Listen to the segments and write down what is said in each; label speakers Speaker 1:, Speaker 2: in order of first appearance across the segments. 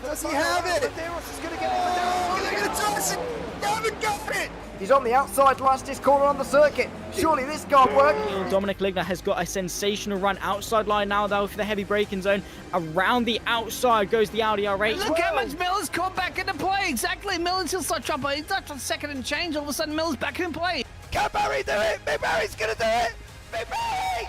Speaker 1: Does he have it?
Speaker 2: Medeiros is going to get it.
Speaker 1: They're going to toss it. They haven't got it.
Speaker 3: He's on the outside fastest corner on the circuit. Surely this can't work.
Speaker 4: Dominic Ligner has got a sensational run outside line now, though, for the heavy braking zone. Around the outside goes the Audi R8.
Speaker 5: Look how much Miller's caught back into play. Exactly. Miller's still start trouble. He's not on second and change. All of a sudden, Miller's back in play.
Speaker 1: Can Barry do it? Big Barry's going to do it. Big Barry!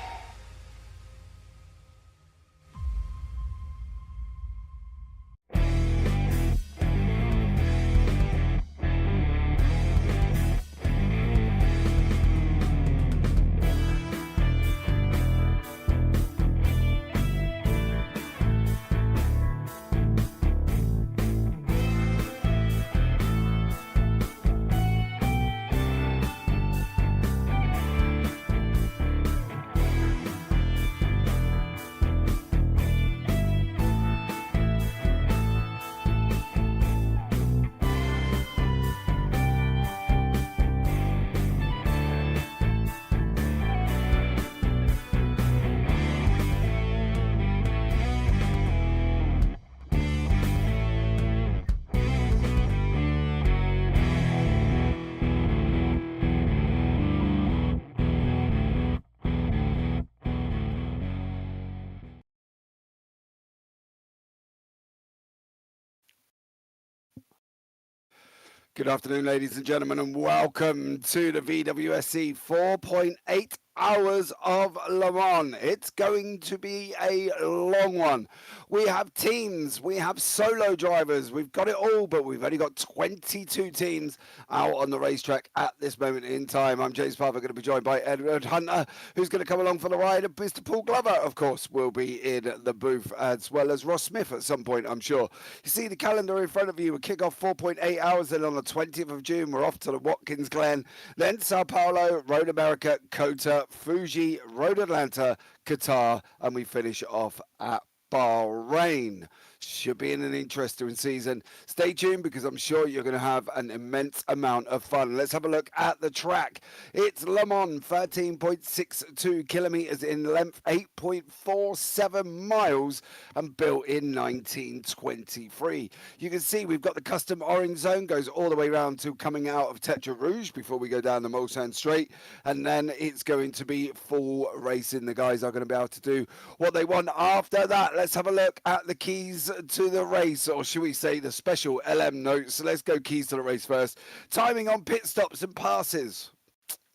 Speaker 1: Good afternoon, ladies and gentlemen, and welcome to the VWSC 4.8 hours of Le Mans. It's going to be a long one. We have teams, we have solo drivers, we've got it all, but we've only got 22 teams out on the racetrack at this moment in time. I'm James Parker, going to be joined by Edward Hunter, who's going to come along for the ride, and Mr. Paul Glover, of course, will be in the booth, as well as Ross Smith at some point, I'm sure. You see the calendar in front of you. We kick off 4.8 hours, then on the 20th of June, we're off to the Watkins Glen, then Sao Paulo, Road America, Kota, Fuji, Road Atlanta, Qatar, and we finish off at Bahrain. Should be in an interesting season. Stay tuned because I'm sure you're going to have an immense amount of fun. Let's have a look at the track. It's Le Mans, 13.62 kilometers in length, 8.47 miles, and built in 1923. You can see we've got the custom orange zone, goes all the way around to coming out of Tetra Rouge before we go down the Mulsanne Straight, and then it's going to be full racing. The guys are going to be able to do what they want after that. Let's have a look at the keys to the race, or should we say the special LM notes. So let's go keys to the race first. Timing on pit stops and passes,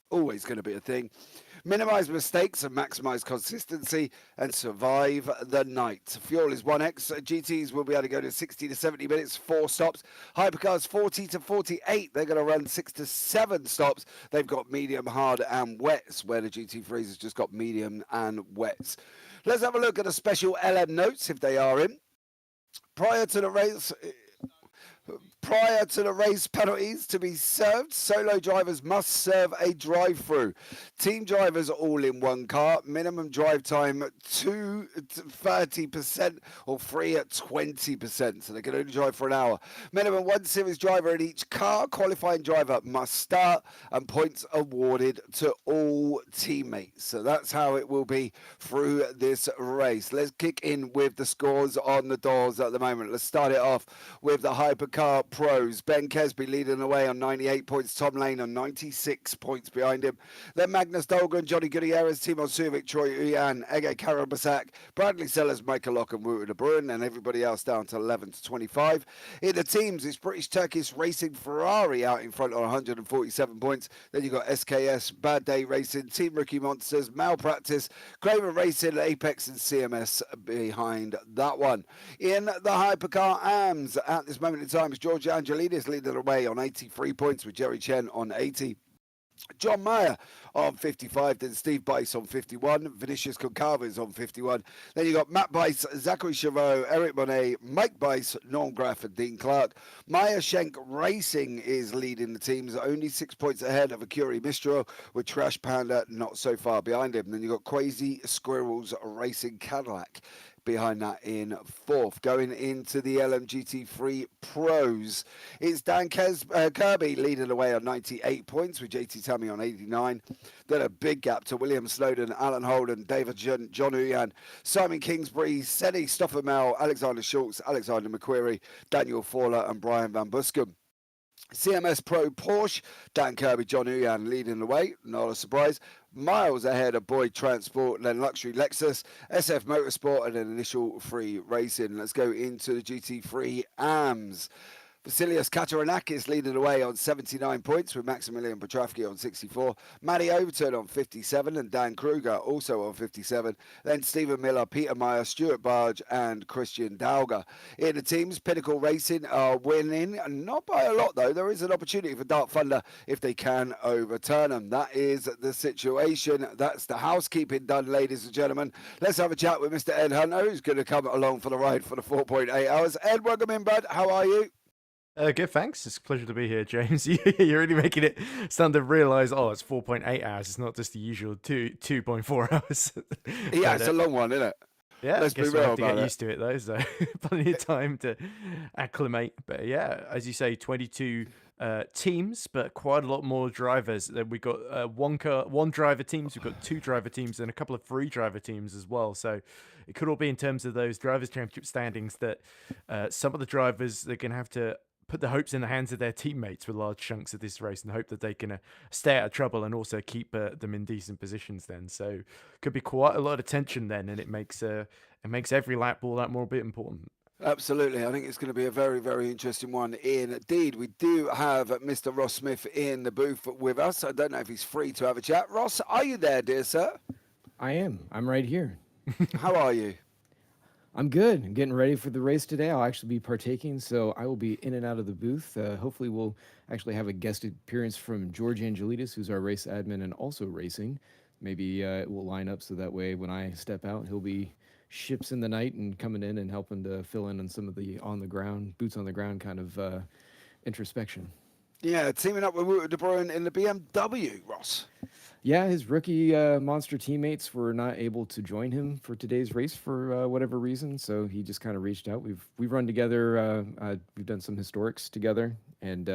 Speaker 1: always going to be a thing. Minimize mistakes and maximize consistency, and survive the night. Fuel is 1x. GTs will be able to go to 60 to 70 minutes, 4 stops. Hypercars 40 to 48. They're going to run 6 to 7 stops. They've got medium, hard, and wets, where the GT3s has just got medium and wets. Let's have a look at the special LM notes, if they are in. Prior to the race penalties to be served, solo drivers must serve a drive-through. Team drivers all in one car. Minimum drive time 2 to 30% or free at 20%. So they can only drive for an hour. Minimum 1 series driver in each car. Qualifying driver must start, and points awarded to all teammates. So that's how it will be through this race. Let's kick in with the scores on the doors at the moment. Let's start it off with the Hypercar Pros. Ben Kesby leading the way on 98 points. Tom Lane on 96 points behind him. Then Magnus Dolgren, Johnny Gutierrez, Timon Suvic, Troy Uyan, Ege Karabasak, Bradley Sellers, Michael Lock, and Wouter de Bruin, and everybody else down to 11 to 25. In the teams, it's British Turkish Racing Ferrari out in front on 147 points. Then you've got SKS, Bad Day Racing, Team Rookie Monsters, Malpractice, Craven Racing, Apex, and CMS behind that one. In the Hypercar AMS, at this moment in time, it's George Angelidis leading the way on 83 points, with Jerry Chen on 80. John Mayer on 55, then Steve Bice on 51, Vinicius Concalves on 51. Then you got Matt Bice, Zachary Chavot, Eric Monet, Mike Bice, Norm Graff, and Dean Clark. Maya Schenk Racing is leading the teams, only 6 points ahead of Akuri Mistral, with Trash Panda not so far behind him. Then you got Crazy Squirrels Racing Cadillac behind that in fourth. Going into the LMGT3 Pros, it's Dan Kirby leading the way on 98 points with JT Tammy on 89. Then a big gap to William Snowden, Alan Holden, David John Uyan, Simon Kingsbury, Senny Stoffermel, Alexander Schultz, Alexander McQuarrie, Daniel Fawler and Brian Van Buscombe. CMS Pro Porsche, Dan Kirby, John Uyan leading the way, not a surprise. Miles ahead of Boyd Transport, then Luxury Lexus, SF Motorsport, and then Initial Free Racing. Let's go into the GT3 AMS. Vasilios Kataranakis leading the way on 79 points with Maximilian Petrovsky on 64. Matty Overton on 57 and Dan Kruger also on 57. Then Stephen Miller, Peter Meyer, Stuart Barge and Christian Dauger. In the teams, Pinnacle Racing are winning, not by a lot though. There is an opportunity for Dark Thunder if they can overturn them. That is the situation. That's the housekeeping done, ladies and gentlemen. Let's have a chat with Mr. Ed Hunter, who's going to come along for the ride for the 4.8 hours. Ed, welcome in, bud. How are you?
Speaker 6: Good, thanks. It's a pleasure to be here, James. You're really making it stand to realise, it's 4.8 hours. It's not just the usual 2.4 hours.
Speaker 1: Yeah, it's a long one, isn't it?
Speaker 6: Yeah,
Speaker 1: let's
Speaker 6: I guess
Speaker 1: be real
Speaker 6: we'll have to
Speaker 1: about
Speaker 6: get
Speaker 1: it.
Speaker 6: used to it, though, so plenty of time to acclimate. But yeah, as you say, 22 teams, but quite a lot more drivers. We've got one driver teams, we've got 2 driver teams, and a couple of 3 driver teams as well. So it could all be in terms of those drivers' championship standings that some of the drivers, they're going to have to put the hopes in the hands of their teammates for large chunks of this race and hope that they can stay out of trouble and also keep them in decent positions then. So could be quite a lot of tension then, and it makes every lap all that more a bit important.
Speaker 1: Absolutely. I think it's going to be a very, very interesting one indeed. We do have Mr. Ross Smith in the booth with us. I don't know if he's free to have a chat. Ross, are you there, dear sir?
Speaker 7: I am. I'm right here.
Speaker 1: How are you?
Speaker 7: I'm good. I'm getting ready for the race today. I'll actually be partaking, so I will be in and out of the booth. Hopefully we'll actually have a guest appearance from George Angelides, who's our race admin and also racing. Maybe it will line up so that way when I step out, he'll be ships in the night and coming in and helping to fill in on some of the on-the-ground, boots-on-the-ground kind of introspection.
Speaker 1: Yeah, teaming up with Wouter de Bruin in the BMW, Ross.
Speaker 7: Yeah, his rookie monster teammates were not able to join him for today's race for whatever reason, so he just kind of reached out. We've run together. We've done some historics together, and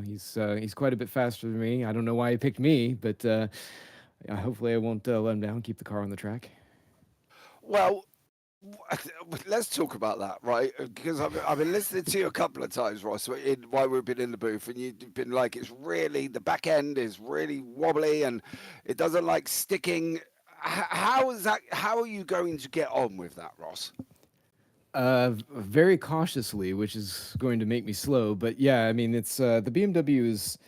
Speaker 7: he's quite a bit faster than me. I don't know why he picked me, but hopefully I won't let him down. Keep the car on the track.
Speaker 1: Well, let's talk about that, right? Because I've been listening to you a couple of times, Ross, while we've been in the booth, and you've been like, it's really, the back end is really wobbly and it doesn't like sticking. How are you going to get on with that, Ross?
Speaker 7: Very cautiously, which is going to make me slow. But yeah, I mean, it's the BMW is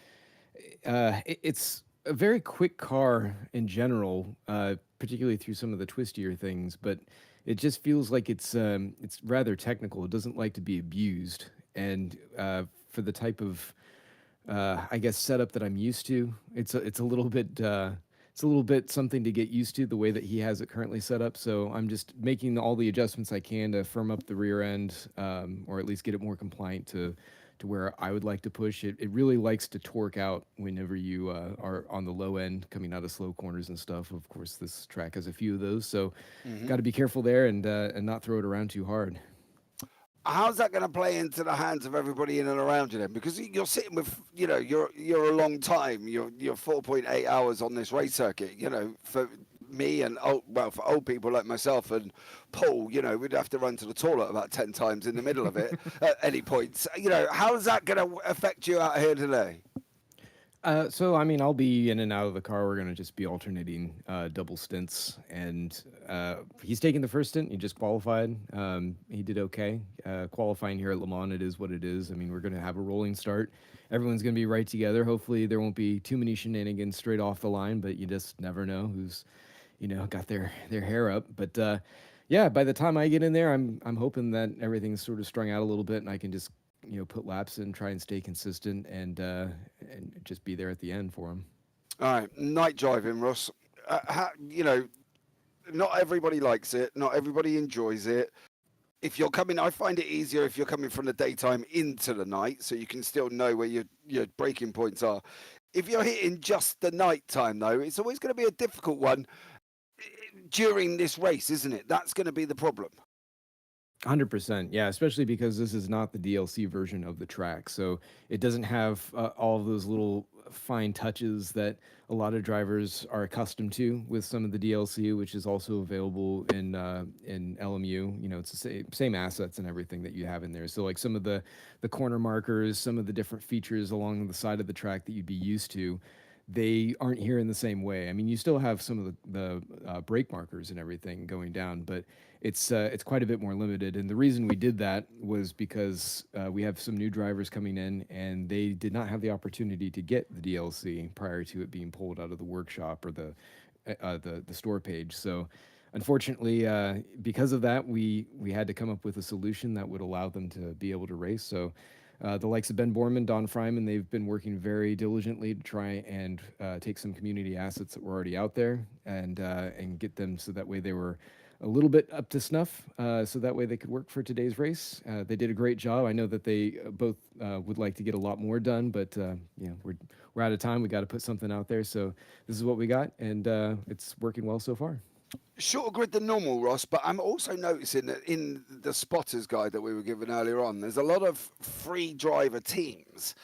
Speaker 7: it's a very quick car in general, particularly through some of the twistier things, but it just feels like it's rather technical. It doesn't like to be abused, and for the type of I guess setup that I'm used to, it's a little bit something to get used to the way that he has it currently set up. So I'm just making all the adjustments I can to firm up the rear end, or at least get it more compliant to where I would like to push it. It really likes to torque out whenever you are on the low end coming out of slow corners and stuff. Of course, this track has a few of those, so got to be careful there and not throw it around too hard.
Speaker 1: How's that going to play into the hands of everybody in and around you then? Because you're sitting with, you're a long time. You're 4.8 hours on this race circuit. For me and for old people like myself and Paul, we'd have to run to the toilet about 10 times in the middle of it at any point. How is that going to affect you out here today?
Speaker 7: So, I mean, I'll be in and out of the car. We're going to just be alternating double stints. And he's taking the first stint. He just qualified. He did okay. Qualifying here at Le Mans, it is what it is. I mean, we're going to have a rolling start. Everyone's going to be right together. Hopefully, there won't be too many shenanigans straight off the line, but you just never know who's, got their hair up. But, yeah, by the time I get in there, I'm hoping that everything's sort of strung out a little bit and I can just put laps in, try and stay consistent, and just be there at the end for him.
Speaker 1: All right, night driving, Ross. Not everybody likes it. Not everybody enjoys it. If you're coming, I find it easier if you're coming from the daytime into the night, so you can still know where your braking points are. If you're hitting just the night time, though, it's always going to be a difficult one during this race, isn't it? That's going to be the problem.
Speaker 7: 100%. Yeah, especially because this is not the DLC version of the track. So it doesn't have all of those little fine touches that a lot of drivers are accustomed to with some of the DLC, which is also available in LMU. You know, it's the same assets and everything that you have in there. So like some of the corner markers, some of the different features along the side of the track that you'd be used to, they aren't here in the same way. I mean, you still have some of the brake markers and everything going down, but it's quite a bit more limited. And the reason we did that was because we have some new drivers coming in, and they did not have the opportunity to get the DLC prior to it being pulled out of the workshop or the store page. So unfortunately, because of that, we had to come up with a solution that would allow them to be able to race. So the likes of Ben Borman, Don Fryman, they've been working very diligently to try and take some community assets that were already out there and get them so that way they were a little bit up to snuff, so that way they could work for today's race. They did a great job. I know that they both would like to get a lot more done, but you know, we're out of time. We got to put something out there. So this is what we got, and it's working well so far.
Speaker 1: Shorter grid than normal, Ross, but I'm also noticing that in the spotters guide that we were given earlier on, there's a lot of free driver teams.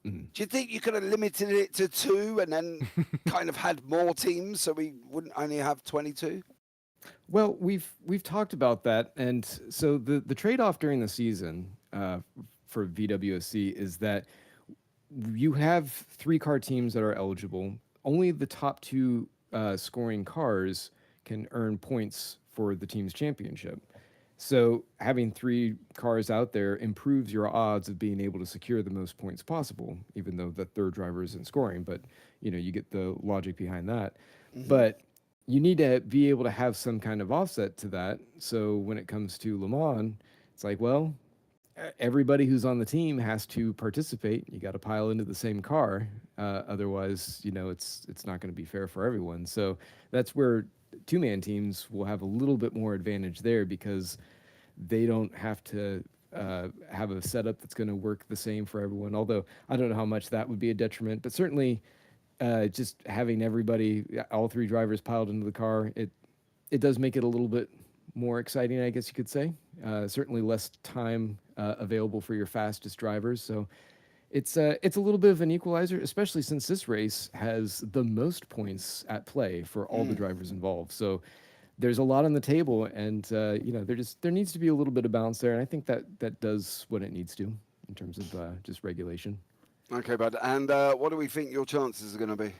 Speaker 7: Mhm.
Speaker 1: Do you think you could have limited it to 2 and then kind of had more teams so we wouldn't only have 22?
Speaker 7: Well, we've talked about that, and so the trade-off during the season for VWSC is that you have 3-car teams that are eligible. Only the top 2 scoring cars can earn points for the team's championship. So having 3 cars out there improves your odds of being able to secure the most points possible, even though the third driver isn't scoring. But you know, you get the logic behind that. But you need to be able to have some kind of offset to that. So when it comes to Le Mans, it's like, well, everybody who's on the team has to participate. You got to pile into the same car, otherwise, you know, it's not going to be fair for everyone. So that's where 2-man teams will have a little bit more advantage there because they don't have to have a setup that's going to work the same for everyone. Although I don't know how much that would be a detriment, but certainly just having everybody, all 3 drivers piled into the car, it does make it a little bit more exciting, I guess you could say. Certainly less time available for your fastest drivers. So it's a little bit of an equalizer, especially since this race has the most points at play for all the drivers involved. So there's a lot on the table, and you know, there needs to be a little bit of balance there, and I think that does what it needs to in terms of just regulation.
Speaker 1: Okay, bud. And what do we think your chances are going to be?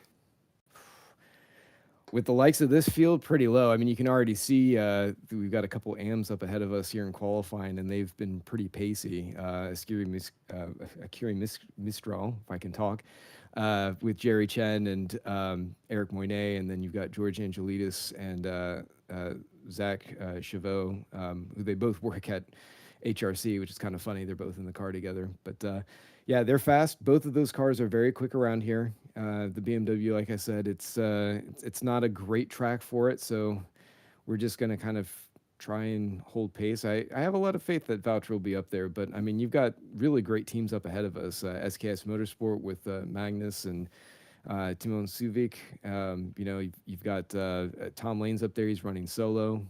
Speaker 7: With the likes of this field, pretty low. I mean, you can already see we've got a couple AMs up ahead of us here in qualifying, and they've been pretty pacey. Akiri Mistral, if I can talk, with Jerry Chen and Eric Moynet, and then you've got George Angelidis and Zach Chavot, who they both work at HRC, which is kind of funny. They're both in the car together. But yeah, they're fast. Both of those cars are very quick around here. The BMW, like I said, it's not a great track for it, so we're just going to kind of try and hold pace. I have a lot of faith that Valtteri will be up there, but I mean, you've got really great teams up ahead of us. SKS Motorsport with Magnus and Timon Suvic. You know, you've got Tom Lane's up there. He's running solo.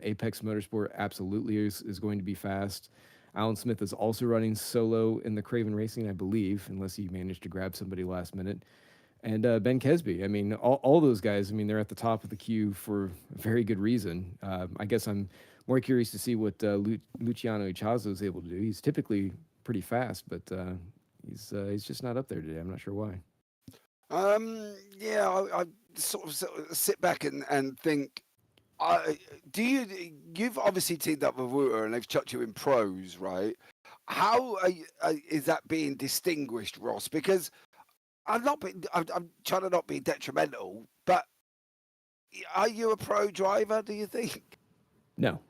Speaker 7: Apex Motorsport absolutely is going to be fast. Alan Smith is also running solo in the Craven Racing, I believe, unless he managed to grab somebody last minute. And Ben Kesby. I mean, all those guys, I mean, they're at the top of the queue for a very good reason. I guess I'm more curious to see what Luciano Ichazo is able to do. He's typically pretty fast, but he's just not up there today. I'm not sure why.
Speaker 1: Yeah, I sort of sit back and think, you've obviously teamed up with Wouter and they've chucked you in pros, right? How is that being distinguished, Ross? Because I'm trying to not be detrimental, but are you a pro driver, do you think?
Speaker 7: No.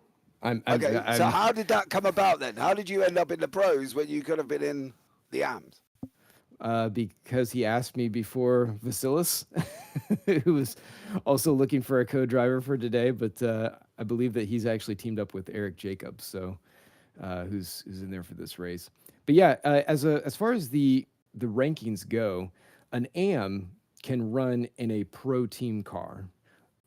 Speaker 1: Okay, so how did that come about then? How did you end up in the pros when you could have been in the AMs?
Speaker 7: Because he asked me before Vasilis, who was also looking for a co-driver for today, but I believe that he's actually teamed up with Eric Jacobs, so who's in there for this race. But yeah, as far as the rankings go, an AM can run in a pro team car.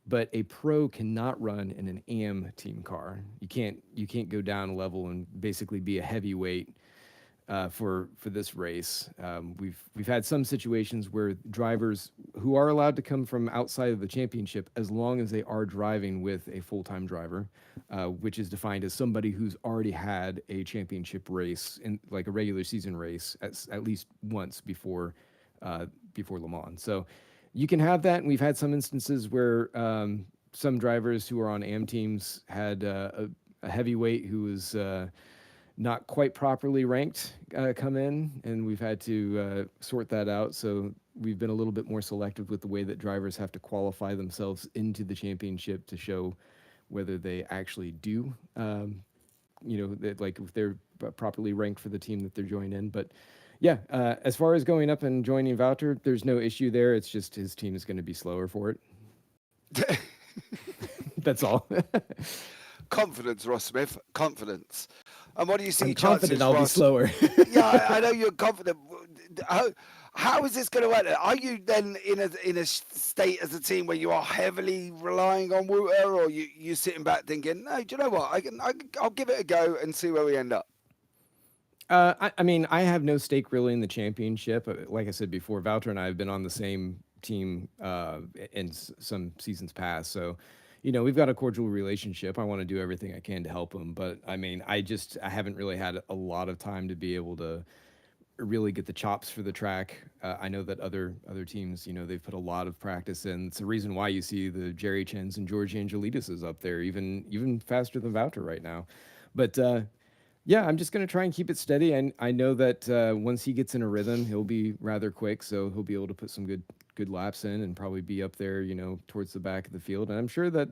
Speaker 7: but a pro cannot run in an AM team car. You can't go down a level and basically be a heavyweight for this race. We've had some situations where drivers who are allowed to come from outside of the championship, as long as they are driving with a full-time driver, which is defined as somebody who's already had a championship race, in like a regular season race, at least once before Le Mans. So you can have that, and we've had some instances where some drivers who are on AM teams had a heavyweight who was not quite properly ranked come in, and we've had to sort that out. So we've been a little bit more selective with the way that drivers have to qualify themselves into the championship to show whether they actually do, like if they're properly ranked for the team that they're joining in. But yeah, as far as going up and joining Valtteri, there's no issue there. It's just his team is going to be slower for it. That's all.
Speaker 1: Confidence, Ross Smith. Confidence. And what do you see?
Speaker 7: I'm confident I'll be
Speaker 1: Ross?
Speaker 7: slower.
Speaker 1: Yeah, I know you're confident. How is this going to work? Are you then in a state as a team where you are heavily relying on Wouter, or you sitting back thinking, no, do you know what? I'll give it a go and see where we end up.
Speaker 7: I mean, I have no stake really in the championship. Like I said before, Valtteri and I have been on the same team in some seasons past, so we've got a cordial relationship. I want to do everything I can to help him, but I mean, I haven't really had a lot of time to be able to really get the chops for the track. I know that other teams, they've put a lot of practice in. It's the reason why you see the Jerry Chens and George Angelides is up there, even faster than Valtteri right now. But yeah, I'm just going to try and keep it steady. And I know that once he gets in a rhythm, he'll be rather quick, so he'll be able to put some good laps in and probably be up there, towards the back of the field. And I'm sure that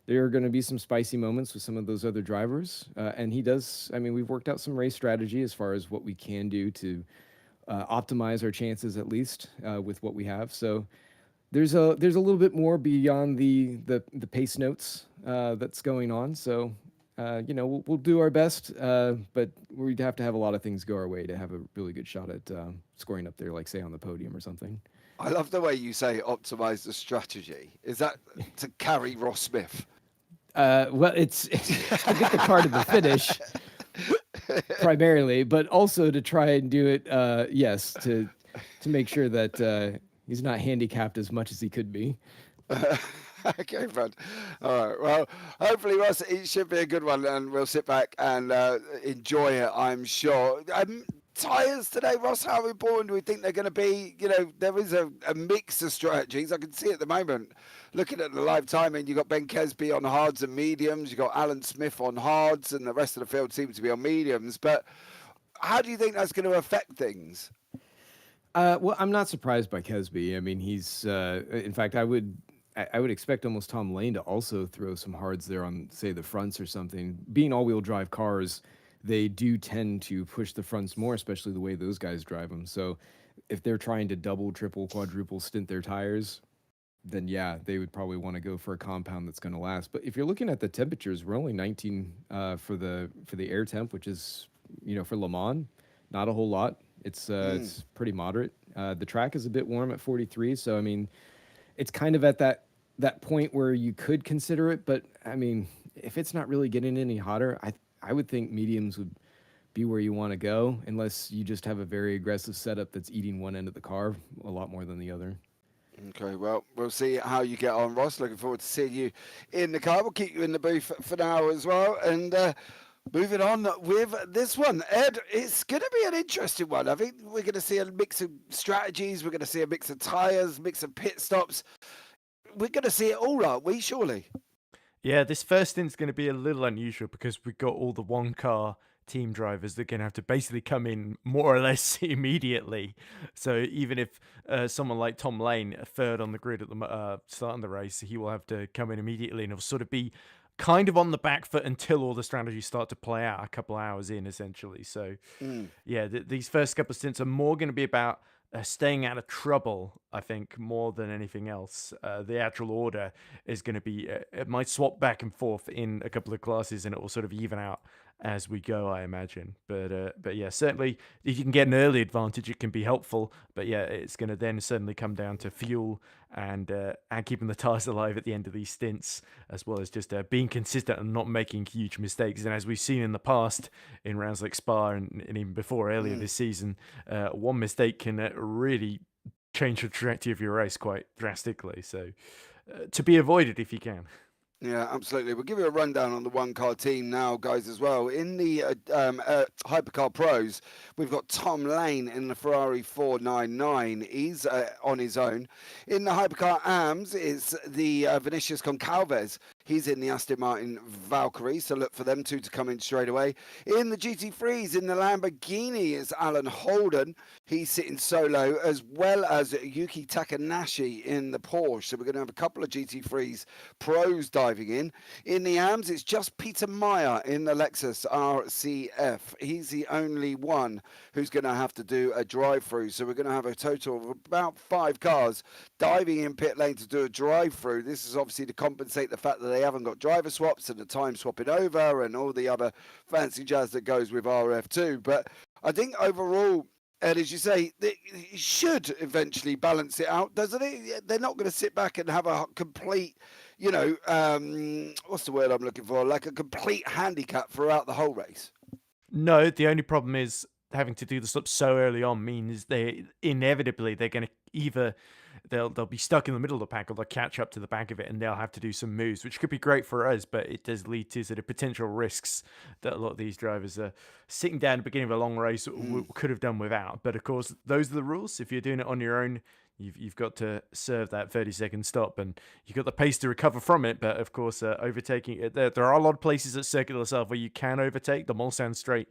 Speaker 7: there are going to be some spicy moments with some of those other drivers. And he does, I mean, we've worked out some race strategy as far as what we can do to optimize our chances, at least with what we have. So there's a little bit more beyond the pace notes that's going on. So, we'll do our best, but we'd have to have a lot of things go our way to have a really good shot at scoring up there, like say on the podium or something.
Speaker 1: I love the way you say optimize the strategy. Is that to carry Ross Smith?
Speaker 7: Well, it's to get the car to the finish primarily, but also to try and do it, yes, to make sure that he's not handicapped as much as he could be.
Speaker 1: Okay, friend. All right. Well, hopefully, Ross, it should be a good one, and we'll sit back and enjoy it, I'm sure. Tyres today, Ross, how important do we think they're going to be? There is a mix of strategies. I can see at the moment, looking at the live timing, you've got Ben Kesby on hards and mediums, you've got Alan Smith on hards, and the rest of the field seems to be on mediums. But how do you think that's going to affect things?
Speaker 7: Well, I'm not surprised by Kesby. I mean, he's, in fact, I would expect almost Tom Lane to also throw some hards there on, say, the fronts or something. Being all-wheel drive cars, they do tend to push the fronts more, especially the way those guys drive them. So if they're trying to double, triple, quadruple stint their tires, then yeah, they would probably want to go for a compound that's going to last. But if you're looking at the temperatures, we're only 19 for the air temp, which is, for Le Mans, not a whole lot. It's pretty moderate. The track is a bit warm at 43, so I mean, it's kind of at that point where you could consider it. But I mean, if it's not really getting any hotter, I would think mediums would be where you want to go, unless you just have a very aggressive setup that's eating one end of the car a lot more than the other.
Speaker 1: Okay, well, we'll see how you get on, Ross. Looking forward to seeing you in the car. We'll keep you in the booth for now as well. And moving on with this one, Ed, it's going to be an interesting one. I think we're going to see a mix of strategies. We're going to see a mix of tyres, mix of pit stops. We're going to see it all, aren't we, surely?
Speaker 6: Yeah, this first stint's going to be a little unusual because we've got all the one-car team drivers that are going to have to basically come in more or less immediately. So even if someone like Tom Lane, third on the grid at the start of the race, he will have to come in immediately, and he'll sort of be kind of on the back foot until all the strategies start to play out a couple hours in, essentially. So yeah, these first couple of stints are more going to be about staying out of trouble, I think, more than anything else. The actual order is going to be, it might swap back and forth in a couple of classes, and it will sort of even out as we go, I imagine. But yeah, certainly if you can get an early advantage, it can be helpful. But yeah, it's going to then certainly come down to fuel and keeping the tires alive at the end of these stints, as well as just being consistent and not making huge mistakes. And as we've seen in the past in rounds like Spa and even before earlier this season, one mistake can really change the trajectory of your race quite drastically. So to be avoided if you can.
Speaker 1: Yeah, absolutely. We'll give you a rundown on the one-car team now, guys, as well. In the Hypercar Pros, we've got Tom Lane in the Ferrari 499. He's on his own. In the Hypercar AMS, it's the Vinicius Goncalves. He's in the Aston Martin Valkyrie, so look for them two to come in straight away. In the GT3s, in the Lamborghini, it's Alan Holden. He's sitting solo, as well as Yuki Takanashi in the Porsche. So we're going to have a couple of GT3s pros diving in. In the AMS, it's just Peter Meyer in the Lexus RCF. He's the only one who's going to have to do a drive-through. So we're going to have a total of about 5 cars diving in pit lane to do a drive-through. This is obviously to compensate the fact that they haven't got driver swaps and the time swapping over and all the other fancy jazz that goes with RF2. But I think overall, Ed, as you say, it should eventually balance it out, doesn't it? They're not going to sit back and have a complete, what's the word I'm looking for? Like a complete handicap throughout the whole race.
Speaker 6: No, the only problem is having to do the slip so early on means they're going to either they'll be stuck in the middle of the pack or they'll catch up to the back of it and they'll have to do some moves, which could be great for us, but it does lead to sort of potential risks that a lot of these drivers are sitting down at the beginning of a long race could have done without. But of course, those are the rules. If you're doing it on your own, you've got to serve that 30-second stop, and you've got the pace to recover from it. But of course, overtaking it, there are a lot of places at Circuit itself where you can overtake. The Mulsanne Straight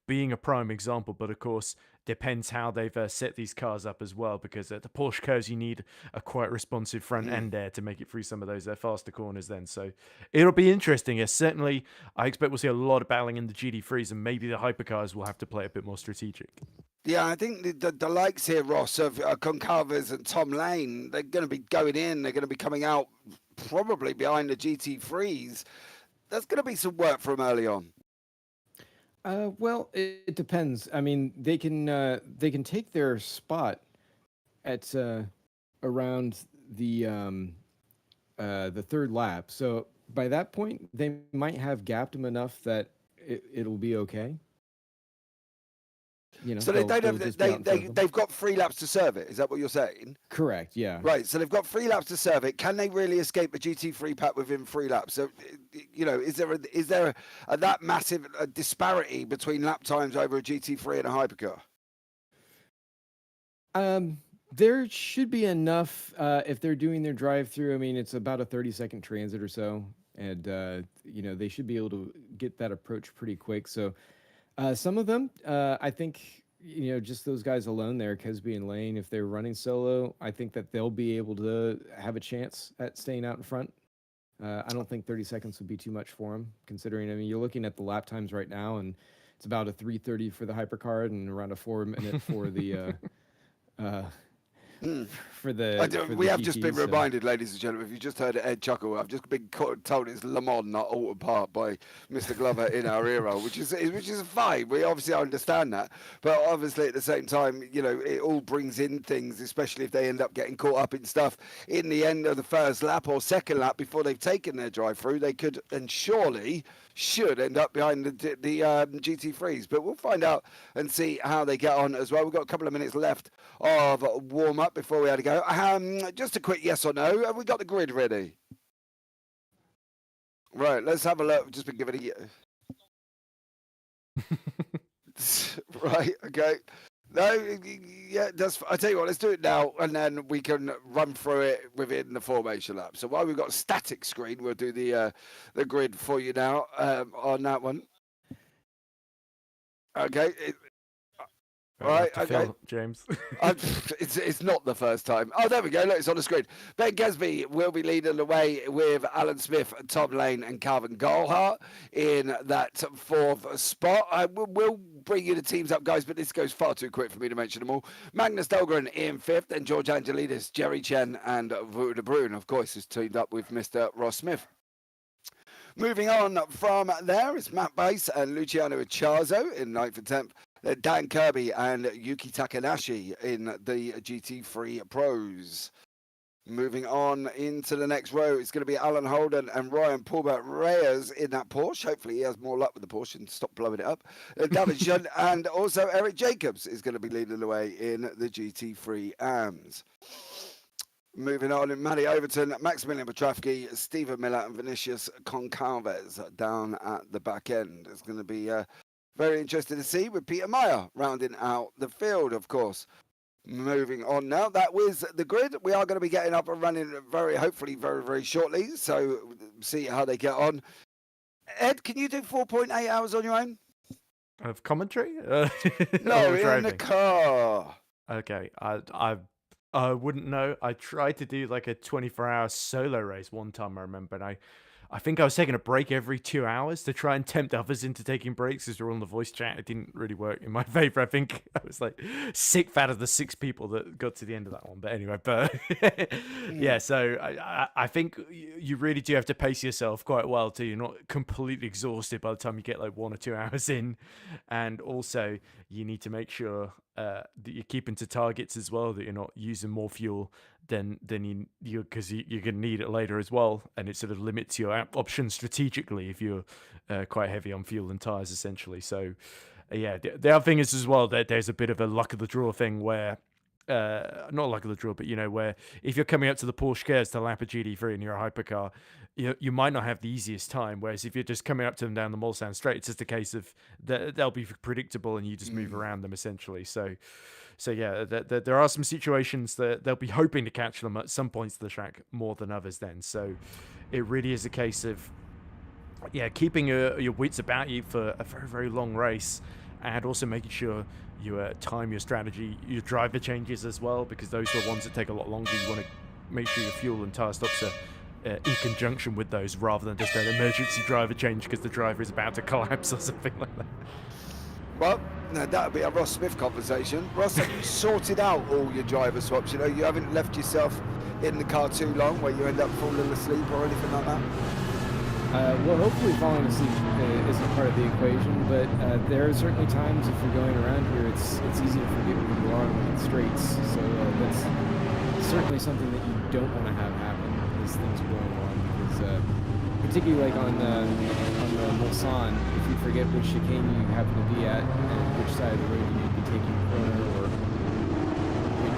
Speaker 6: being a prime example, but of course depends how they've set these cars up as well, because at the Porsche curves you need a quite responsive front end there to make it through some of those faster corners then. So it'll be interesting. Certainly I expect we'll see a lot of battling in the GT3s, and maybe the hypercars will have to play a bit more strategic.
Speaker 1: Yeah, I think the likes here, Ross, of Goncalves and Tom Lane, they're going to be going in, they're going to be coming out probably behind the GT3s. That's going to be some work from early on.
Speaker 7: Well, it depends. I mean, they can take their spot at around the third lap. So by that point, they might have gapped them enough that it'll be okay.
Speaker 1: So they've got 3 laps to serve it. Is that what you're saying?
Speaker 7: Correct. Yeah.
Speaker 1: Right. So they've got 3 laps to serve it. Can they really escape the GT3 pack within 3 laps? So, is there that massive disparity between lap times over a GT3 and a hypercar?
Speaker 7: There should be enough if they're doing their drive-through. I mean, it's about a 30-second transit or so, and they should be able to get that approach pretty quick. So. Some of them, I think, just those guys alone there, Kesby and Lane, if they're running solo, I think that they'll be able to have a chance at staying out in front. I don't think 30 seconds would be too much for them, considering, I mean, you're looking at the lap times right now, and it's about a 3:30 for the hypercar and around a 4-minute for the
Speaker 1: we have just been reminded, ladies and gentlemen, if you just heard Ed chuckle, I've just been told it's Le Mans, not Alton Park, by Mr. Glover in our era, which is fine. We obviously understand that, but obviously at the same time, it all brings in things, especially if they end up getting caught up in stuff in the end of the first lap or second lap before they've taken their drive through. They could and surely should end up behind the GT3s, but we'll find out and see how they get on as well. We've got a couple of minutes left of warm up before we had to go. Just a quick yes or no. Have we got the grid ready? Right, let's have a look. Just been given a right. Okay. No, yeah, I tell you what, let's do it now, and then we can run through it within the formation lap. So while we've got a static screen, we'll do the grid for you now on that one. Okay. All right, okay.
Speaker 6: James.
Speaker 1: It's not the first time. Oh, there we go. Look, it's on the screen. Ben Gesby will be leading the way with Alan Smith, Tom Lane, and Calvin Goldhart in that 4th spot. We'll bring you the teams up, guys, but this goes far too quick for me to mention them all. Magnus Dahlgren in 5th, then George Angelidis, Jerry Chen, and Vu de Bruin, of course, is teamed up with Mr. Ross Smith. Moving on from there is Matt Bass and Luciano Acciazzo in 9th and 10th. Dan Kirby and Yuki Takanashi in the GT3 Pros. Moving on into the next row, it's going to be Alan Holden and Ryan Paulbert Reyes in that Porsche. Hopefully he has more luck with the Porsche and stop blowing it up. David Shunt and also Eric Jacobs is going to be leading the way in the GT3 AMS. Moving on, Matty Overton, Maximilian Petrafsky, Stephen Miller and Vinicius Concalves down at the back end. It's going to be very interesting to see with Peter Meyer rounding out the field, of course. Moving on now, that was the grid. We are going to be getting up and running hopefully very, very shortly. So see how they get on. Ed, can you do 4.8 hours on your own?
Speaker 6: Of commentary?
Speaker 1: No, in the car.
Speaker 6: Okay, I wouldn't know. I tried to do like a 24-hour solo race one time, I remember, and I think I was taking a break every 2 hours to try and tempt others into taking breaks because we're on the voice chat. It didn't really work in my favor. I think I was like sixth out of the 6 people that got to the end of that one. But anyway, yeah, so I think you really do have to pace yourself quite well till you're not completely exhausted by the time you get like 1 or 2 hours in. And also you need to make sure that you're keeping to targets as well, that you're not using more fuel than you because you're going to need it later as well, and it sort of limits your options strategically if you're quite heavy on fuel and tires essentially. So yeah, the other thing is as well that there's a bit of a luck of the draw thing where not luck of the draw, but where if you're coming up to the Porsche Cares to lap a GT3 and you're a hypercar, you might not have the easiest time, whereas if you're just coming up to them down the Mulsanne straight, it's just a case of they'll be predictable and you just move around them essentially. So yeah, there are some situations that they'll be hoping to catch them at some points of the track more than others then. So it really is a case of, yeah, keeping your wits about you for a very, very long race, and also making sure you time your strategy, your driver changes as well, because those are the ones that take a lot longer. You want to make sure your fuel and tyre stops are in conjunction with those, rather than just an emergency driver change because the driver is about to collapse or something like that.
Speaker 1: Well, no, that would be a Ross Smith conversation. Ross, have you sorted out all your driver swaps? You haven't left yourself in the car too long where you end up falling asleep or anything like that?
Speaker 7: Well, hopefully falling asleep isn't part of the equation, but there are certainly times if you're going around here, it's easy to forget where you are on the straights. So that's certainly something that you don't want to have happen as things are going along, because particularly like on the Mulsanne, if you forget which chicane you happen to be at and which side of the road you need to be taking a corner, or when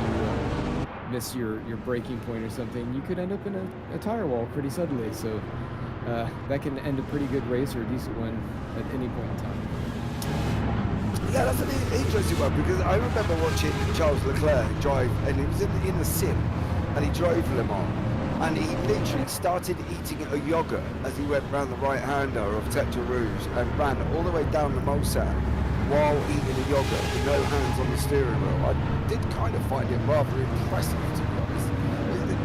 Speaker 7: you miss your braking point or something, you could end up in a tire wall pretty suddenly. So that can end a pretty good race or a decent one at any point in time.
Speaker 1: Yeah, that's an interesting one, because I remember watching Charles Leclerc drive, and he was in the sim, and he drove Le Mans, and he literally started eating a yogurt as he went round the right-hander of Tetra Rouge and ran all the way down the Mulsanne while eating a yogurt with no hands on the steering wheel. I did kind of find it rather impressive, to be honest.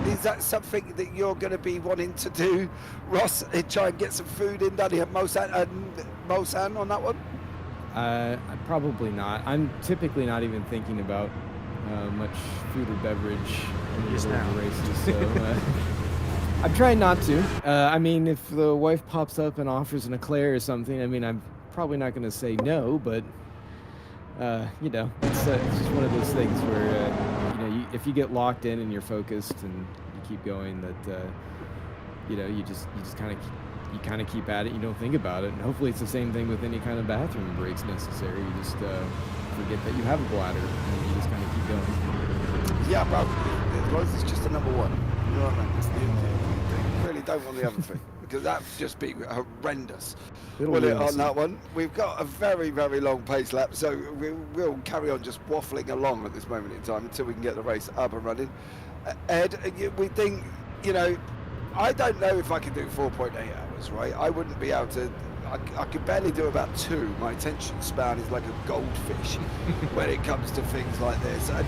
Speaker 1: Is that something that you're going to be wanting to do, Ross, and try and get some food in down here at Mulsanne on that one?
Speaker 7: Probably not. I'm typically not even thinking about much food or beverage in the middle of the races, so I'm trying not to. I mean, if the wife pops up and offers an eclair or something, I mean, I'm probably not going to say no, but it's just one of those things where if you get locked in and you're focused and you keep going, that you just kind of keep at it. You don't think about it, and hopefully it's the same thing with any kind of bathroom breaks necessary. You just forget that you have a bladder, and you just kind of keep going.
Speaker 1: Yeah, but as long as it's just the number one, you know what I mean? You really don't want the other thing, because that'd just be horrendous. On that one, we've got a very, very long pace lap, so we'll carry on just waffling along at this moment in time until we can get the race up and running. Ed, we think, I don't know if I can do 4.8 hours, right? I wouldn't be able to. I could barely do about 2. My attention span is like a goldfish when it comes to things like this. And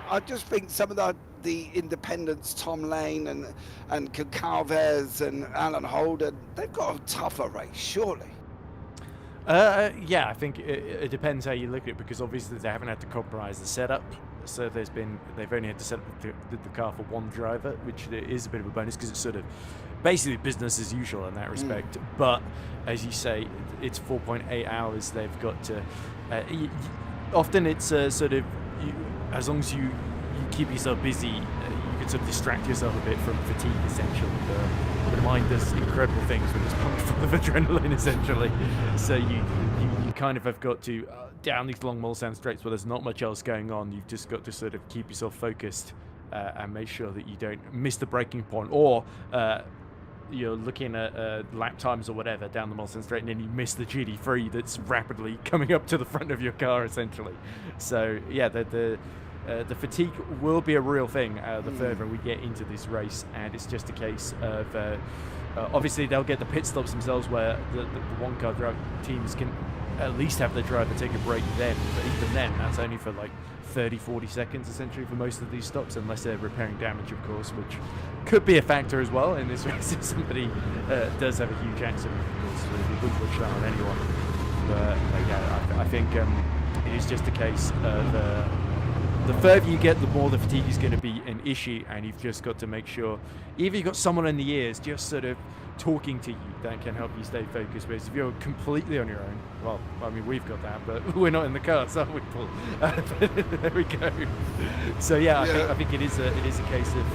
Speaker 1: I just think some of the independents, Tom Lane and Concalves and Alan Holden, they've got a tougher race, surely.
Speaker 6: Yeah, I think it depends how you look at it, because obviously they haven't had to compromise the setup. So they've only had to set up the car for one driver, which is a bit of a bonus, because it sort of basically business as usual in that respect. But as you say, it's 4.8 hours. They've got to. Often it's sort of as long as you keep yourself busy, you can sort of distract yourself a bit from fatigue, essentially. The mind does incredible things when it's pumped full of adrenaline, essentially. So you kind of have got to down these long Mulsanne straights where there's not much else going on. You've just got to sort of keep yourself focused and make sure that you don't miss the breaking point, or you're looking at lap times or whatever down the Mulsanne straight, and then you miss the GT3 that's rapidly coming up to the front of your car, essentially. So yeah, the fatigue will be a real thing the further we get into this race, and it's just a case of obviously they'll get the pit stops themselves where the one car drive teams can at least have their driver take a break then, but even then that's only for like 30-40 seconds essentially for most of these stops, unless they're repairing damage, of course, which could be a factor as well in this race if somebody does have a huge accident. Of course, we wouldn't wish that on anyone, but yeah, I think it is just a case of the further you get, the more the fatigue is going to be an issue, and you've just got to make sure either you've got someone in the ears just sort of talking to you that can help you stay focused. Whereas if you're completely on your own, well, I mean, we've got that, but we're not in the car, so we Paul. There we go. So yeah, I think it is a case of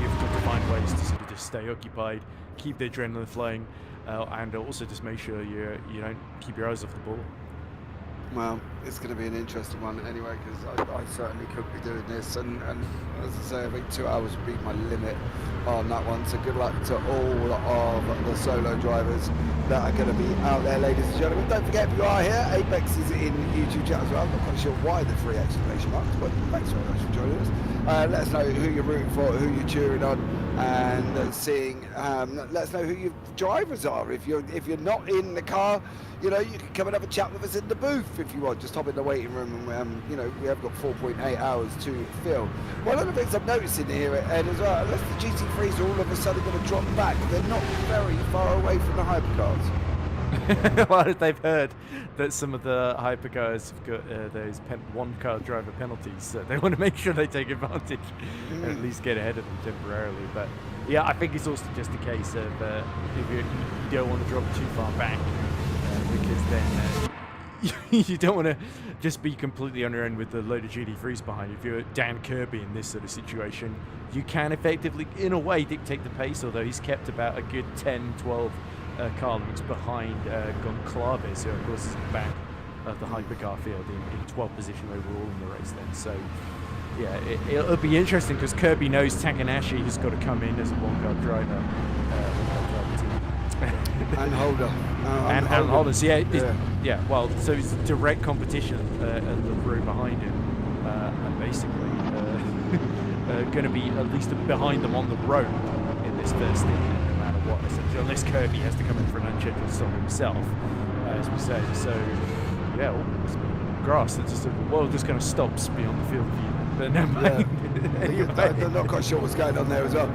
Speaker 6: you've got to find ways to sort of just stay occupied, keep the adrenaline flowing, and also just make sure you don't keep your eyes off the ball.
Speaker 1: Well, it's going to be an interesting one anyway, because I certainly could be doing this, and as I say, I think 2 hours would be my limit on that one. So good luck to all of the solo drivers that are going to be out there, ladies and gentlemen. Don't forget, if you are here, Apex is in YouTube chat as well. I'm not quite sure why the 3 exclamation marks, but thanks very much for joining us. Let us know who you're rooting for, who you're cheering on, and let us know who your drivers are. If you're not in the car, you know, you can come and have a chat with us in the booth if you want. Just hop in the waiting room, and you know, we have got 4.8 hours to fill. One of the things I'm noticing here, Ed, as well, unless the GT3s are all of a sudden going to drop back, they're not very far away from the hypercars.
Speaker 6: Well, they've heard that some of the hypercars have got those one-car driver penalties, so they want to make sure they take advantage and at least get ahead of them temporarily. But yeah, I think it's also just a case of if you don't want to drop too far back, because then you don't want to just be completely on your own with a load of GT3s behind you. If you're Dan Kirby in this sort of situation, you can effectively, in a way, dictate the pace, although he's kept about a good 10-12 car lengths behind Goncalves, who of course is in the back of the hypercar field in 12th position overall in the race then. So yeah, it'll be interesting because Kirby knows Takanashi has got to come in as a one-car driver.
Speaker 1: And Holder.
Speaker 6: And Holder. So yeah, well, so it's direct competition at the row behind him, and basically going to be at least behind them on the road in this first stint, no matter what, essentially, unless Kirby has to come in for an unscheduled stop himself, as we say. So yeah, it's grass. It's just just kind of stops beyond the field of view. But no mind.
Speaker 1: I'm not quite sure what's going on there as well.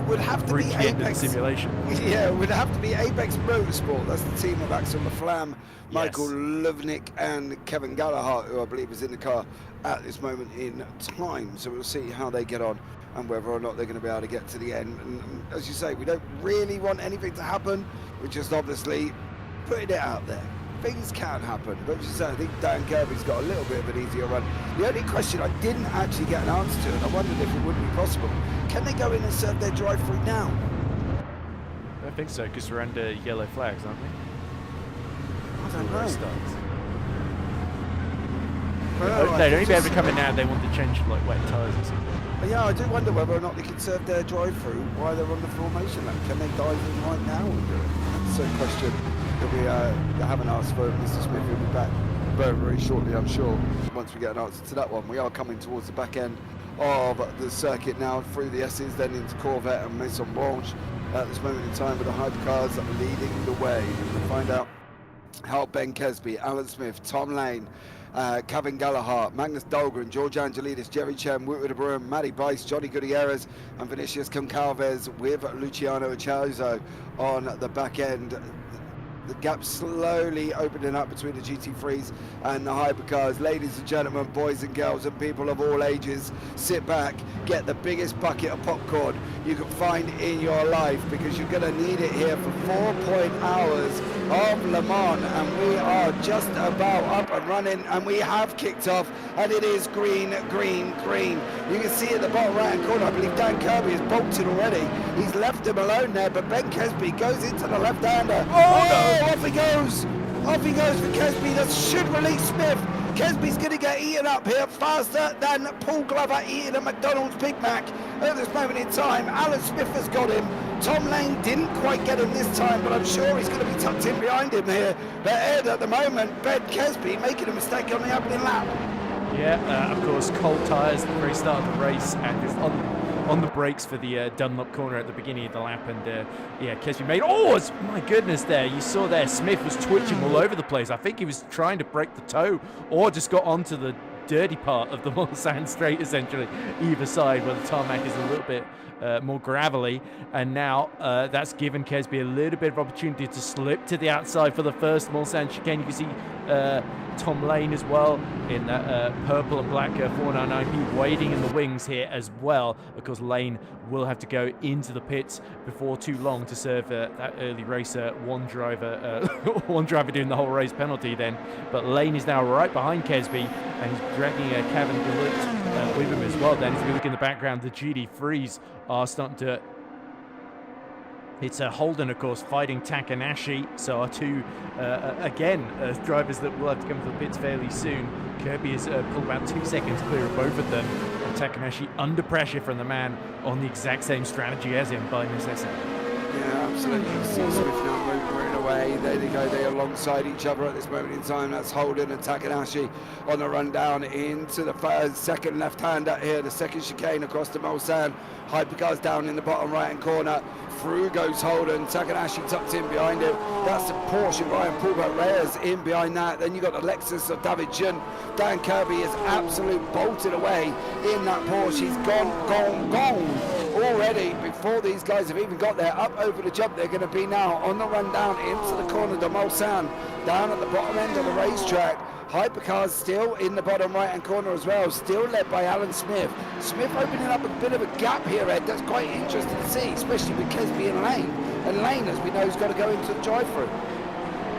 Speaker 1: Would have to be Apex
Speaker 6: simulation.
Speaker 1: Yeah, would have to be Apex Motorsport. That's the team of Axel Laflamme, Michael Lovnik, and Kevin Gallagher, who I believe is in the car at this moment in time. So we'll see how they get on and whether or not they're going to be able to get to the end. And as you say, we don't really want anything to happen. We're just obviously putting it out there. Things can happen, but as you say, I think Dan Kirby's got a little bit of an easier run. The only question I didn't actually get an answer to, and I wondered if it would be possible, can they go in and serve their drive-through now?
Speaker 6: I don't think so, because we're under yellow flags, aren't we?
Speaker 1: I don't know.
Speaker 6: Well, they'd only be able to come in now. They want to change like wet tyres or something.
Speaker 1: Yeah, I do wonder whether or not they can serve their drive-through while they're on the formation lap. Can they dive in right now and do it? That's a question that we haven't asked for. Mr. Smith will be back very, very shortly, I'm sure, once we get an answer to that one. We are coming towards the back end of the circuit now, through the S's, then into Corvette and Maison Blanche at this moment in time, with the hypercars leading the way. We'll find out how Ben Kesby, Alan Smith, Tom Lane, Kevin Gallagher, Magnus Dahlgren, George Angelidis, Jerry Chen, Woodward de Bruin, Matty Bice, Johnny Gutierrez, and Vinicius Goncalves with Luciano Achauzo on the back end. The gap slowly opening up between the GT3s and the hypercars. Ladies and gentlemen, boys and girls and people of all ages, sit back, get the biggest bucket of popcorn you can find in your life, because you're going to need it here for 4 hours of Le Mans, and we are just about up and running, and we have kicked off, and it is green, green, green. You can see at the bottom right hand corner, I believe Dan Kirby has bolted already. He's left him alone there, but Ben Kesby goes into the left-hander. Oh, off he goes! Off he goes for Kesby. That should release Smith. Kesby's going to get eaten up here faster than Paul Glover eating a McDonald's Big Mac at this moment in time. Alan Smith has got him. Tom Lane didn't quite get him this time, but I'm sure he's going to be tucked in behind him here. But Ed, at the moment, Ben Kesby making a mistake on the opening lap.
Speaker 6: Yeah, of course, cold tyres at the very start of the race, and is on the brakes for the Dunlop corner at the beginning of the lap, and yeah, Kesby made, my goodness there, you saw there, Smith was twitching all over the place. I think he was trying to break the toe, or just got onto the dirty part of the Mulsanne straight, essentially, either side, where the tarmac is a little bit more gravelly, and now that's given Kesby a little bit of opportunity to slip to the outside for the first Mulsanne chicane. You can see Tom Lane as well in that purple and black 499P waiting in the wings here as well. Of course, Lane will have to go into the pits before too long to serve that early racer one driver doing the whole race penalty then. But Lane is now right behind Kesby, and he's dragging Kevin Gillett with him as well. Then, if you look in the background, the GD3s are starting to... It's Holden, of course, fighting Takanashi. So our two, again, drivers that will have to come to the pits fairly soon. Kirby has pulled about 2 seconds clear of both of them. And Takanashi under pressure from the man on the exact same strategy as him by necessity.
Speaker 1: Yeah, absolutely. You see Smith now moving away. There they go. They're alongside each other at this moment in time. That's Holden and Takanashi on the run down into the second left-hander here. The second chicane across the Mulsanne. Hypercars down in the bottom right-hand corner. Through goes Holden. Takanashi tucked in behind him. That's the Porsche Ryan Paulbert Reyes in behind that. Then you got the Lexus of David Jun. Dan Kirby is absolutely bolted away in that Porsche. He's gone already before these guys have even got there. Up over the jump they're going to be now on the run down into the corner de Mulsanne, down at the bottom end of the racetrack. Hypercars still in the bottom right hand corner as well, still led by Alan Smith. Smith opening up a bit of a gap here, Ed. That's quite interesting to see, especially with Kesby and Lane. And Lane, as we know, has got to go into the drive-through.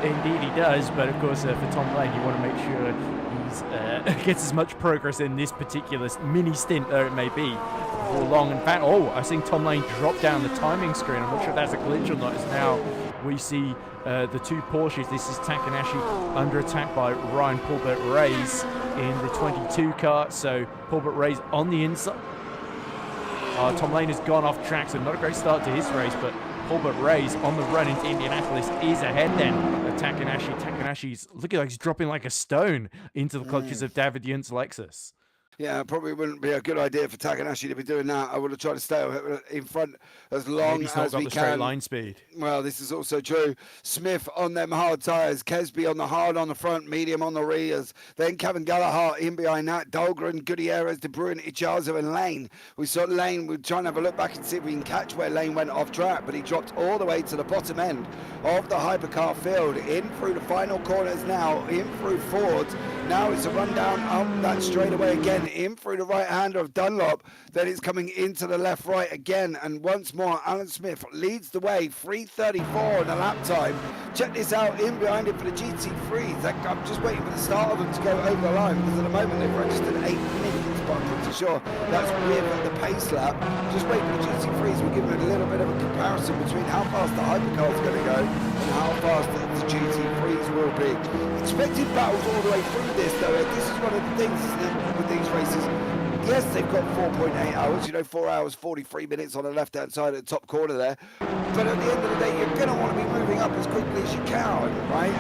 Speaker 6: Indeed he does, but of course for Tom Lane you want to make sure he's gets as much progress in this particular mini stint, though it may be, before long. In fact, I've seen Tom Lane drop down the timing screen. I'm not sure if that's a glitch or not, as now we see the two Porsches. This is Takanashi under attack by Ryan Paulbert Reyes in the 22 car, so Paulbert Reyes on the inside. Tom Lane has gone off track, so not a great start to his race, but Paulbert Reyes on the run into Indianapolis is ahead then of Takanashi. Takanashi's looking like he's dropping like a stone into the clutches of David Yunt's Lexus.
Speaker 1: Yeah, probably wouldn't be a good idea for Takanashi to be doing that. I would have tried to stay in front as long
Speaker 6: Maybe he's not
Speaker 1: as
Speaker 6: got
Speaker 1: we
Speaker 6: the
Speaker 1: can.
Speaker 6: straight line speed.
Speaker 1: Well, this is also true. Smith on them hard tyres. Kesby on the hard on the front, medium on the rears. Then Kevin Gallagher in behind that. Dahlgren, Gutierrez, De Bruyne, Ichazo and Lane. We saw Lane. We're trying to have a look back and see if we can catch where Lane went off track, but he dropped all the way to the bottom end of the hypercar field. In through the final corners now, in through Ford. Now it's a run down up that straightaway again, in through the right hander of Dunlop. Then it's coming into the left right again, and once more Alan Smith leads the way, 3:34 in the lap time. Check this out, in behind it for the GT3s. I'm just waiting for the start of them to go over the line, because at the moment they've registered 8 minutes, but I'm pretty sure that's with the pace lap. Just wait for the GT3s. We're giving it a little bit of a comparison between how fast the hypercar is going to go and how fast the GT3s will be. Expected battles all the way through this, though. This is one of the things, isn't it, with these races. Yes, they've got 4.8 hours, 4 hours, 43 minutes on the left-hand side at the top corner there. But at the end of the day, you're going to want to be moving up as quickly as you can, right?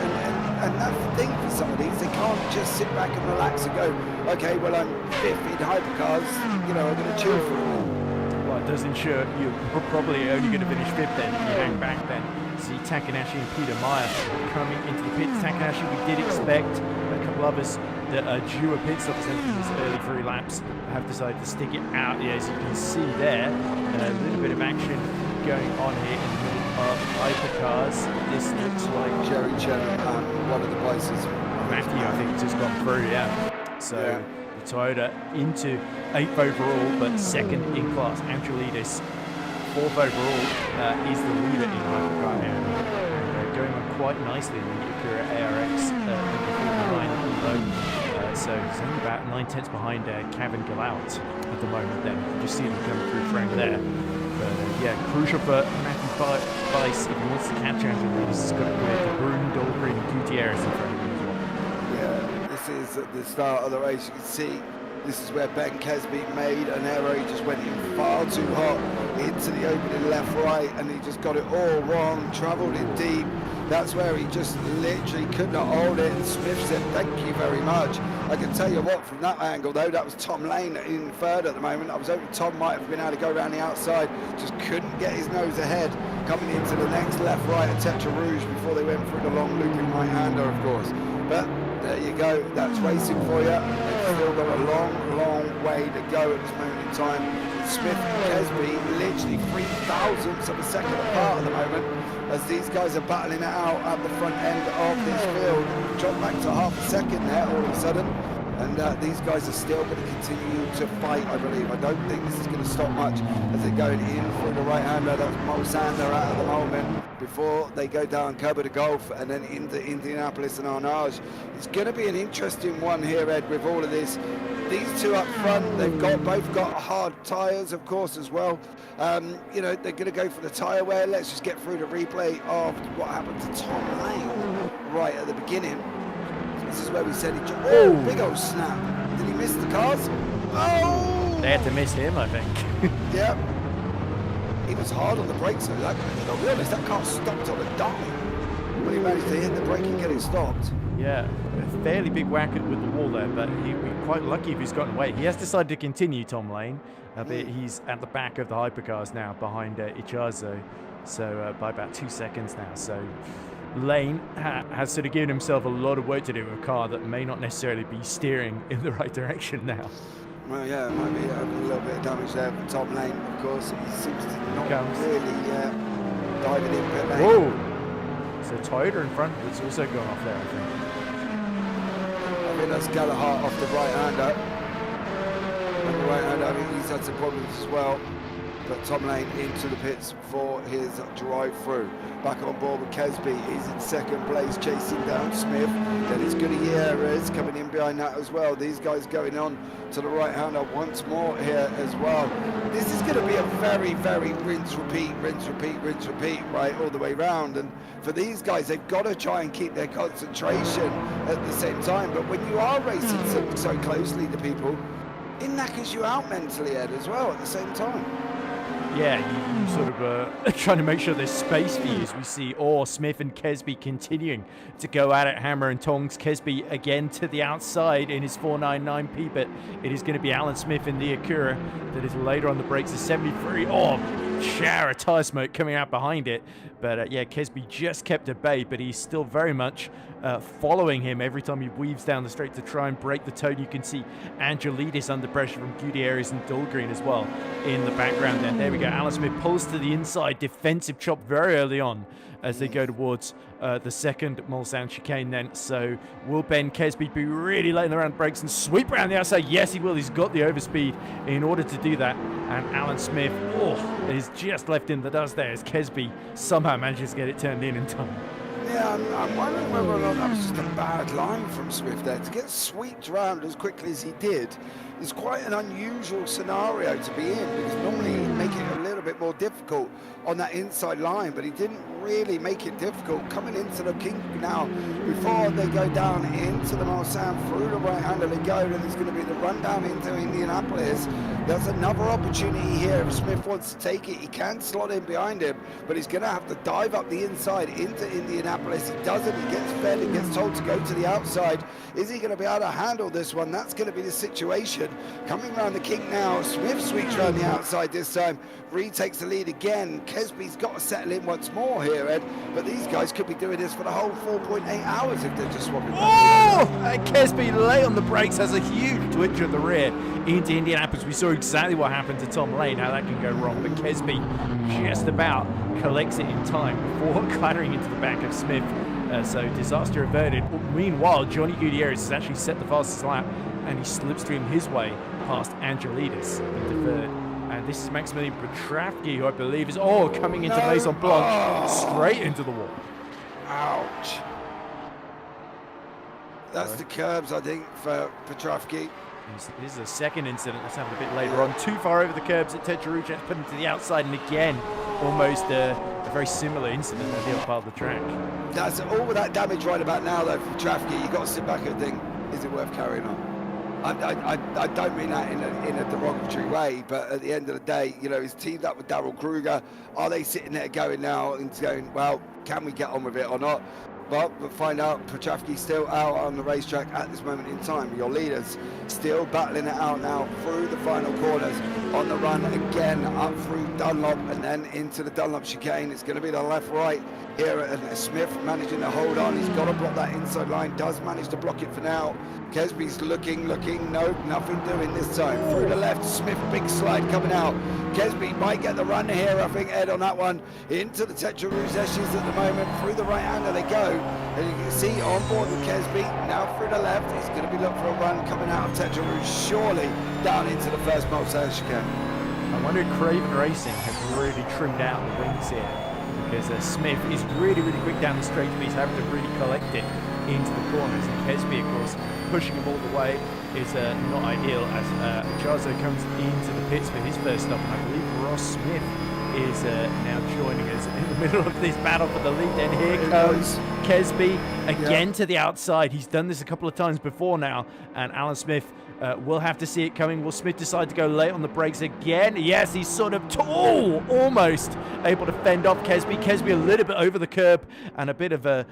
Speaker 1: And that's the thing for some of these. They can't just sit back and relax and go, okay, well, I'm fifth in hypercars, I'm going to chill for a minute.
Speaker 6: Well, it does ensure you're probably only going to finish fifth then, if you hang back then. See Takanashi and Peter Meyer coming into the pits. Takanashi, we did expect a couple of us that are due a pit stop essentially in these early 3 laps have decided to stick it out. Yeah, as you can see there, a little bit of action going on here in the middle of Hypercars. This looks like
Speaker 1: Jerry Chen and one of the places.
Speaker 6: Matthew, I think, just gone through, yeah. So the Toyota into 8th overall, but second in class. Androlidis, 4th overall, is the leader in Hypercar area. And going on quite nicely in the Acura ARX number 49 at the low. So he's only about 9/10 behind Kevin Galout at the moment then. You can just see them coming through Frank there. But yeah, crucial for Matthew Bice if he wants to capture Androlidis. He's got to clear the Brun, Dahlgren and Gutierrez in front of him as well.
Speaker 1: Yeah, this is at the start of the race. You can see this is where Ben Kesby made an error. He just went in far too hot into the opening left-right, and he just got it all wrong, travelled in deep. That's where he just literally could not hold it. And Smith said, thank you very much. I can tell you what, from that angle though, that was Tom Lane in third at the moment. I was hoping Tom might have been able to go around the outside, just couldn't get his nose ahead, coming into the next left-right at Tetra Rouge before they went through the long looping right-hander, of course. But there you go, that's racing for you. They've still got a long way to go at this moment in time. Smith and Kesby literally 3,000ths of a second apart at the moment as these guys are battling it out at the front end of this field. Dropped back to half a second there all of a sudden, and these guys are still going to continue to fight, I believe. I don't think this is going to stop much as they're going in through the right-hander. That's Mosander at the moment before they go down Cobo de Golf and then into Indianapolis and Arnage. It's going to be an interesting one here, Ed, with all of this. These two up front, they've both got hard tyres, of course, as well. You know, they're going to go for the tyre wear. Let's just get through the replay of what happened to Tom Lane right at the beginning. This is where we said he big old snap. Did he miss the cars? Oh!
Speaker 6: They had to miss him, I think.
Speaker 1: Yeah. He was hard on the brakes, so I'll be honest, that car stopped on a dime when he managed to hit the brake and get it stopped.
Speaker 6: Yeah, a fairly big whack with the wall there, but he'd be quite lucky if he's gotten away. He has decided to continue, Tom Lane, but he's at the back of the Hypercars now, behind Ichazo, so by about 2 seconds now. So Lane has sort of given himself a lot of work to do with a car that may not necessarily be steering in the right direction now.
Speaker 1: Well, yeah, it might be a little bit of damage there for Tom Lane, of course. He seems to not really diving in pit lane.
Speaker 6: Whoa! So Toyota in front was also going off there, I think.
Speaker 1: I think that's Gallagher off the right-hander. And the right-hander, I think he's had some problems as well. But Tom Lane into the pits for his drive-through. Back on board with Kesby. He's in second place, chasing down Smith. Then it's Gutierrez coming in behind that as well. These guys going on to the right-hander once more here as well. This is going to be a very, very rinse, repeat, right, all the way round. And for these guys, they've got to try and keep their concentration at the same time. But when you are racing so closely to people, it knackers you out mentally, Ed, as well at the same time.
Speaker 6: Yeah, you sort of trying to make sure there's space for you as we see Smith and Kesby continuing to go at it, hammer and tongs. Kesby again to the outside in his 499P, but it is going to be Alan Smith in the Acura that is later on the brakes at 73. Shower of tyre smoke coming out behind it. But yeah, Kesby just kept at bay, but he's still very much following him every time he weaves down the straight to try and break the tone. You can see Androlidis under pressure from Gutierrez and Dahlgren as well in the background there we go. Alan Smith pulls to the inside, defensive chop very early on as they go towards the second Mulsanne chicane then. So will Ben Kesby be really late in the round brakes and sweep around the outside? Yes, he will. He's got the overspeed in order to do that. And Alan Smith is just left in the dust there as Kesby somehow manages to get it turned in time.
Speaker 1: Yeah, I'm wondering whether or not that was just a bad line from Swift there. To get swept round as quickly as he did is quite an unusual scenario to be in, because normally he'd make it a little bit more difficult on that inside line, but he didn't really make it difficult. Coming into the kink now, before they go down into the Mulsanne, through the right-hander they go, and there's going to be the run down into Indianapolis. There's another opportunity here. If Smith wants to take it, he can slot in behind him, but he's going to have to dive up the inside into Indianapolis. He doesn't. He gets fed and gets told to go to the outside. Is he going to be able to handle this one? That's going to be the situation. Coming around the kink now, Smith sweeps around the outside this time, retakes the lead again. Kesby's got to settle in once more here. here, Ed. But these guys could be doing this for the whole 4.8 hours if they're just swapping back.
Speaker 6: Oh! Kesby late on the brakes, has a huge twitch at the rear into Indianapolis. We saw exactly what happened to Tom Lane, how that can go wrong. But Kesby just about collects it in time before clattering into the back of Smith. So disaster averted. Meanwhile, Johnny Gutierrez has actually set the fastest lap, and he slipstreamed his way past Angelides into third. And this is Maximilian Petravsky, who I believe is coming into Maison Blanc, straight into the wall.
Speaker 1: Ouch. That's the curbs, I think, for Petravsky.
Speaker 6: This is a second incident that's happened a bit later on. Too far over the curbs at Techeruchet, put him to the outside, and again, almost a very similar incident at the other part of the track.
Speaker 1: That's all of that damage right about now, though, for Petravsky. You've got to sit back and think, is it worth carrying on? I don't mean that in a derogatory way, but at the end of the day, you know, he's teamed up with Darrell Kruger. Are they sitting there going now and going, well, can we get on with it or not? Well, we'll find out. Petravsky's still out on the racetrack at this moment in time. Your leaders still battling it out now through the final corners. On the run again, up through Dunlop and then into the Dunlop chicane. It's going to be the left-right here. And Smith managing to hold on. He's got to block that inside line. Does manage to block it for now. Kesby's looking. No, nothing doing this time. Through the left, Smith, big slide coming out. Kesby might get the run here, I think, Ed, on that one. Into the Tetra Rouge Esches at the moment. Through the right hander they go. And you can see on board with Kesby. Now through the left. He's going to be looking for a run coming out of Tetra Rouge, surely down into the first Mulsanne chicane.
Speaker 6: I wonder if Craven Racing have really trimmed out the wings here, because Smith is really quick down the straight, but he's having to really collect it into the corners. And Kesby, of course, pushing him all the way is not ideal as Chazo comes into the pits for his first stop. And I believe Ross Smith is now joining us in the middle of this battle for the lead. And here comes Kesby again to the outside. He's done this a couple of times before now, and Alan Smith we'll have to see it coming. Will Smith decide to go late on the brakes again? Yes, he's sort of almost able to fend off Kesby. Kesby a little bit over the curb, and a bit of a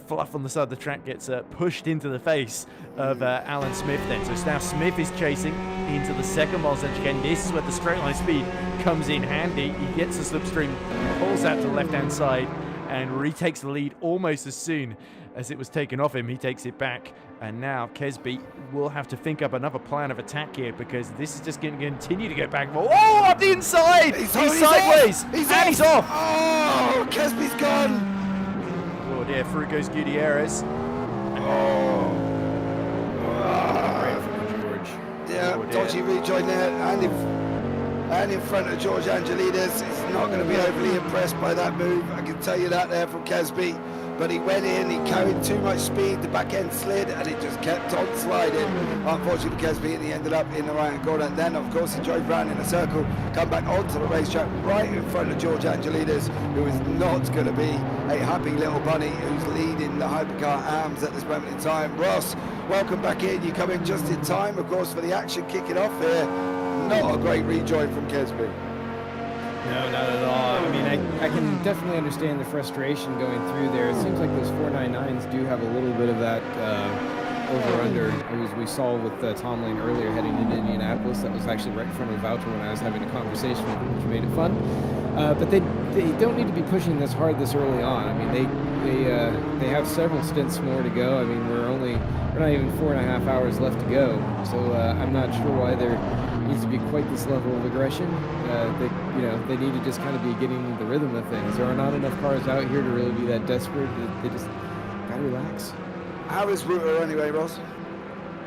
Speaker 6: fluff on the side of the track gets pushed into the face of Alan Smith then. So now Smith is chasing into the second Mulsanne chicane. This is where the straight line speed comes in handy. He gets the slipstream, pulls out to the left-hand side, and retakes the lead almost as soon as it was taken off him. He takes it back, and now Kesby will have to think up another plan of attack here, because this is just going to continue to go back. Oh, up the inside! He's sideways! He's off!
Speaker 1: Oh, Kesby's gone!
Speaker 6: Oh dear, through goes Gutierrez.
Speaker 1: Yeah, dodgy rejoin there, and in front of George Angelides. He's not going to be overly impressed by that move, I can tell you that there from Kesby. But he went in, he carried too much speed, the back end slid, and it just kept on sliding. Unfortunately, Kesby, and he ended up in the right-hand corner. And then, of course, he drove round in a circle, come back onto the racetrack right in front of George Angelides, who is not going to be a happy little bunny, who's leading the Hypercar AMS at this moment in time. Ross, welcome back in. You come in just in time, of course, for the action kicking off here. Not a great rejoin from Kesby.
Speaker 7: No, not at all. I mean, I can definitely understand the frustration going through there. It seems like those 499s do have a little bit of that over-under, as we saw with Tom Lane earlier heading into Indianapolis. That was actually right in front of the voucher when I was having a conversation with him, which made it fun. But they don't need to be pushing this hard this early on. I mean, they have several stints more to go. I mean, we're not even 4.5 hours left to go. So I'm not sure why there needs to be quite this level of aggression. They need to just kind of be getting into the rhythm of things. There are not enough cars out here to really be that desperate. They just gotta relax.
Speaker 1: How is Rutter anyway, Ross?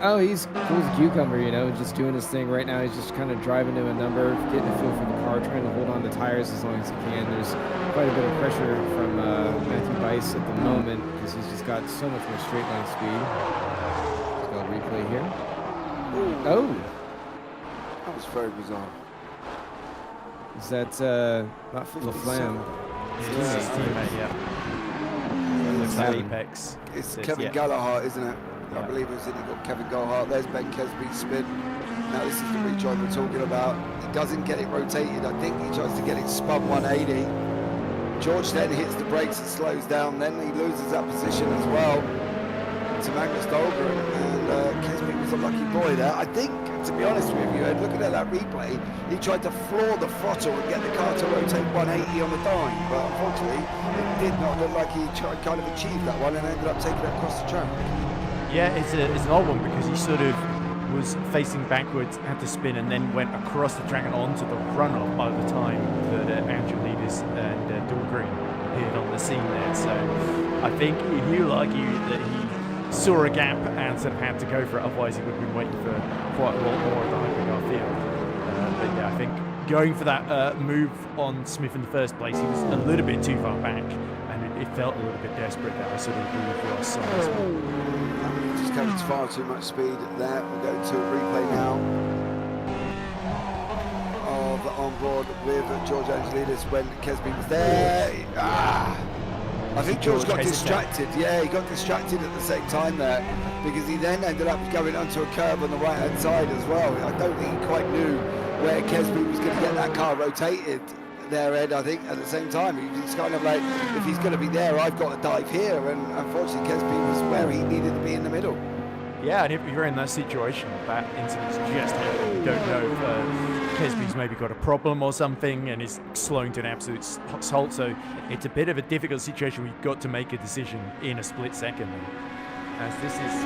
Speaker 7: Oh, he's cool as a cucumber, just doing his thing. Right now, he's just kind of driving to a number, getting a feel for the car, trying to hold on to tires as long as he can. There's quite a bit of pressure from Matthew Bice at the moment, because he's just got so much more straight line speed. Let's go replay here. Oh!
Speaker 1: That was very bizarre.
Speaker 7: Is that not LaFlamme?
Speaker 6: It's his teammate, yeah. Looks like Apex.
Speaker 1: It's Kevin Gallagher, isn't it? I believe it's in. You've got Kevin Gallagher. There's Ben Kesby's spin. Now this is the rejoin we're talking about. He doesn't get it rotated. I think he tries to get it spun 180. George then hits the brakes and slows down. Then he loses that position as well to Magnus Dahlgren. And Kesby was a lucky boy there. I think, to be honest with you, Ed, looking at that replay, he tried to floor the throttle and get the car to rotate 180 on the dime, but unfortunately, it did not look like he tried kind of achieved that one and ended up taking it across the track.
Speaker 6: Yeah, it's an odd one because he sort of was facing backwards, had to spin, and then went across the track and onto the runoff by the time that Angelidis and Dahlgren appeared on the scene there. So I think he'll argue that he saw a gap and sort of had to go for it, otherwise he would have been waiting for quite a lot more of the hypercar field. But yeah, I think going for that move on Smith in the first place, he was a little bit too far back, and it felt a little bit desperate there. I sort of agree with Ross on this one.
Speaker 1: Just carried far too much speed there. We'll go to a replay now of on board with George Angelidis when Kesby was there. I think George got distracted. Yeah, he got distracted at the same time there because he then ended up going onto a curb on the right hand side as well. I don't think he quite knew where Kesby was going to get that car rotated there, Ed. I think at the same time he's kind of like, if he's going to be there, I've got to dive here, and unfortunately Kesby was where he needed to be in the middle.
Speaker 6: Yeah, and if you're in that situation, that incident's just happened. You don't know if Kesby's maybe got a problem or something and is slowing to an absolute halt. So it's a bit of a difficult situation where you've got to make a decision in a split second. As this is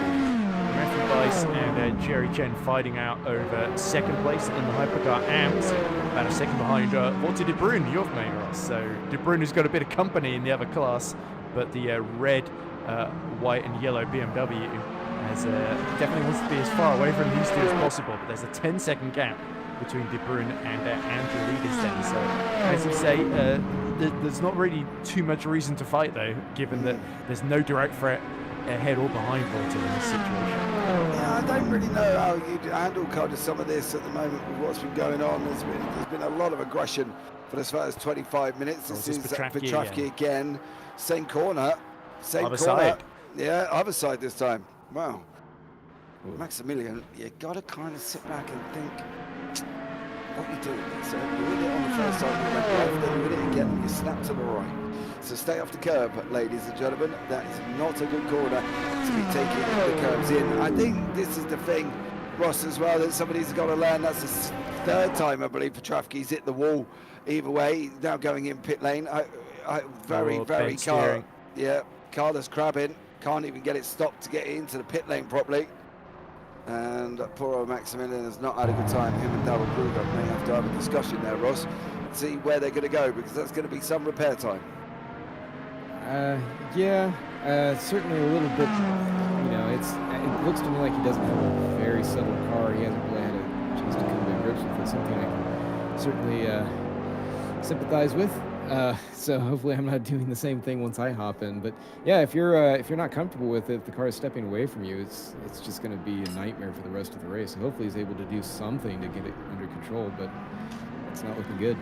Speaker 6: Matthew Weiss and Jerry Chen fighting out over second place in the Hypercar AMS, about a second behind Walter De Bruyn, the off-main Ross. So De Bruyn has got a bit of company in the other class, but the red, white and yellow BMW has, definitely wants to be as far away from these two as possible, but there's a 10-second gap between De Bruyn and Angelidis then. So, as you say, there's not really too much reason to fight, though, given that there's no direct threat ahead or behind Walter in this situation.
Speaker 1: Yeah, I don't really know how you'd handle kind of some of this at the moment with what's been going on. There's been a lot of aggression for the first 25 minutes. This is Petrafsky again. Same corner. Same
Speaker 6: other
Speaker 1: corner.
Speaker 6: Side.
Speaker 1: Yeah, other side this time. Wow. Maximilian, you got to kind of sit back and think what you're doing. So you hit it on the first time, you went left, then you hit it again, you snap to the right. So stay off the curb, ladies and gentlemen. That is not a good corner to be taking the curbs in. I think this is the thing, Ross, as well, that somebody's got to learn. That's the third time, I believe, Petrafsky's hit the wall. Either way, now going in pit lane. Very car. Yeah, carless crabbing. Can't even get it stopped to get into the pit lane properly. And poor old Maximilian has not had a good time. Him and Darrell Kruger may have to have a discussion there, Ross, and see where they're going to go, because that's going to be some repair time.
Speaker 7: Certainly a little bit, it looks to me like he doesn't have a very settled car. He hasn't really had a chance to come to grips with it. Something I can certainly sympathize with. So hopefully I'm not doing the same thing once I hop in. But yeah, if you're not comfortable with it, if the car is stepping away from you, it's just going to be a nightmare for the rest of the race. So hopefully he's able to do something to get it under control, but it's not looking good.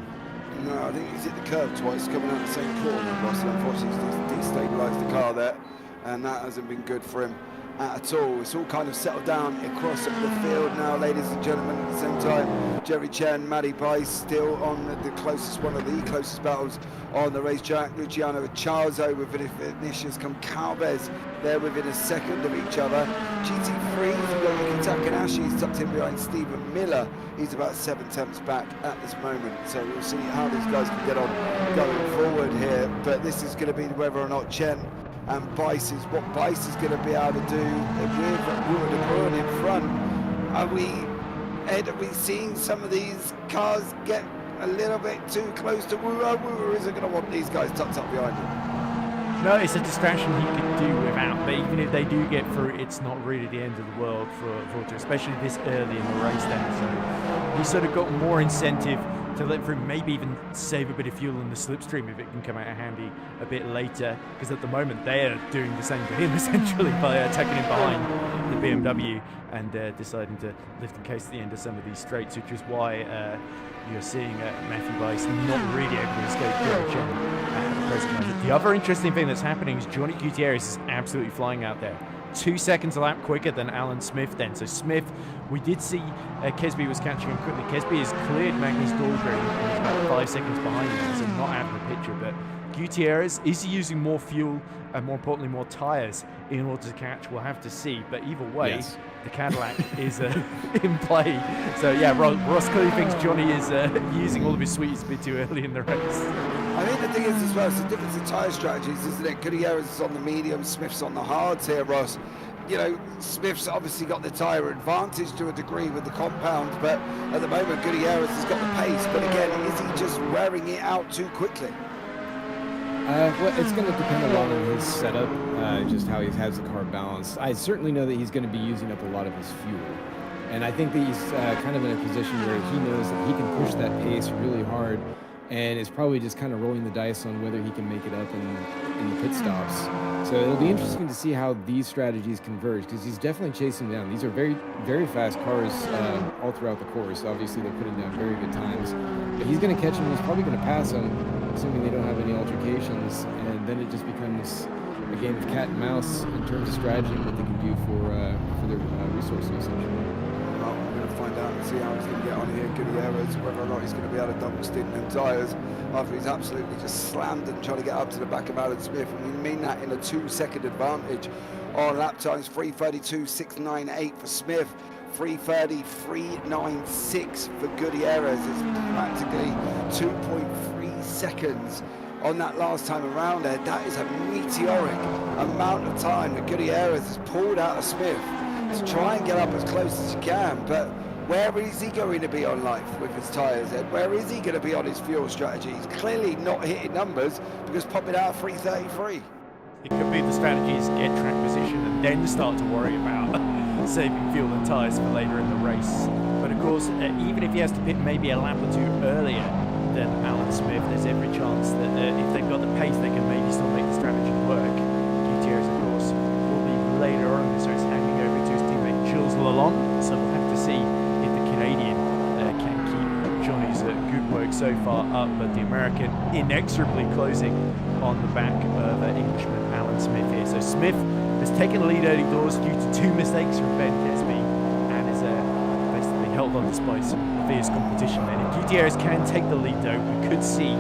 Speaker 1: No, I think he's hit the curb twice coming out the same corner, Ross. Unfortunately, he's destabilised the car there, and that hasn't been good for him at all. It's all kind of settled down across the field now, ladies and gentlemen. At the same time, Jerry Chen, Matty Bice still on the closest, one of the closest battles on the racetrack. Luciano Charzo with Vinicius Calvez there within a second of each other. GT3, Yuki Takanashi is tucked in behind Stephen Miller. He's about 7 tenths back at this moment. So we'll see how these guys can get on going forward here. But this is going to be whether or not Chen and Bice is what Bice is going to be able to do with Wood and Bruin in front. Are we seeing some of these cars get a little bit too close to Woo-Oh? Woo-Oh isn't going to want these guys tucked up behind him.
Speaker 6: No, it's a distraction he could do without, but even if they do get through, it's not really the end of the world for Walter, especially this early in the race then. So he's sort of got more incentive to let through, maybe even save a bit of fuel in the slipstream if it can come out handy a bit later, because at the moment they are doing the same to him essentially by taking him behind the BMW and deciding to lift and case at the end of some of these straights, which is why you're seeing Matthew Weiss not really able to escape Jerry Chen at the present moment. The other interesting thing that's happening is Johnny Gutierrez is absolutely flying out there. 2 seconds a lap quicker than Alan Smith then. So Smith, we did see Kesby was catching him quickly. Kesby has cleared Magnus Dahlgren and he's about 5 seconds behind him, so not out of the picture. But Gutierrez, is he using more fuel and more importantly more tires in order to catch? We'll have to see. But either way,
Speaker 7: Yes.
Speaker 6: the Cadillac is in play. So yeah, Ross clearly thinks Johnny is using all of his sweets a bit too early in the race.
Speaker 1: I think the thing is as well, it's the difference in tyre strategies, isn't it? Gutierrez is on the medium, Smith's on the hards here, Ross. You know, Smith's obviously got the tyre advantage to a degree with the compound, but at the moment Gutierrez has got the pace. But again, is he just wearing it out too quickly?
Speaker 7: Well, it's going to depend a lot on his setup, just how he has the car balanced. I certainly know that he's going to be using up a lot of his fuel. And I think that he's kind of in a position where he knows that he can push that pace really hard and is probably just kind of rolling the dice on whether he can make it up in the pit stops. So it'll be interesting to see how these strategies converge, because he's definitely chasing down. These are very, very fast cars all throughout the course. Obviously, they're putting down very good times. But he's going to catch him. He's probably going to pass him, assuming they don't have any altercations. And then it just becomes a game of cat and mouse in terms of strategy and what they can do for their resources, essentially.
Speaker 1: Well, we're going to find out and see how he's going to get on here, Gutierrez, whether or not he's going to be able to double stint them tyres after he's absolutely just slammed and trying to get up to the back of Alan Smith. And we mean that in a 2-second advantage on lap times. 3:32.698 for Smith, 3:30.396 for Gutierrez. It's practically 2.3 seconds on that last time around there. That is a meteoric amount of time that Gutierrez has pulled out of Smith to try and get up as close as he can. But where is he going to be on life with his tyres, Ed? Where is he going to be on his fuel strategy? He's clearly not hitting numbers because popping out 3:33.
Speaker 6: It could be the strategy is get track position and then start to worry about saving fuel and tyres for later in the race. But of course, even if he has to pit maybe a lap or two earlier than Alan Smith, there's every chance that if they've got the pace, they can maybe still make the strategy work. Gutierrez, of course, will be later on in this race handing over to his teammate Jules Lalonde. So we'll have to see if the Canadian can keep Johnny's good work so far up, but the American inexorably closing on the back of Englishman Alan Smith here. So Smith has taken the lead early doors due to 2 mistakes from Ben Kesby and is basically held on despite some fierce competition then. If Gutierrez can take the lead though, we could see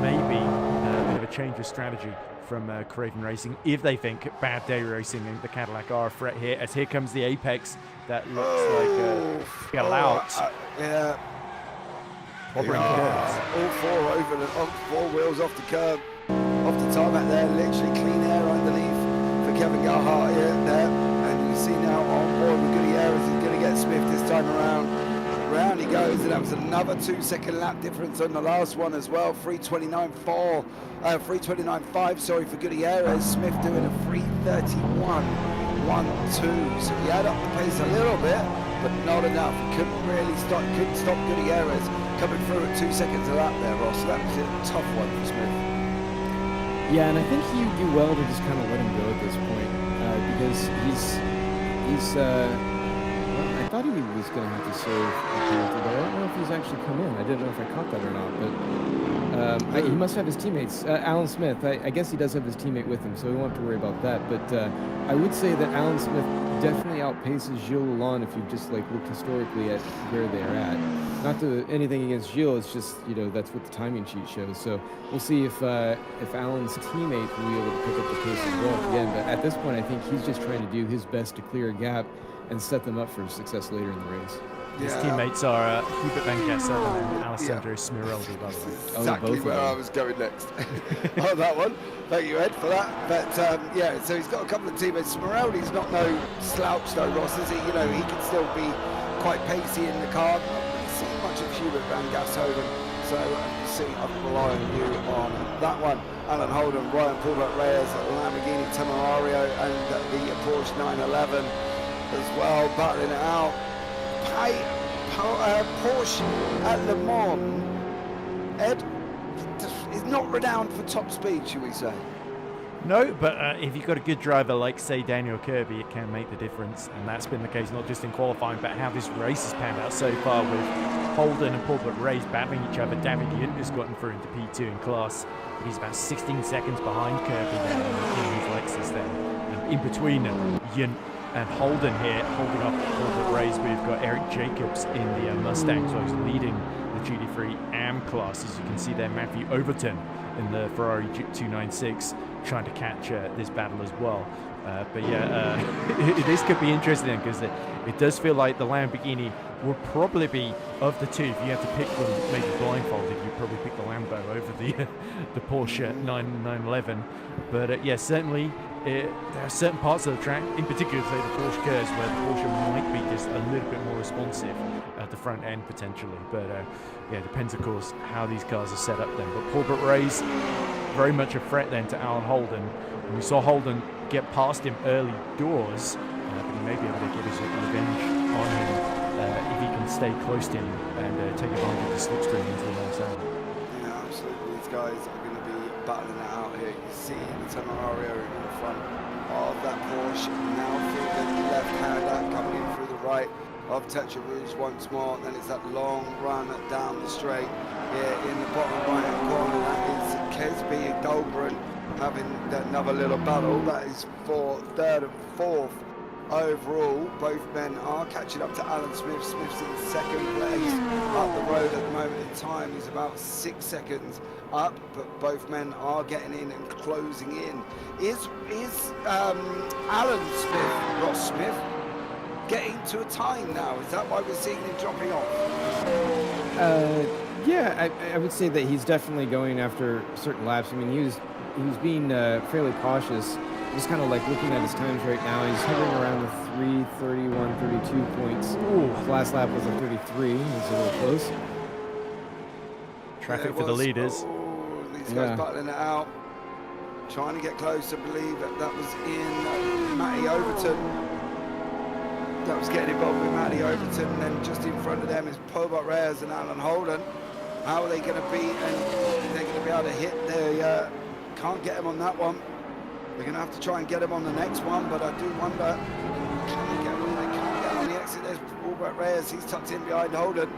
Speaker 6: maybe a bit of a change of strategy from Craven Racing if they think Bad Day Racing and the Cadillac are a threat here, as here comes the apex that looks like fell out.
Speaker 1: Yeah.
Speaker 6: Bobbering curves.
Speaker 1: All four wheels off the curb, off the tarmac there, literally clean air underneath for Kevin Gerhardt here, there. And you see now on board with Gutierrez, he's going to get Smith this time around. Round he goes, and that was another 2-second lap difference on the last one as well. 3:29.5, sorry, for Gutierrez. Smith doing a 3:31.12. So he had up the pace a little bit, but not enough. Couldn't stop Gutierrez coming through at 2 seconds a lap there, Ross. So that was a tough one for Smith.
Speaker 7: Yeah, and I think you do well to just kind of let him go at this point, because he's I thought he was going to have to serve a penalty, but I don't know if he's actually come in. I didn't know if I caught that or not, but he must have his teammates. Alan Smith, I guess he does have his teammate with him, so we won't have to worry about that. But I would say that Alan Smith definitely outpaces Gilles Lalonde if you just looked historically at where they're at. Not to anything against Gilles, it's just, that's what the timing sheet shows. So we'll see if Alan's teammate will be able to pick up the pace as well again. But at this point, I think he's just trying to do his best to clear a gap and set them up for success later in the race.
Speaker 6: His teammates are Hubert Van Kessel and Alessandro Smiroldi, by the way.
Speaker 1: Exactly where I was going next on that one. Thank you, Ed, for that. But so he's got a couple of teammates. Smiroldi's not no slouch though, Ross, is he? He can still be quite pacey in the car. Not really seen much of Hubert Van Gashoven, so I'm relying on you on that one. Alan Holden, Ryan Paulbert Reyes, Lamborghini Temerario, and the Porsche 911 as well, battling it out. Porsche at Le Mans, Ed, is not renowned for top speed, should we say?
Speaker 6: No, but if you've got a good driver like, say, Daniel Kirby, it can make the difference. And that's been the case not just in qualifying, but how this race has panned out so far, with Holden and Paulbert Reyes battling each other. David Yunt has gotten through into P2 in class, but he's about 16 seconds behind Kirby now in his Lexus there. And in between Yunt and Holden here holding up a little bit raised. We've got Eric Jacobs in the Mustang, so he's leading the GT3 AM class. As you can see there, Matthew Overton in the Ferrari 296 trying to catch this battle as well. But yeah, this could be interesting because it does feel like the Lamborghini will probably be, of the two, if you had to pick them maybe blindfolded, you'd probably pick the Lambo over the Porsche 911. But yeah, certainly there are certain parts of the track, in particular say the Porsche curves, where the Porsche might be just a little bit more responsive at the front end potentially. But yeah, it depends of course how these cars are set up then. But Paul Ray's very much a threat then to Alan Holden. And we saw Holden get past him early doors, but he may be able to get his revenge on him if he can stay close to him and take advantage of the slipstream into the last hour.
Speaker 1: Yeah, absolutely. These guys are going to be battling it out here. You see the Tenorio in front of that Porsche. Now through the left-hander coming in through the right of Tetra Rouge once more. Then it's that long run down the straight here in the bottom right-hand corner. That is Kesby and Dahlgren having another little battle. That is for third and fourth overall. Both men are catching up to Alan Smith. Smith's in second place up the road at the moment in time. He's about 6 seconds up, but both men are getting in and closing in. Is Alan Smith, Ross Smith, getting to a time now? Is that why we're seeing him dropping off?
Speaker 7: Yeah, I would say that he's definitely going after certain laps. I mean, he was being fairly cautious. Just kind of like looking at his times right now. He's hovering around the 3:31, 32 points. Ooh. His last lap was a 33. He's a little close.
Speaker 6: Traffic for the leaders.
Speaker 1: Oh, these guys battling it out. Trying to get close, I believe that was in Matty Overton. That was getting involved with Matty Overton. And then just in front of them is Pobot Reyes and Alan Holden. How are they going to be? And they're going to be able to hit their... can't get him on that one. They're going to have to try and get him on the next one, but I do wonder, can they get him? They can't get on the exit. There's Albert Reyes. He's tucked in behind Holden.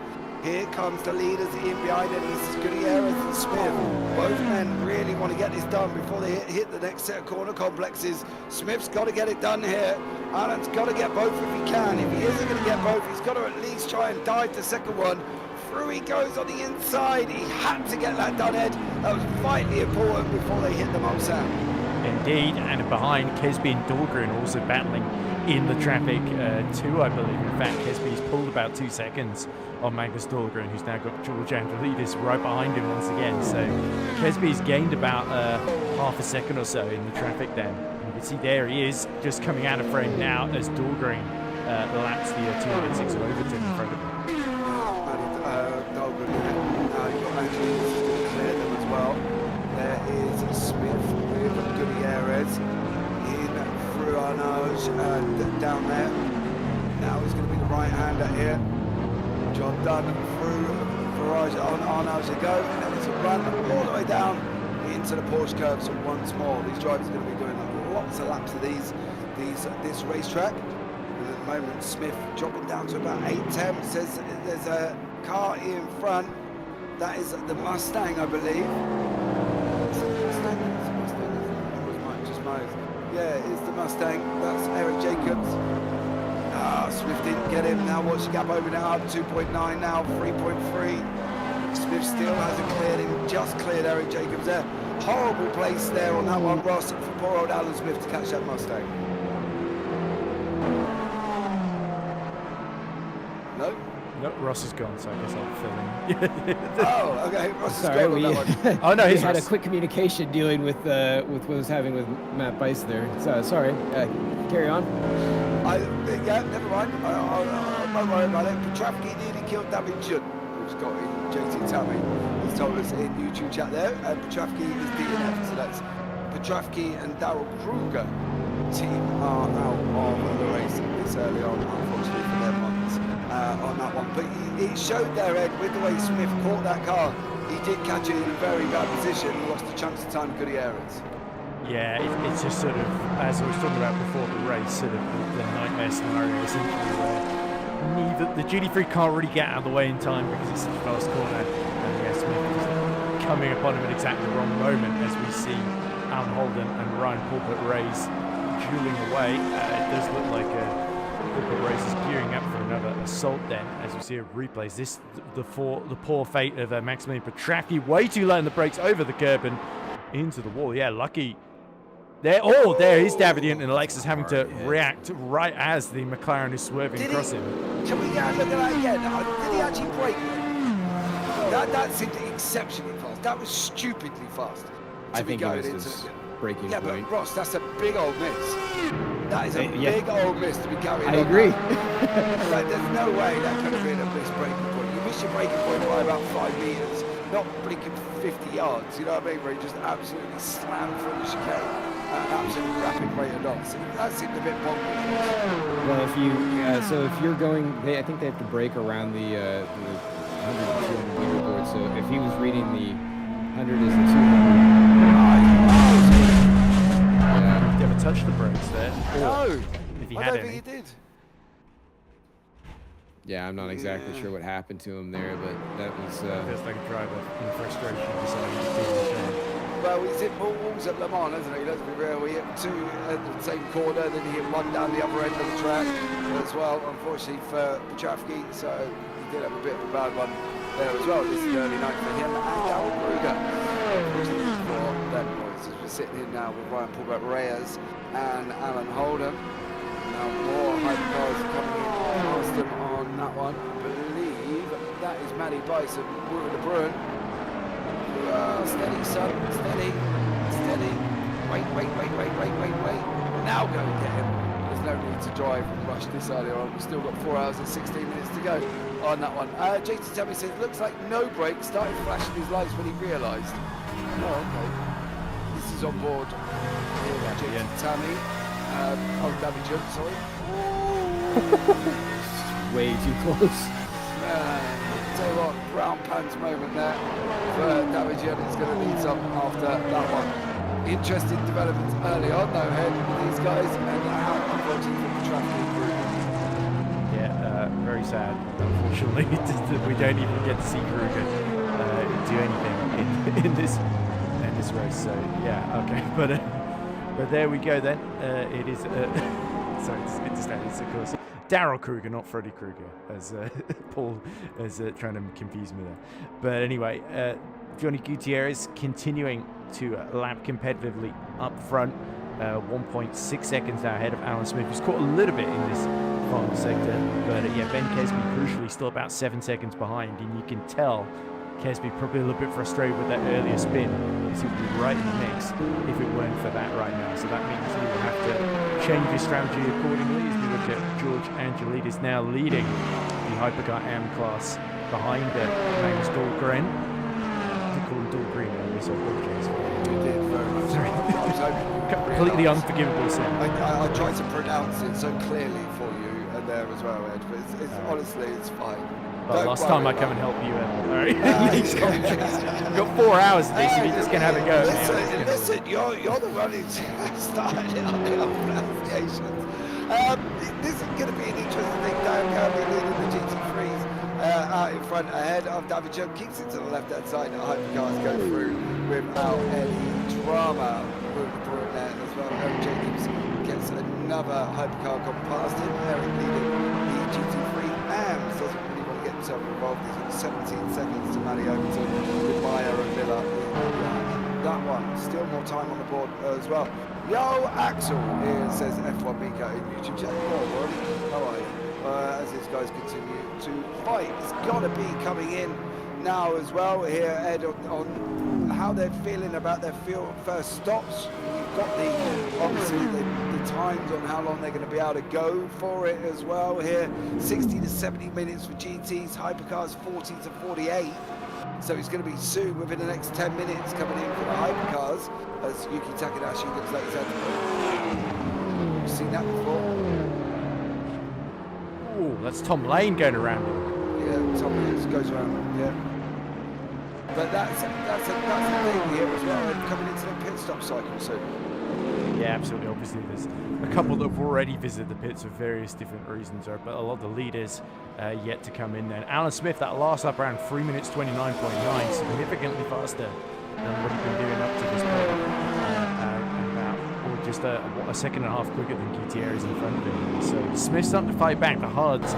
Speaker 1: Here comes the leaders in behind him. This is Gutierrez and Smith. Both men really want to get this done before they hit the next set of corner complexes. Smith's got to get it done here. Alan's got to get both if he can. If he isn't going to get both, he's got to at least try and dive the second one. Through he goes on the inside. He had to get that done, Ed. That was vitally important before they hit the Mulsanne.
Speaker 6: Indeed, and behind Kesby and Dahlgren also battling in the traffic too, I believe. In fact, Kesby's pulled about 2 seconds on Magnus Dahlgren, who's now got George Androlidis right behind him once again. So Kesby's gained about half a second or so in the traffic then. And you can see there he is, just coming out of frame now as Dahlgren laps the 206 of Overton in front of him.
Speaker 1: Dahlgren there. You've got Androlidis to clear them as well. There is Smith with Gutierrez in through Arnage down there. Now he's going to be the right-hander here. Job done through Farage on Arnage to go. And then it's a run all the way down into the Porsche curves once more. These drivers are going to be doing lots of laps of this racetrack. And at the moment, Smith dropping down to about 8:10. Says there's a car in front. That is the Mustang, I believe. Yeah, it's the Mustang. That's Eric Jacobs. Smith didn't get him. Now watch the gap open out. 2.9 now, 3.3. Smith still hasn't cleared him. Just cleared Eric Jacobs there. Horrible place there on that one, Ross, for poor old Alan Smith to catch that Mustang. No?
Speaker 6: Nope, Ross is gone, so I guess I'll fill in.
Speaker 1: Oh, okay. Ross is
Speaker 7: Sorry,
Speaker 1: gone
Speaker 7: we,
Speaker 1: on that one.
Speaker 6: Oh no,
Speaker 7: we
Speaker 6: he's
Speaker 7: had a quick communication dealing with what I was having with Matt Bice there. So sorry. Carry on.
Speaker 1: Yeah, never mind. I won't worry about it. Petrafsky nearly killed David Judd, who's got in JT Tammy. He's told us in YouTube chat there. Petrafsky is DNF, so that's Petrafsky and Darrell Kruger. Team are out of the race this early on, unfortunately for them on that one. But it showed there, Ed, with the way Smith caught that car. He did catch it in a very bad position and lost a chunk of time to Gutierrez.
Speaker 6: Yeah, it's just sort of, as I was talking about before the race, sort of the nightmare scenario essentially where the GT3 can't really get out of the way in time because it's such a fast corner, and yeah, Smith is coming upon him at exactly the wrong moment as we see Alan Holden and Ryan Pulpit Reyes dueling away. It does look like the race is gearing up for another assault then, as we see a replays. This, the poor fate of Maximilian Petracchi, way too low in the brakes, over the curb and into the wall. Yeah, lucky. There is Davidian, and Alexis having to react right as the McLaren is swerving across him.
Speaker 1: Can we get a look at that again? Did he actually brake? That seemed exceptionally fast. That was stupidly fast.
Speaker 7: I think it was his braking point.
Speaker 1: But Ross, that's a big old miss. That is a big old miss to be carrying on.
Speaker 7: I agree.
Speaker 1: Like, there's no way that could have been a missed braking point. You miss your braking point by about 5 meters, not blinking 50 yards. You know what I mean? Where you just absolutely slammed through the chicane at an absolute rapid rate of knots. That seemed a bit bonkers.
Speaker 7: Well, if you're going, I think they have to brake around the 100 and 200 meter board. So if he was reading the 100 as the 200.
Speaker 6: He never touched the brakes there.
Speaker 1: No,
Speaker 6: if he
Speaker 1: I
Speaker 6: had
Speaker 1: don't
Speaker 6: any.
Speaker 1: think he did.
Speaker 7: Yeah, I'm not exactly sure what happened to him there, but that was.
Speaker 6: Feels like a driver in frustration deciding to do the thing.
Speaker 1: Well, he's hit more walls at Le Mans, hasn't he? Let's be real. We hit 2 at the same corner, then he hit 1 down the other end of the track as well, unfortunately for Petracchi. So he did have a bit of a bad one there as well. This is the early night for him and Darryl Kruger. Unfortunately for them boys, as we're sitting here now with Ryan Paulbert Reyes and Alan Holden. Now more hypercars coming in past them on that one. I believe that is Matty Bice and Wood de Bruin. Steady, son, steady. Wait. Now go and get him. There's no need to drive and rush this earlier on. We've still got 4 hours and 16 minutes to go on that one. JT Tammy says, looks like no brakes, started flashing his lights when he realised. Oh, okay. This is on board. JT Tammy. Davidian, sorry.
Speaker 7: Way too close.
Speaker 1: Tell you what, brown pants moment there for Davidian. It's going to need some after that one. Interesting developments early on, though, ahead with these guys, and now unfortunately for the traffic group.
Speaker 6: Yeah, very sad. Unfortunately, we don't even get to see Kruger do anything in this race. So yeah, okay, but there we go then. It is. Sorry, it's of course Darryl Kruger, not Freddy Krueger, as Paul is trying to confuse me there. But anyway, Johnny Gutierrez continuing to lap competitively up front, 1.6 seconds now ahead of Alan Smith, who's caught a little bit in this final sector. But yeah, Ben Kesby crucially still about 7 seconds behind, and you can tell Kesby probably a little bit frustrated with that earlier spin. He would be right in the mix if it weren't for that right now. So that means he will have to change his strategy accordingly as we look at George Angelidis now leading the Hypercar AM class behind Magnus Dahlgren. They call him Dahlgren on this podcast.
Speaker 1: You did very much.
Speaker 6: Sorry.
Speaker 1: I was hoping
Speaker 6: Completely unforgivable sin.
Speaker 1: I tried to pronounce it so clearly for you and there as well, Ed, but it's honestly, it's fine.
Speaker 6: Well, last time I come and help you, Ed. We've got 4 hours of this, and you're just going to have a go.
Speaker 1: Listen, you're the one who's started it on the pronunciations. This is going to be an interesting thing. Dan Kirby leading the GT3s out in front ahead of Davidian. Kicks it to the left-hand side. The hypercars go through without any drama. We're there as well. Eric Jacobs gets another hypercar gone past him. Eric leading the GT3 AMS. Doesn't really want to get himself involved. He's got 17 seconds to Matty Overton with Meyer and Miller. That one. Still more time on the board as well. Yo, Axel, here says F1 Mika in YouTube chat. How are you? As these guys continue to fight. It's got to be coming in now as well. Here, Ed, on how they're feeling about their first stops. We've got obviously the times on how long they're going to be able to go for it as well. Here, 60 to 70 minutes for GTs, Hypercars 40 to 48. So it's going to be soon, within the next 10 minutes, coming in for the Hypercars, as Yuki Takadashi looks like he's had to. You've seen that before?
Speaker 6: Oh, that's Tom Lane going around him.
Speaker 1: Yeah, Tom Lane goes around, yeah. But that's the thing here as well, and coming into the pit stop cycle soon.
Speaker 6: Yeah, absolutely. Obviously, there's a couple that have already visited the pits for various different reasons, but a lot of the leaders yet to come in then. Alan Smith, that last lap around 3 minutes 29.9, significantly faster than what he'd been doing up to this point. Or just a second and a half quicker than Gutierrez in front of him. So Smith's starting to fight back. The hards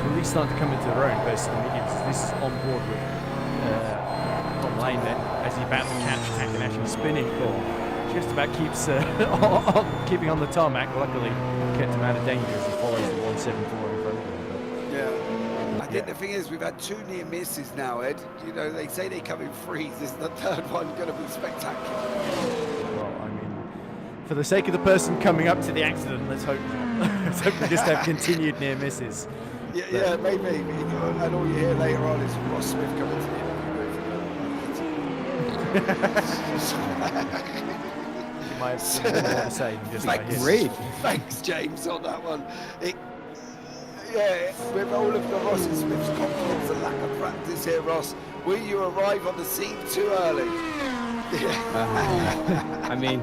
Speaker 6: really starting to come into their own versus the mediums. This is on board with online then as he about to catch Takanashi spinning, but just about keeps keeping on the tarmac. Luckily, kept him out of danger as he follows the 174 in front of him. But,
Speaker 1: yeah. I think the thing is, we've had 2 near misses now, Ed. You know, they say they come in threes. Is the third one going to be spectacular?
Speaker 6: well, I mean, for the sake of the person coming up to the accident, let's hope not. Let's hope we just have continued near misses.
Speaker 1: Yeah, maybe. And all you hear later on is Ross Smith coming to the interview.
Speaker 6: You might have some more to say than just like
Speaker 7: Great.
Speaker 1: Thanks, James, on that one. With all of the Ross and Smith's confidence and lack of practice here, Ross, will you arrive on the scene too early?
Speaker 7: I mean,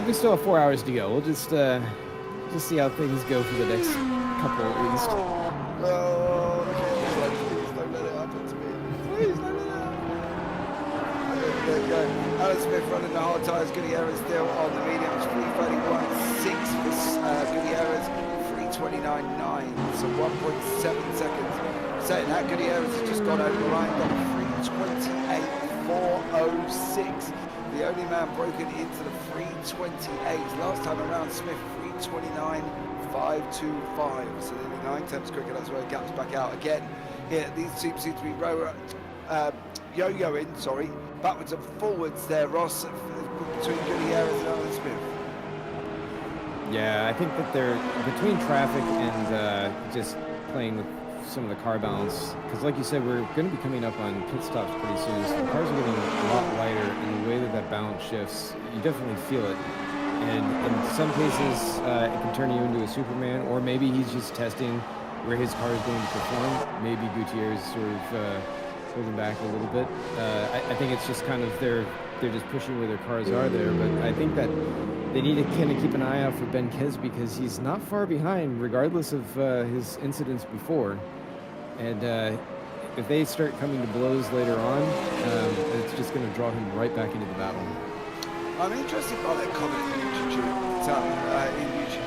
Speaker 7: we still have 4 hours to go. We'll just see how things go for the next couple at least.
Speaker 1: Oh, please don't let it happen to me. Please don't let it happen. There you go. Alan Smith running the hard tyres. Gutierrez still on the mediums. 3:31.6 for Gutierrez. 3:29.9. So 1.7 seconds. Saying that, Gutierrez has just gone over Ryan. Got 3:28.406. The only man broken into the 3:28. Last time around, Smith 3:29.525. So nearly 9 tenths quicker. That's where it gaps back out again. Here, these teams seem to be yo-yoing, backwards and forwards there, Ross, between Gutierrez and Alan Smith.
Speaker 7: Yeah, I think that they're between traffic and just playing with some of the car balance. Because like you said, we're going to be coming up on pit stops pretty soon. So the cars are getting a lot lighter, and the way that balance shifts, you definitely feel it. And in some cases, it can turn you into a Superman, or maybe he's just testing where his car is going to perform. Maybe Gutierrez sort of holding back a little bit. I think it's just kind of they're just pushing where their cars are there. But I think that they need to kind of keep an eye out for Ben Kes, because he's not far behind, regardless of his incidents before. And if they start coming to blows later on, it's just going to draw him right back into the battle.
Speaker 1: I'm interested by that comment in YouTube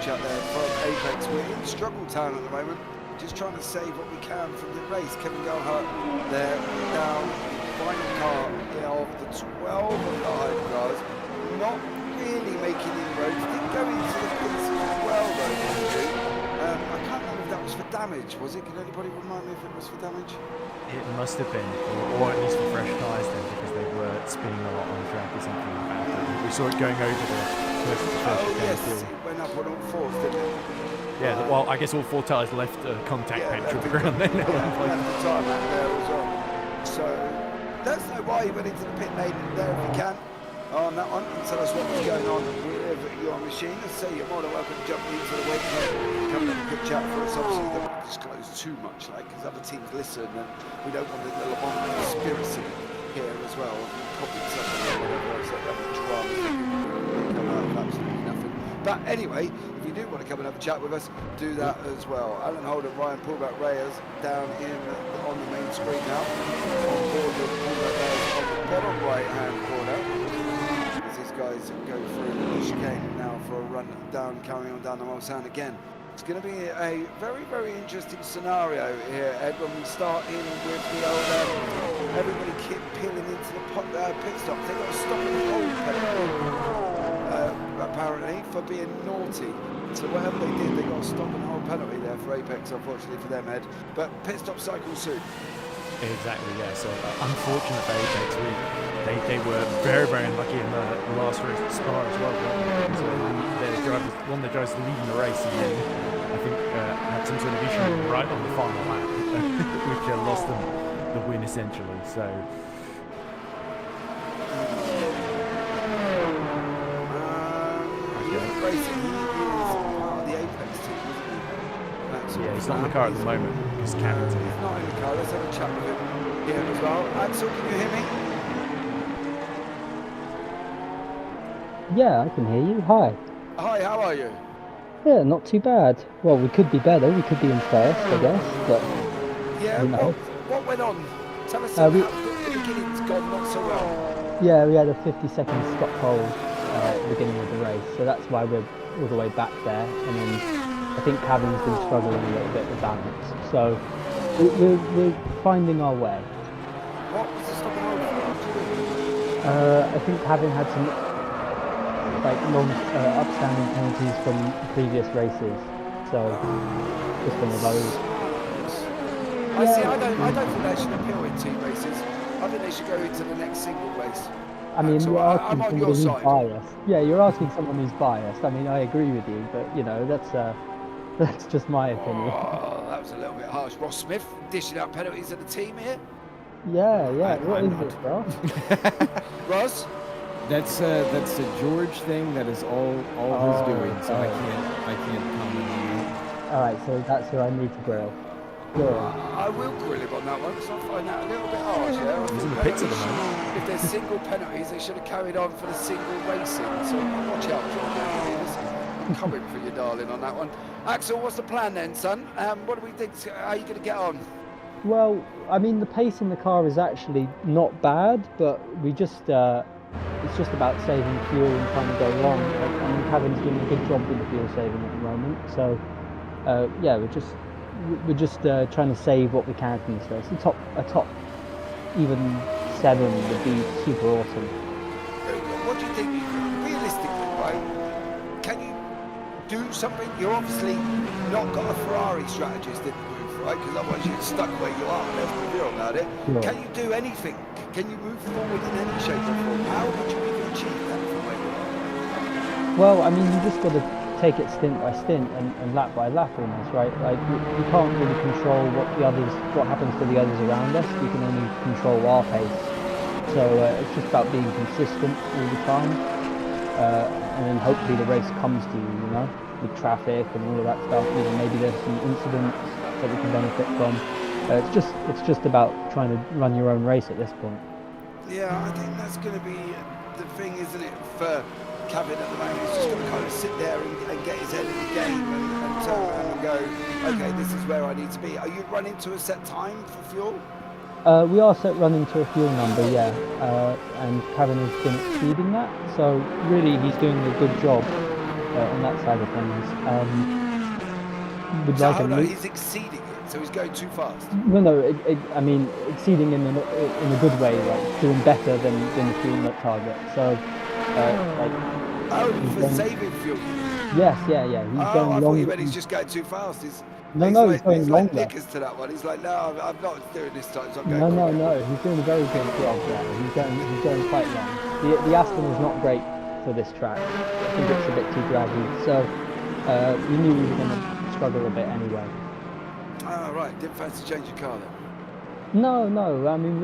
Speaker 1: chat there from Apex. We're in struggle town at the moment, just trying to save what we can from the race. Kevin Gallagher there down final car of the 12 of the Hypercars, not really making inroads. Did go into the pits as well though. I can't remember if that was for damage, was it? Can anybody remind me if it was for damage?
Speaker 6: It must have been, or at least for fresh tyres then, because they were spinning a lot on the track or something like that. We saw it going over the first
Speaker 1: yes, it went up on all fours, didn't it?
Speaker 6: Yeah, well, I guess all 4 tyres left a contact patch on the ground then.
Speaker 1: Yeah, left the tarmac there as well. So, let's know why you went into the pit lane there if you can on that one, and tell us what was going on with your machine. Let's say you're more than welcome to jump into the wake up, come and have a good chat for us. Obviously, don't disclose too much, because other teams listen, and we don't want the Le Mans conspiracy here as well. Copying something or whatever else, like that drama that come out of absolutely nothing. But anyway, if you do want to come and have a chat with us, do that as well. Alan Holden, Ryan Pullback Reyes down on the main screen now. On board with Pullback Reyes on the bottom right-hand corner. As these guys go through the chicane now for a run down, carrying on down the Mulsanne again. It's going to be a very, very interesting scenario here, Ed, when we start in with the old everybody peeling into the pit stop. They've got to stop and hold apparently for being naughty. So whatever they did, they got a stop and hold penalty there for Apex, unfortunately for them, Ed. But pit stop cycle soon.
Speaker 6: Exactly, yeah. So unfortunate for Apex, they were very, very unlucky in the last race at Spa as well. So one of the drivers leading the race, and then I think had some sort of issue right on the final lap, which lost them the win essentially. So.
Speaker 1: Racing, he is part of the Apex team, isn't he?
Speaker 6: Yeah, he's not in the car at the moment. He's cabin team.
Speaker 1: He's not in the car. Let's have a chat with him here as well. Axel, can you hear me?
Speaker 8: Yeah, I can hear you. Hi.
Speaker 1: Hi, how are you?
Speaker 8: Yeah, not too bad. Well, we could be better. We could be in first, I guess. But
Speaker 1: yeah,
Speaker 8: you know.
Speaker 1: what went on? Tell us how the beginning's gone not so well.
Speaker 8: Yeah, we had a 50-second stop hold at the beginning of the race, so that's why we're all the way back there. And then I think Cavin's been struggling a little bit with balance, so we're finding our way.
Speaker 1: What was the stop and hold for?
Speaker 8: I think Kavin had some long upstanding penalties from previous races, so just one of those.
Speaker 1: I see. I don't think they should appeal in team races. I think they should go into the next single race.
Speaker 8: I mean,
Speaker 1: So
Speaker 8: you're asking
Speaker 1: I'm on
Speaker 8: somebody
Speaker 1: your
Speaker 8: who's
Speaker 1: side.
Speaker 8: biased. Yeah, you're asking someone who's biased. I mean, I agree with you, but you know, that's just my opinion.
Speaker 1: Oh, that was a little bit harsh. Ross Smith dishing out penalties at the team here.
Speaker 8: Yeah. What is it, bro?
Speaker 1: Ross?
Speaker 7: That's a George thing. That is all his doing. So I can't comment on that.
Speaker 8: All right, so that's who I need to grill. Sure.
Speaker 1: I will grill him on that one because I find that a little bit harsh. Yeah?
Speaker 6: He's in the pits at the moment.
Speaker 1: If there's single penalties, they should have carried on for the single racing. So watch out, George. Coming for you, darling, on that one. Axel, what's the plan then, son? What do we think? How are you going to get on?
Speaker 8: Well, I mean, the pace in the car is actually not bad, but we just it's just about saving fuel and trying to go long. I mean, Cavin's doing a good job with the fuel saving at the moment. So yeah, we're just trying to save what we can from this race. A top even 7 would be super awesome.
Speaker 1: What do you think, realistically, right? Can you do something? You're obviously not got a Ferrari strategist in the booth, right? Because otherwise you're stuck where you are. Let's be real about it.
Speaker 8: Sure.
Speaker 1: Can you do anything? Can you move forward in any shape or form? How would you even achieve that from where you are?
Speaker 8: Well, I mean, you just got to take it stint by stint and lap by lap almost, right? Like we can't really control what happens to the others around us. We can only control our pace. So it's just about being consistent all the time, and then hopefully the race comes to you, you know, with traffic and all of that stuff. Even maybe there's some incidents that we can benefit from. It's just about trying to run your own race at this point.
Speaker 1: Yeah, I think that's going to be the thing, isn't it, for Kevin at the moment? He's just going to kind of sit there and get his head in the game and turn around and go, okay, this is where I need to be. Are you running to a set time for fuel?
Speaker 8: We are running to a fuel number, yeah, and Kevin has been exceeding that. So really, he's doing a good job on that side of things.
Speaker 1: So hold on, he's exceeding it, so he's going too fast.
Speaker 8: No, I mean exceeding in a good way, like doing better than the fuel target. So
Speaker 1: for saving fuel.
Speaker 8: Yes, yeah. He's
Speaker 1: I
Speaker 8: going
Speaker 1: thought
Speaker 8: long.
Speaker 1: you meant he's just going too fast. He's
Speaker 8: going
Speaker 1: like
Speaker 8: longer.
Speaker 1: Nickers to that one. He's like, no, I'm not doing this time. So I'm going.
Speaker 8: No. He's doing a very good job there. He's going quite long. The Aston is not great for this track. I think it's a bit too draggy. So we knew we were going to struggle a bit anyway.
Speaker 1: Oh, right. Didn't fancy change your car then?
Speaker 8: No. I mean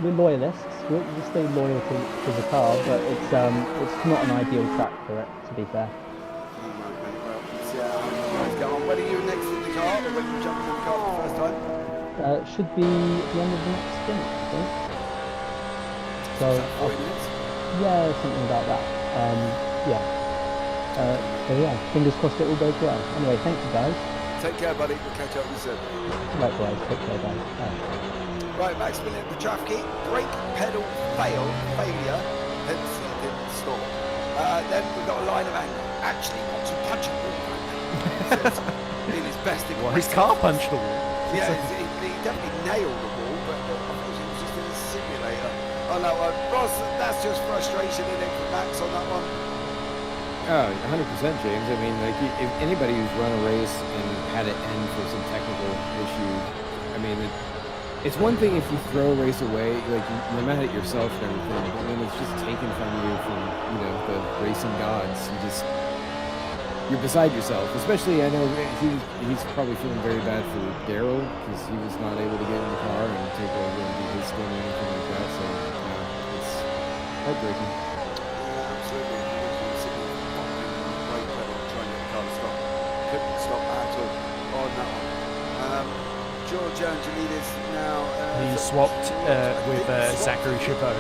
Speaker 8: we're loyalists. We'll stay loyal to the car, but it's not an ideal track for it, to be fair.
Speaker 1: When are you next in the car, or when you jump in the car for the first time?
Speaker 8: Should be at the end of the next stint, I think. So,
Speaker 1: 40 minutes?
Speaker 8: yeah, something about that. So yeah, fingers crossed it all goes well. Anyway, thank you guys.
Speaker 1: Take care, buddy. We'll catch up with you soon.
Speaker 8: Likewise, take care guys.
Speaker 1: Right, Maximilian Petrafsky, brake pedal failure, hence he didn't stop. Then we've got a line of anger. Actually want to punch a wall. In his best.
Speaker 6: Well, his car punched the wall.
Speaker 1: Yeah, he definitely nailed the wall, but unfortunately it was just in a simulator on that one. Ross, that's just frustration in it for Max on that one.
Speaker 7: Oh, 100%, James. I mean, like, if anybody who's run a race and had it end for some technical issue, I mean, it's one thing if you throw a race away, like, you're mad at yourself and everything, but when it's just taken from you from, you know, the racing gods, you're beside yourself. Especially, I know he's probably feeling very bad for Daryl because he was not able to get in the car and take over and do his thing or anything like that. So, you know, it's heartbreaking.
Speaker 1: Yeah, absolutely. Trying to get the car to stop. Couldn't stop at all on that one. George Angelidis now.
Speaker 6: He swapped with Zachary Chabot.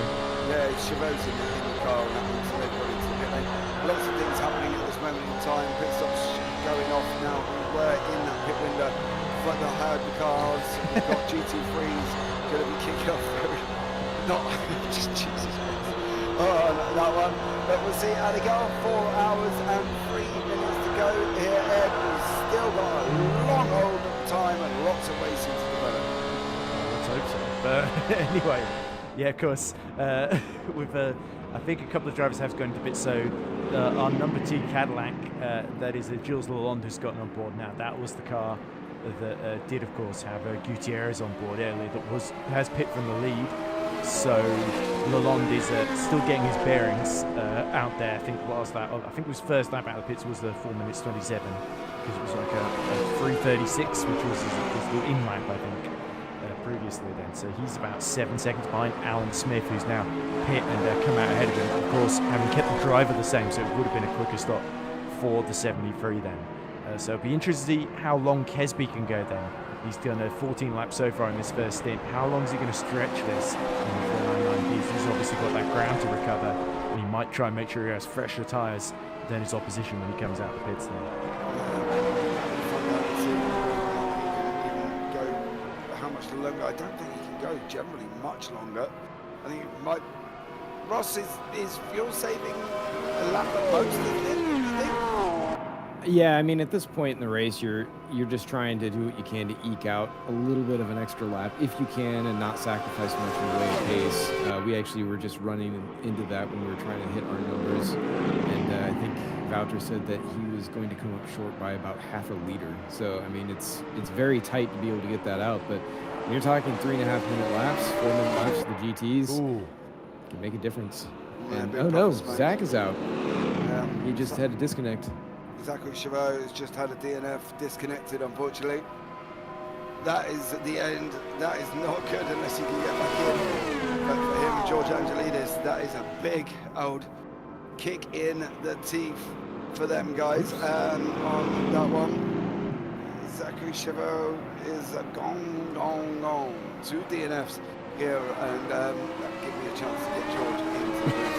Speaker 1: Yeah, Chabot's in the car on that one, so they've got into the pit lane. Lots of things happening at this moment in time. Pit stops going off now. We're in that pit window for the Hypercars. We've got GT3s going to be kicking off. Not just Jesus Christ. on that one. But we'll see how they go on. 4 hours and 3 minutes to go here. Ed, we've still got a long old time and lots of racing to develop.
Speaker 6: Let's hope so. But anyway, yeah, of course, with I think a couple of drivers have gone into bit. So our number 2 Cadillac, that is Jules Lalonde, who's gotten on board now. That was the car that did, of course, have Gutierrez on board earlier. That has pit from the lead. So Lalonde is still getting his bearings out there. I think it was first lap out of the pits was the 4 minutes 27, because it was like a 3:36, which was the in lap, I think. Previously then, so he's about 7 seconds behind Alan Smith, who's now pit and come out ahead of him, of course having kept the driver the same, so it would have been a quicker stop for the 73 then. So it'll be interesting to see how long Kesby can go then. He's done 14 laps so far in this first stint. How long is he going to stretch this in the 499? He's obviously got that ground to recover, and he might try and make sure he has fresher tyres than his opposition when he comes out the pits then.
Speaker 1: Longer. I don't think he can go generally much longer. I think it might. Ross is fuel saving a lap at most, isn't it? You think?
Speaker 7: Yeah, I mean, at this point in the race, you're just trying to do what you can to eke out a little bit of an extra lap if you can, and not sacrifice much in the way of pace. We actually were just running into that when we were trying to hit our numbers, and I think Voucher said that he was going to come up short by about half a liter. So I mean, it's very tight to be able to get that out, but you're talking 3.5 minute laps, 4 minute laps for the GTs.
Speaker 6: Ooh.
Speaker 7: Can make a difference.
Speaker 1: Yeah,
Speaker 7: And, oh no, Zach is out. He just had a disconnect.
Speaker 1: Zachary Chavot has just had a DNF disconnected, unfortunately. That is the end. That is not good unless he can get back in. But for him, George Angelidis, that is a big old kick in the teeth for them guys. And on that one, Zachary Chavot is gone. 2 DNFs here, and that give me a chance to get George into the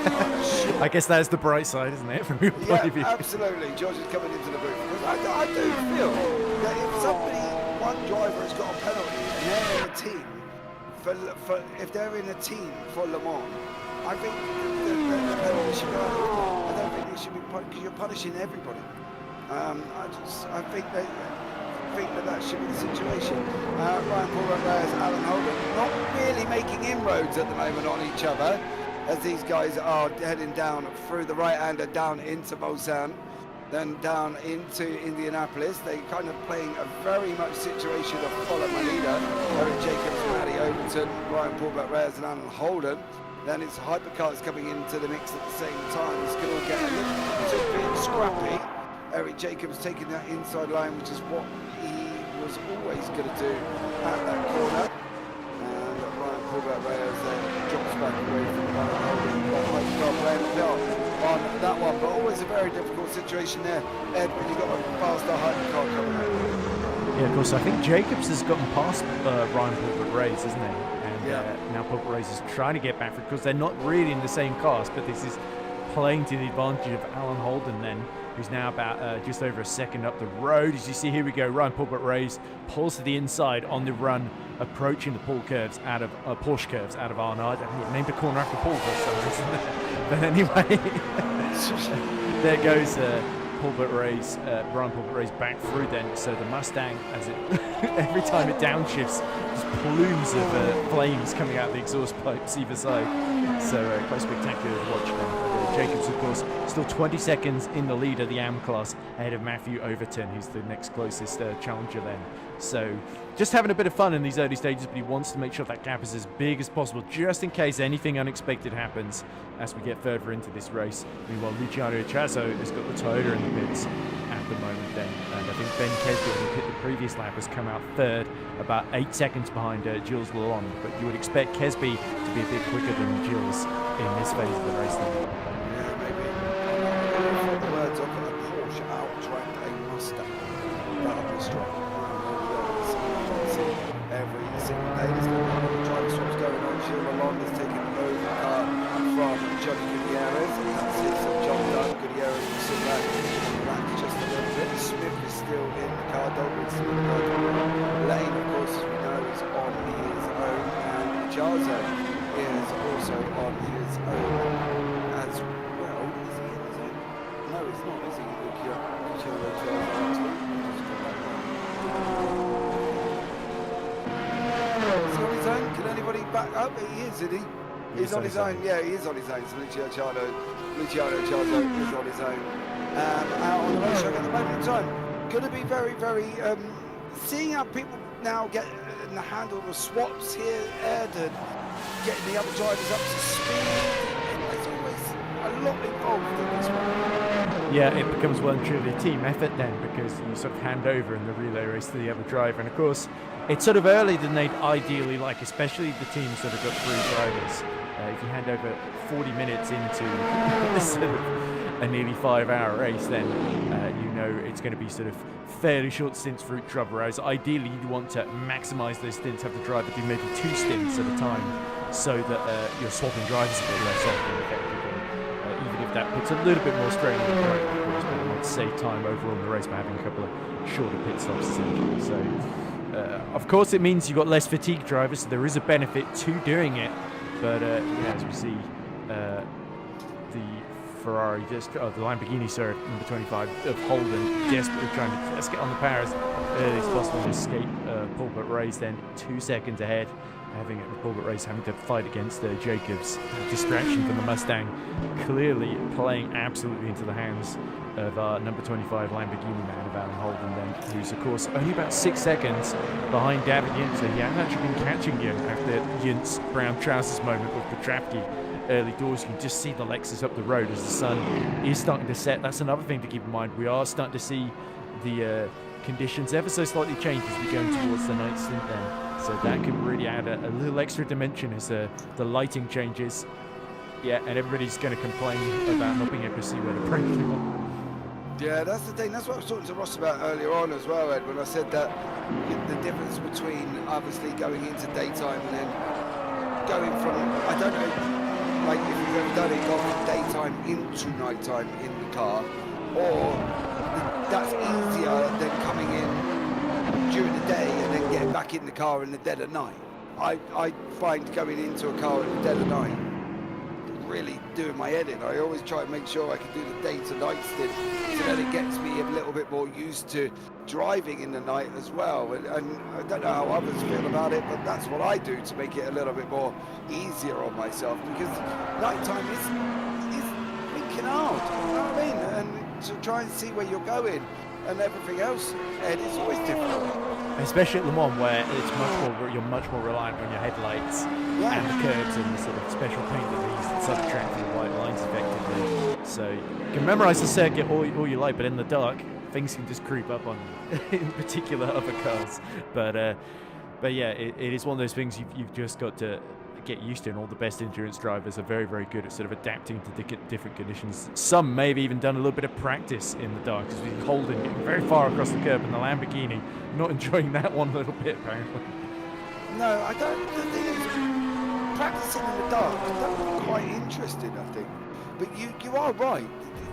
Speaker 1: booth.
Speaker 6: I guess that's the bright side, isn't it, from your point of view?
Speaker 1: Absolutely. George is coming into the booth. Because I do feel that if one driver has got a penalty and they're in a team, if they're in a team for Le Mans, I think the penalty should go out the window. I don't think it should be punished, because you're punishing everybody. I think that should be the situation. Ryan Paul Reyes, Alan Holden, not really making inroads at the moment on each other, as these guys are heading down through the right-hander, down into Mulsanne, then down into Indianapolis. They're kind of playing a very much situation of follow my leader. Eric Jacobs, Matty Overton, Ryan Paul Reyes and Alan Holden. Then it's Hypercars coming into the mix at the same time. It's going to get a little bit scrappy. Eric Jacobs taking that inside line, which is what he was always going to do at that corner. And Ryan Paul Reyes then drops back away from Hypercar on that one. But always a very difficult situation there, Ed, when you've got a faster Hypercar coming out.
Speaker 6: Yeah, of course. I think Jacobs has gotten past Ryan Paul Reyes, isn't he? And now Paul Reyes is trying to get back, because they're not really in the same class, but this is playing to the advantage of Alan Holden then, who's now about just over a second up the road. As you see, here we go, Ryan Paul Reyes pulls to the inside on the run, approaching the Porsche curves out of Arnard. I think it named a corner after Paul for some reason. But anyway, there goes Ryan Paul Reyes back through then. So the Mustang, as it every time it downshifts, there's plumes of flames coming out of the exhaust pipes either side. So quite spectacular to watch now. Jacobs, of course, still 20 seconds in the lead of the AM class, ahead of Matthew Overton, who's the next closest challenger then. So just having a bit of fun in these early stages, but he wants to make sure that gap is as big as possible, just in case anything unexpected happens as we get further into this race. Meanwhile, Luciano Chazo has got the Toyota in the pits at the moment then. And I think Ben Kesby, who hit the previous lap, has come out third, about 8 seconds behind Jules Lalonde. But you would expect Kesby to be a bit quicker than Jules in this phase of the race then.
Speaker 1: The words of a Porsche outranked a Mustang. That would be strong. Every single day there's going to be driver swaps going on. Gilles Lalonde is taking over the car from Johnny Gutierrez, and that's his job done. Gutierrez will sit back just a little bit. Smith is still in the car. Dolby is still in the car. Lane, of course, as we know, is on his own, and Jarzo is also on his own. Is he on his own? Can anybody back up? He is, isn't he? He's on his own. Yeah, he is on his own. So Luciano Ciardo is on his own. Out on the racetrack at the moment in time. Going to be very, very... seeing how people now get in the handle of swaps here, Ed, and getting the other drivers up to speed. There's always a lot involved in this one.
Speaker 6: Yeah, it becomes one truly team effort then, because you sort of hand over in the relay race to the other driver. And of course, it's sort of earlier than they'd ideally like, especially the teams that have got 3 drivers. If you hand over 40 minutes into sort of a nearly 5-hour race, then you know it's going to be sort of fairly short stints for each driver. Whereas ideally, you want to maximise those stints, have the driver do maybe 2 stints at a time, so that you're swapping drivers a bit less often, effectively. Even if that puts a little bit more strain on the driver, of course, but you want to save time overall in the race by having a couple of shorter pit stops, essentially. So, of course, it means you've got less fatigue drivers, so there is a benefit to doing it. But yeah, as we see, the Ferrari the Lamborghini, sorry, number 25 of Holden, desperately trying to just get on the power as early as possible and escape pulpit race. Then 2 seconds ahead, having a pulpit race, having to fight against Jacobs. Distraction from the Mustang, clearly playing absolutely into the hands of number 25 Lamborghini man of Alan Holden, then, who's of course only about 6 seconds behind David Yintz. So he hasn't actually been catching him after Yintz' brown trousers moment with Petravsky early doors. You can just see the Lexus up the road as the sun is starting to set. That's another thing to keep in mind. We are starting to see the conditions ever so slightly change as we go towards the night stint then. So that can really add a little extra dimension as the lighting changes. Yeah, and everybody's going to complain about not being able to see where the break is.
Speaker 1: Yeah, that's the thing. That's what I was talking to Ross about earlier on as well, Ed, when I said that the difference between obviously going into daytime and then going from, I don't know, like if you've ever done it, go from daytime into nighttime in the car, or that's easier than coming in during the day and then getting back in the car in the dead of night. I find going into a car in the dead of night really doing my head in. I always try to make sure I can do the day to night stint, so that it gets me a little bit more used to driving in the night as well. And I don't know how others feel about it, but that's what I do to make it a little bit more easier on myself, because nighttime is thinking hard, you know what I mean? And to try and see where you're going and everything else, Ed, is always difficult.
Speaker 6: Especially at Le Mans, where you're much more reliant on your headlights and the curbs and the sort of special paint that they use to subtract from the white lines effectively. So you can memorise the circuit all you like, but in the dark, things can just creep up on you, in particular other cars. But yeah, it is one of those things you've just got to get used to, and all the best endurance drivers are very, very good at sort of adapting to different conditions. Some may have even done a little bit of practice in the dark, because we've Holden getting very far across the curb and the Lamborghini not enjoying that one little bit, apparently.
Speaker 1: No, I don't. The thing is, practicing in the dark, that would be quite interesting, I think. But you are right.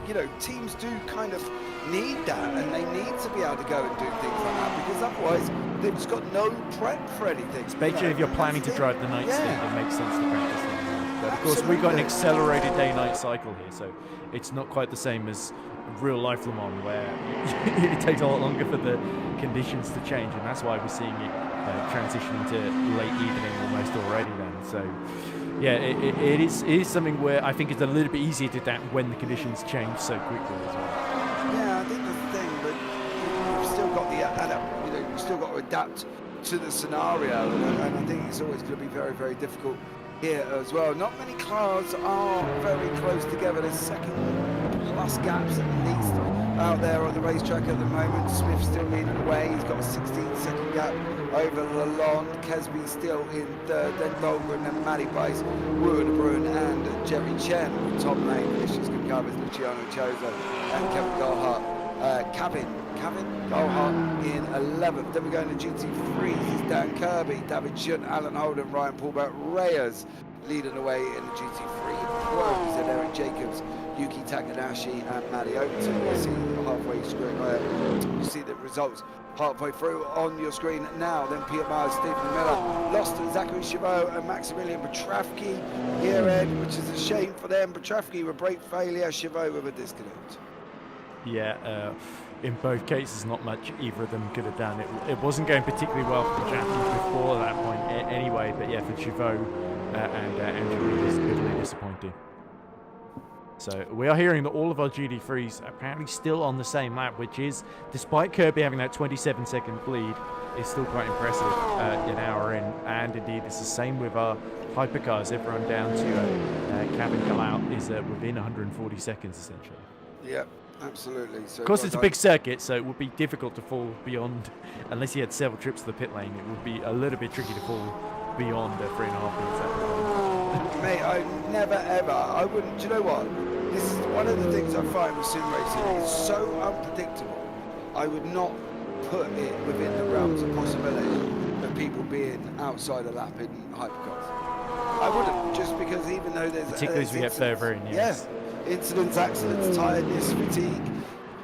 Speaker 1: You know, teams do kind of need that, and they need to be able to go and do things like that, because otherwise they've just got no prep for anything.
Speaker 6: Especially if you're planning to drive the night stint, it makes sense to practice things. But of course, we've got an
Speaker 1: Absolutely.
Speaker 6: accelerated day-night cycle here, so it's not quite the same as real-life Le Mans, where it takes a lot longer for the conditions to change, and that's why we're seeing it transition into late evening almost already then. So yeah, it is something where I think it's a little bit easier to adapt when the conditions change so quickly as well.
Speaker 1: Yeah, I think that's the thing, but you've still got you've still got to adapt to the scenario, and I think it's always going to be very, very difficult here as well. Not many cars are very close together. There's second plus gaps at least out there on the racetrack at the moment. Smith still leading the way. He's got a 16-second gap over Lalonde. Kesby still in third, then Dahlgren, then Matty Bice, Wood-Brun and Jerry Chen. Tom Lane, Vinicius Goncalves, Luciano Chozo and Kevin Golhart. Kevin Golhart in 11th. Then we go into GT3. This is Dan Kirby, David Schunt, Alan Holden, Ryan Paulbert, Reyes leading the way in the GT3. Pros and Eric Jacobs, Yuki Takanashi and Matty Overton. You see halfway screen, you see the results halfway through on your screen now. Then Peter Myers, Stephen Miller lost to Zachary Chavot and Maximilian Petravsky here, Ed, which is a shame for them. Petravsky with brake failure, Chavot with a disconnect.
Speaker 6: Yeah, in both cases, not much either of them could have done. It wasn't going particularly well for the Japanese before that point anyway, but yeah, for Chauveau and Angelique is bitterly disappointing. So we are hearing that all of our GD3s are apparently still on the same lap, which is, despite Kirby having that 27-second lead, is still quite impressive an hour in. And indeed, it's the same with our hypercars. Everyone down to cabin Galau is within 140 seconds, essentially.
Speaker 1: Yeah, absolutely. So
Speaker 6: of course, it's a big circuit, so it would be difficult to fall beyond, unless you had several trips to the pit lane, it would be a little bit tricky to fall beyond 3.5 minutes at the moment.
Speaker 1: Mate, I never ever, I wouldn't, do you know what? This is one of the things I find with sim racing. It's so unpredictable. I would not put it within the realms of possibility of people being outside a lap in hypercars. I wouldn't, just because even though there's...
Speaker 6: Particularly as we get further in, yes.
Speaker 1: Yeah, incidents, accidents, tiredness, fatigue,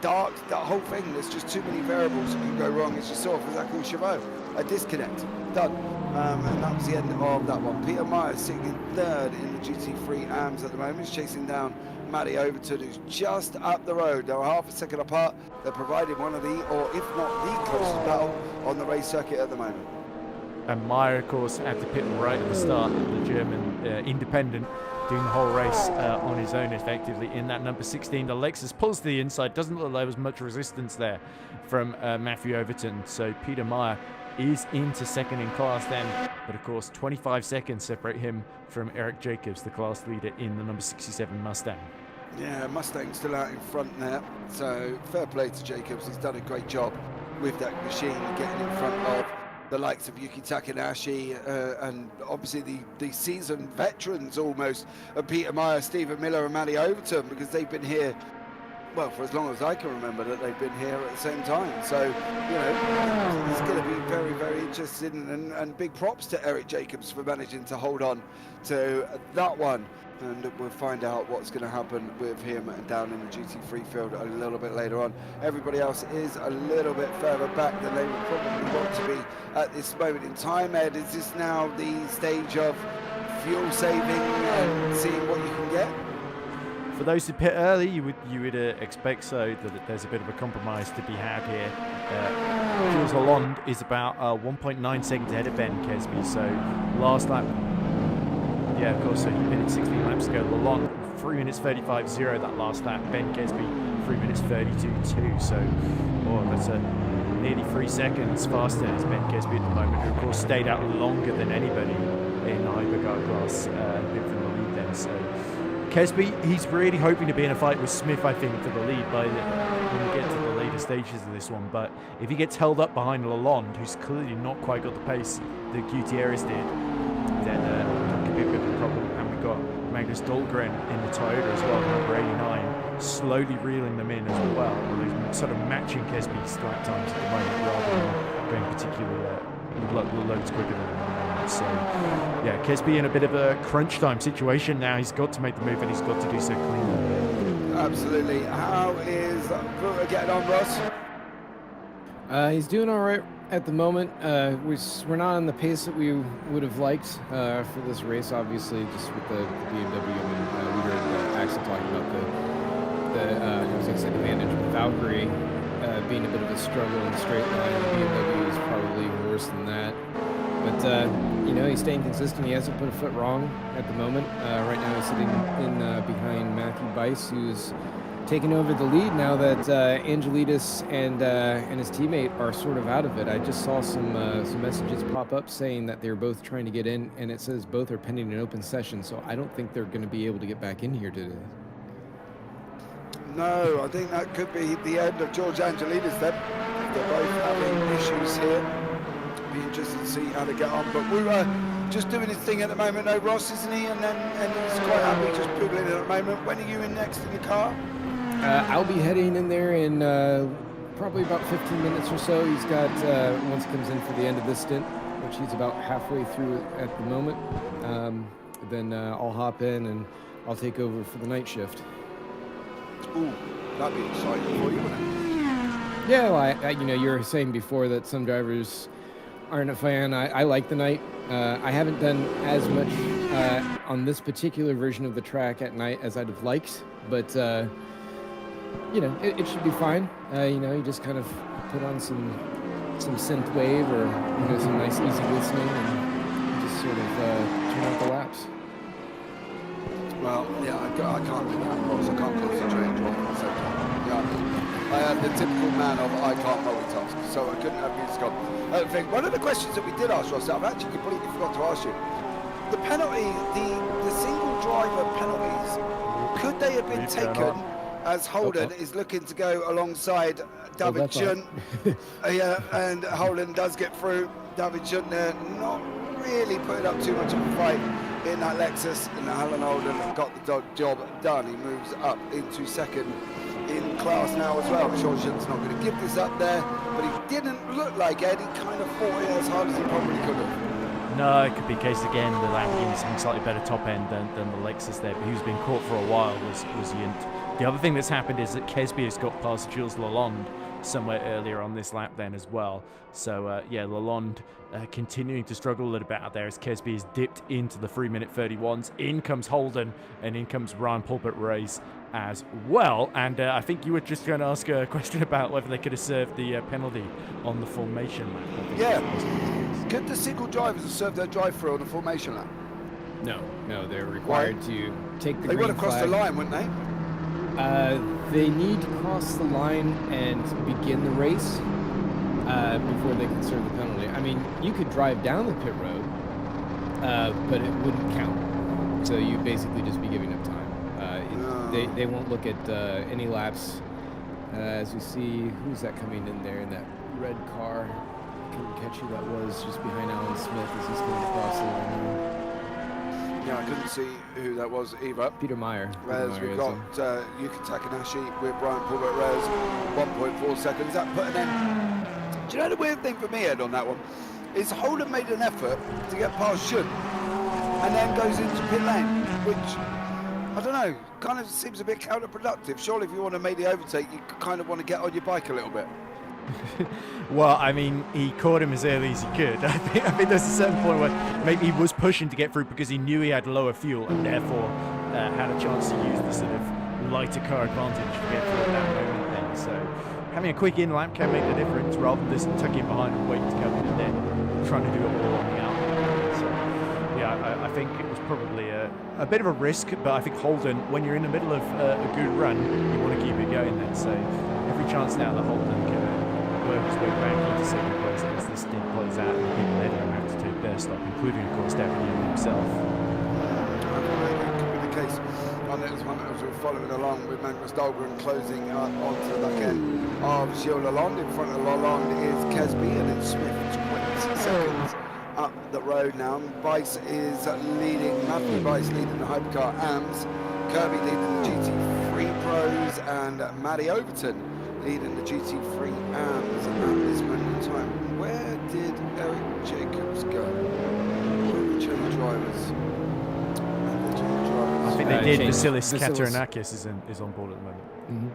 Speaker 1: dark, that whole thing. There's just too many variables that can go wrong, as you saw for Zach Chauveau. A disconnect, done. And that was the end of that one. Peter Myers sitting in third in the GT3 AMS at the moment. He's chasing down Matty Overton, who's just up the road. They're half a second apart. They're providing one of the, or if not the closest battle on the race circuit at the moment.
Speaker 6: And Meyer, of course, had to pit right at the start, the German independent, doing the whole race on his own effectively in that number 16. The Lexus pulls to the inside. Doesn't look like there was much resistance there from Matthew Overton. So Peter Meyer is into second in class then, but of course 25 seconds separate him from Eric Jacobs, the class leader in the number 67 Mustang.
Speaker 1: Yeah, Mustang still out in front there, so fair play to Jacobs. He's done a great job with that machine, getting in front of the likes of Yuki Takanashi and obviously the seasoned veterans almost of Peter Meyer, Stephen Miller and Matty Overton, because they've been here, well, for as long as I can remember that they've been here at the same time. So, you know, it's going to be very, very interesting, and big props to Eric Jacobs for managing to hold on to that one. And we'll find out what's going to happen with him down in the GT3 field a little bit later on. Everybody else is a little bit further back than they would probably want to be at this moment in time. Ed, is this now the stage of fuel saving and seeing what you can get?
Speaker 6: For those who pit early, you would expect so, that there's a bit of a compromise to be had here. Jules Hollande is about 1.9 seconds ahead of Ben Kesby, so last lap, yeah, of course, so he pitted 16 laps ago. Hollande, 3 minutes 35.0 that last lap. Ben Kesby, 3 minutes 32.2, so that's nearly 3 seconds faster as Ben Kesby at the moment, who of course stayed out longer than anybody in the hypercar class, bit from the lead then, so... Kesby, he's really hoping to be in a fight with Smith, I think, for the lead when we get to the later stages of this one. But if he gets held up behind Lalonde, who's clearly not quite got the pace that Gutierrez did, then that could be a bit of a problem. And we've got Magnus Dahlgren in the Toyota as well, number 89, slowly reeling them in as well. Sort of matching Kesby's lap times at the moment, rather than going particularly loads quicker than him. So, yeah, Kesby in a bit of a crunch time situation now. He's got to make the move, and he's got to do so cleanly.
Speaker 1: Absolutely. How is Vuta getting on, Ross?
Speaker 7: He's doing all right at the moment. We're not on the pace that we would have liked for this race, obviously, just with the BMW. And we heard Axel talking about the advantage of Valkyrie being a bit of a struggle in the straight line. The BMW is probably worse than that. But, you know, he's staying consistent. He hasn't put a foot wrong at the moment. Right now he's sitting in behind Matthew Bice, who's taking over the lead now that Angelides and his teammate are sort of out of it. I just saw some messages pop up saying that they're both trying to get in, and it says both are pending an open session, so I don't think they're going to be able to get back in here today.
Speaker 1: No, I think that could be the end of George Angelides then. They're both having issues here. Be interested to see how they get on, but we were just doing his thing at the moment, no, Ross, isn't he? And he's quite happy just poogling at the moment. When are you in next in the car?
Speaker 7: I'll be heading in there in probably about 15 minutes or so. He's got, once he comes in for the end of this stint, which he's about halfway through at the moment, then I'll hop in and I'll take over for the night shift.
Speaker 1: Ooh, that'd be exciting for you, wouldn't it?
Speaker 7: Yeah, well, you know, you were saying before that some drivers aren't a fan. I like the night. I haven't done as much on this particular version of the track at night as I'd have liked, but you know, it should be fine. You know, you just kind of put on some synth wave or, you know, some nice easy listening and just sort of turn out the laps.
Speaker 1: Well, yeah, I can't do that, of course. I can't concentrate and drive at the same time. Yeah, I am the typical man of I can't multitask, so I couldn't have music on. I think one of the questions that we did ask Ross, I've actually completely forgot to ask you. The penalty, the single driver penalties, could they have been taken as Holden is looking to go alongside David Schunt? Yeah, and Holden does get through. David Schunt there, not really putting up too much of a fight in that Lexus, and Alan Holden got the job done. He moves up into second in class now as well. I'm sure Schunt's not going to give this up there, but he didn't look like Ed. He kind of fought it as hard as he probably could have.
Speaker 6: No, it could be a case again, the Lamborghini something slightly better top end than the Lexus there, but he was being caught for a while, was Yunt. The other thing that's happened is that Kesby has got past Jules Lalonde somewhere earlier on this lap then as well. So, yeah, Lalonde continuing to struggle a little bit out there as Kesby is dipped into the 3-minute 31s. In comes Holden, and in comes Ryan Pulpit-Reyes as well. And I think you were just going to ask a question about whether they could have served the penalty on the formation lap.
Speaker 1: Yeah. Could the single drivers have served their drive-through on the formation lap?
Speaker 7: No, they're required to take the
Speaker 1: They
Speaker 7: green
Speaker 1: would have crossed
Speaker 7: flag.
Speaker 1: the line, wouldn't they?
Speaker 7: They need to cross the line and begin the race before they can serve the penalty. I mean, you could drive down the pit road, but it wouldn't count. So you'd basically just be giving up time. They won't look at any laps. As we see, who's that coming in there in that red car? Couldn't catch who that was, just behind Alan Smith as he's going across the line.
Speaker 1: Yeah, I couldn't see who that was either.
Speaker 7: Peter Meyer.
Speaker 1: Whereas we've got Yuka Takanashi with Brian Pulbert-Reyes, 1.4 seconds. That putting in. Do you know the weird thing for me, Ed, on that one? Is Holden made an effort to get past Schunt and then goes into pit lane, which, I don't know, kind of seems a bit counterproductive. Surely if you want to make the overtake, you kind of want to get on your bike a little bit.
Speaker 6: Well, I mean, he caught him as early as he could. I think there's a certain point where maybe he was pushing to get through because he knew he had lower fuel and therefore had a chance to use the sort of lighter car advantage to get through at that moment then. So having a quick in lap can make the difference rather than just tucking behind and waiting to come in and then trying to do it all on the outside. So yeah, I think it was probably a bit of a risk, but I think Holden, when you're in the middle of a good run, you want to keep it going then. So every chance now that Holden can work his way back into second place as this stint plays out, and people ahead of him have to take their stop, including, of course, David himself.
Speaker 1: That could be the case on this one as we're following along with Magnus Dahlgren closing onto the back end of Gilles Lalonde. In front of Lalonde is Kesby, and then Smith 20 seconds up the road now. Bice is leading, Matthew Bice leading the Hypercar AMS, Kirby leading the GT3 Pros, and Matty Overton leading the GT3 AMS at this moment in time. Where did Eric Jacobs go? The change drivers.
Speaker 6: I think they did. Vasilis Katarinakis is on board at the moment.
Speaker 7: Mm-hmm.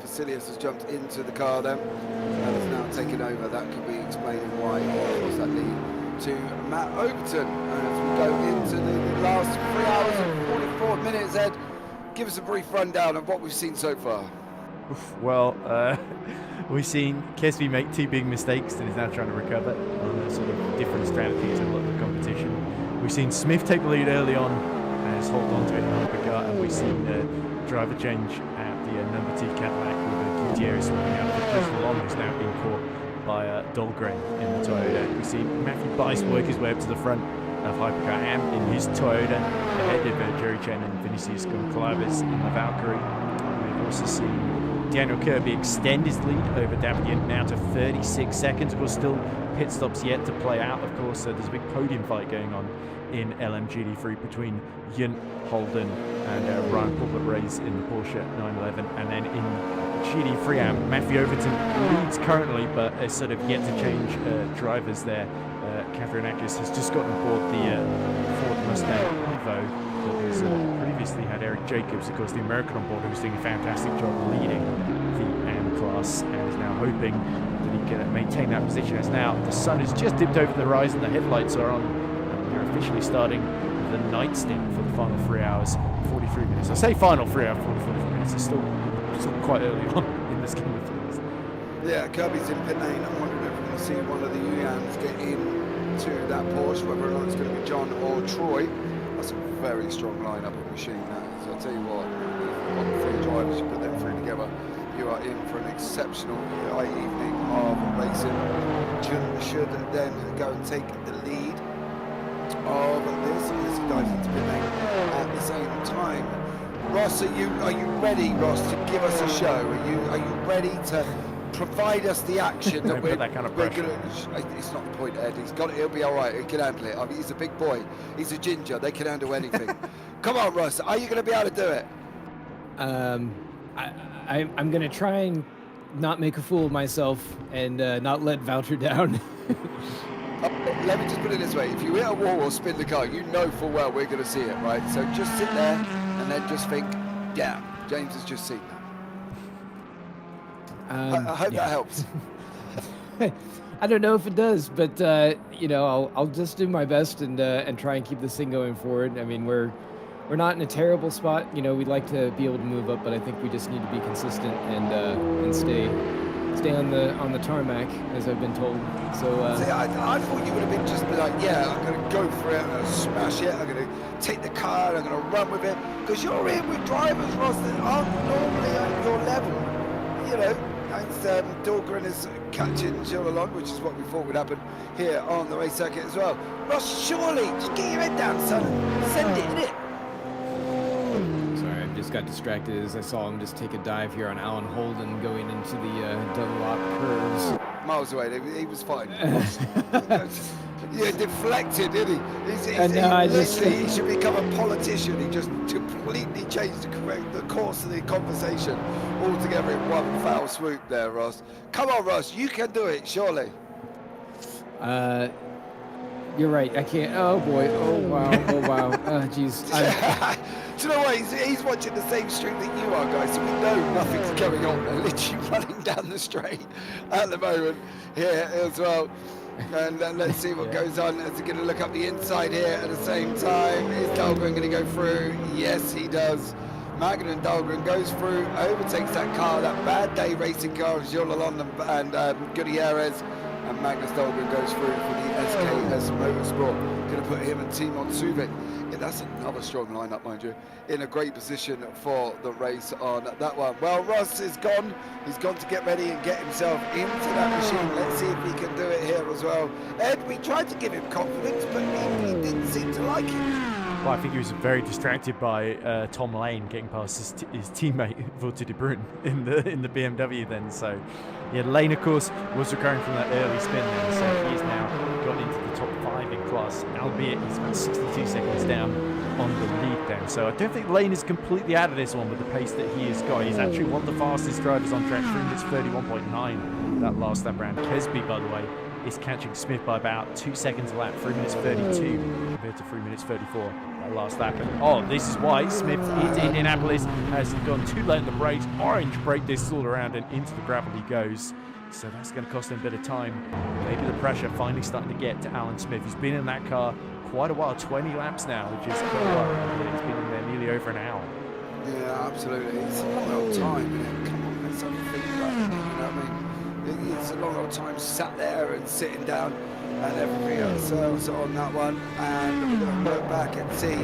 Speaker 1: Vasilius has jumped into the car then and is now taking over. That could be explaining why he lost that lead to Matt Overton. As we go into the last 3 hours and 44 minutes, Ed, give us a brief rundown of what we've seen so far.
Speaker 6: Well, we've seen Kesby make 2 big mistakes and is now trying to recover on a sort of different strategies in a lot of the competition. We've seen Smith take the lead early on and has hold on to it in the Hypercar, and we've seen driver change at the number 2 Cadillac with Gutierrez swapping out for Chris Lalonde, who's now been caught by Dahlgren in the Toyota. We've seen Matthew Bice work his way up to the front of Hypercar AM in his Toyota, ahead of Jerry Chen and Vinicius Goncalves in the Valkyrie. We've also seen Daniel Kirby extend his lead over Davidian now to 36 seconds. Of course, still pit stops yet to play out, of course. So there's a big podium fight going on in LMGT3 between Yunt, Holden and Ryan Pulbert-Reyes in the Porsche 911. And then in GT3 AM, Matthew Overton leads currently, but is sort of yet to change drivers there. Catherine Akis has just gotten aboard the Ford Mustang Evo that was previously had Eric Jacobs, of course, the American on board, who's doing a fantastic job leading the AM class and is now hoping that he can maintain that position. As now the sun has just dipped over the horizon, the headlights are on, and we're officially starting the night stint for the final 3 hours, 43 minutes. I say final 3 hours, 44 minutes. There's still still quite early on in the scheme of things.
Speaker 1: Yeah, Kirby's in pit lane. I'm wondering if we're going to see one of the Yans get into that Porsche, whether or not it's going to be John or Troy. That's a very strong lineup of machine. So I'll tell you what, on the 3 drivers, you put them 3 together, you are in for an exceptional evening of racing. Jun should then go and take the lead of this as he dives into pit lane. At the same time, Ross, are you ready, Ross, to give us a show? Are you ready to provide us the action that we're
Speaker 6: that kind of
Speaker 1: we're
Speaker 6: pressure.
Speaker 1: gonna? It's not the point, Ed. He's got it. He'll be all right. He can handle it. I mean, he's a big boy. He's a ginger. They can handle anything. Come on, Russ. Are you going to be able to do it?
Speaker 7: I'm gonna try and not make a fool of myself and not let Voucher down.
Speaker 1: Let me just put it this way. If you hit a wall or spin the car, you know full well we're going to see it, right? So just sit there and then just think, damn, James has just seen that. I hope that helps.
Speaker 7: I don't know if it does, but you know, I'll just do my best and try and keep this thing going forward. I mean, we're not in a terrible spot. You know, we'd like to be able to move up, but I think we just need to be consistent and stay on the tarmac, as I've been told. So
Speaker 1: See, I thought you would have been just be like, yeah, I'm going to go for it, I'm going to smash it, I'm going to take the car, I'm going to run with it, because you're in with drivers, Ross, that aren't normally at your level, you know. And Dahlgren is catching Jill along, which is what we thought would happen here on the race circuit as well. Ross, surely, just get your head down, son, send it, innit?
Speaker 7: sorry, I just got distracted as I saw him just take a dive here on Alan Holden going into the double lock curves.
Speaker 1: Miles away, he was fine. Yeah, deflected, didn't he? He should become a politician. He just completely changed the course of the conversation altogether in one foul swoop there, Ross. Come on, Ross, you can do it, surely.
Speaker 7: You're right, I can't. Oh boy, oh wow, oh wow. Jeez.
Speaker 1: Do you know what? He's watching the same stream that you are, guys, so we know nothing's going on. They're literally running down the straight at the moment here as well. And let's see what goes on as we're going to look up the inside here at the same time. Is Dahlgren going to go through? Yes, he does. Magnan Dahlgren goes through, overtakes that car, that bad day racing car of Gilles Lalonde and Gutierrez. And Magnus Dahlgren goes through for the SKS Motorsport. Going to put him and Timon Suvik. Yeah, that's another strong lineup, mind you. In a great position for the race on that one. Well, Ross is gone. He's gone to get ready and get himself into that machine. Let's see if he can do it here as well. Ed, we tried to give him confidence, but he didn't seem to like it.
Speaker 6: Well, I think he was very distracted by Tom Lane getting past his teammate Walter de Bruyn in the BMW then. So, yeah, Lane, of course, was recovering from that early spin then. So he's now got into the top 5 in class, albeit he's got 62 seconds down on the lead then. So I don't think Lane is completely out of this one with the pace that he has got. He's actually one of the fastest drivers on track. 3 minutes 31.9 that last lap round. Kesby, by the way, is catching Smith by about 2 seconds a lap. 3 minutes 32 compared to 3 minutes 34 that last lap. And oh, this is why Smith in Indianapolis has gone too late on the brakes. Orange brake this all around and into the gravel he goes. So that's going to cost him a bit of time. Maybe the pressure finally starting to get to Alan Smith. He's been in that car quite a while, 20 laps now, which is quite a while. He's been in there nearly over an hour.
Speaker 1: Yeah, absolutely. It's a long old time, isn't it? Come on, let's have a think about it. You know what I mean? It's a long old time sat there and sitting down and everything else on that one. And we're going to look back and see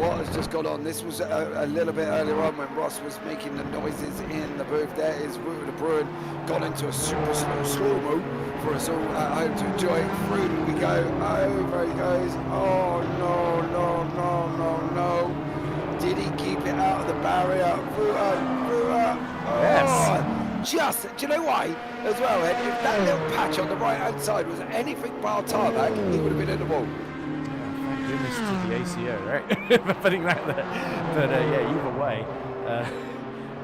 Speaker 1: what has just gone on. This was a little bit earlier on when Ross was making the noises in the booth. There is Walter de Bruyn gone into a super slow-mo for us all at home to enjoy. Through we go. Over he goes. Oh, no, no, no, no, no. Did he keep it out of the barrier? Through. Oh.
Speaker 6: Yes.
Speaker 1: Just, do you know why? As well, Ed, if that little patch on the right-hand side was anything bar tarmac, he would have been in the wall.
Speaker 6: Thank goodness to the ACO, right? For putting that there. But yeah, either way,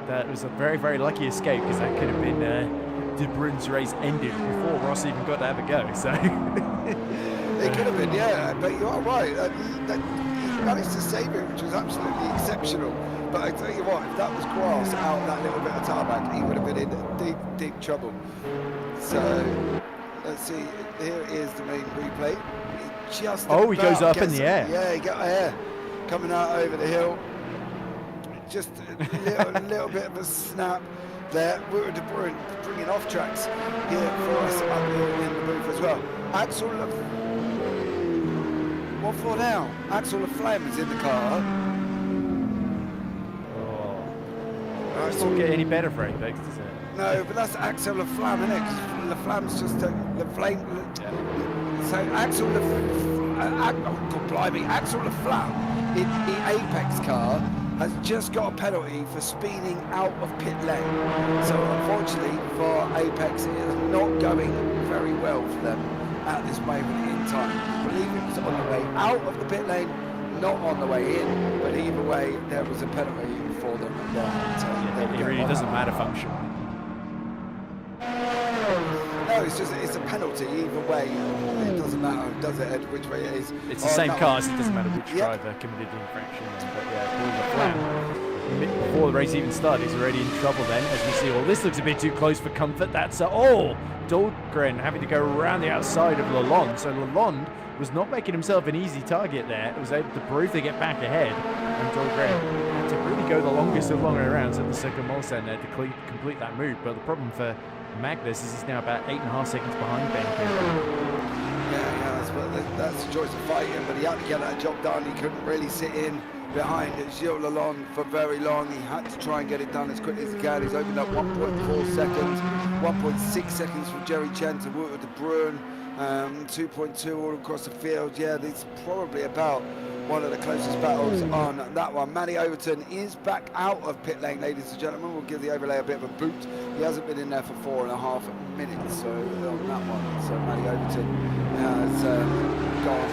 Speaker 6: that was a very, very lucky escape because that could have been De Bruyn's race ended before Ross even got to have a go. So
Speaker 1: It could have been, yeah, but you are right. He managed to save it, which was absolutely exceptional. But I tell you what, if that was grass out that little bit of tarmac, he would have been in deep, deep trouble. So, let's see, here is the main replay. He just
Speaker 6: he goes up in the air.
Speaker 1: Yeah, he got air coming out over the hill. just a little bit of a snap there. We're bringing off tracks here for us up here in the booth as well. Axel, what for now? Axel Laflamme is in the car.
Speaker 6: It's not getting any better for Apex, does it?
Speaker 1: No, but that's Axel Laflamme, isn't it? Because Laflamme's just Laflamme. So Axel Axel Laflamme in the Apex car has just got a penalty for speeding out of pit lane. So unfortunately for Apex, it is not going very well for them at this moment in time. I believe it was on the way out of the pit lane, not on the way in, but either way, there was a penalty for them.
Speaker 6: It really doesn't matter functionally.
Speaker 1: No, it's a penalty either way. It doesn't matter, does it, Ed, which way it is?
Speaker 6: It's the same car, so it doesn't matter which driver committed the infraction. But yeah, before the race even started, he's already in trouble then, as we see. Oh, this looks a bit too close for comfort. That's Dahlgren having to go around the outside of Lalonde. So Lalonde was not making himself an easy target there. It was able to briefly get back ahead, and Dahlgren had to really go the longest of long rounds at the second Molsen there to complete that move. But the problem for Magnus is he's now about 8.5 seconds behind Ben.
Speaker 1: That's the choice of fighting, but he had to get that job done. He couldn't really sit in behind Gilles Lalonde for very long. He had to try and get it done as quickly as he can. He's opened up 1.4 seconds, 1.6 seconds from Jerry Chen to Wouter de Bruin, 2.2 all across the field. Yeah, this is probably about one of the closest battles on that one. Matty Overton is back out of pit lane, ladies and gentlemen. We'll give the overlay a bit of a boot. He hasn't been in there for 4.5 minutes, so on that one. So Matty Overton has gone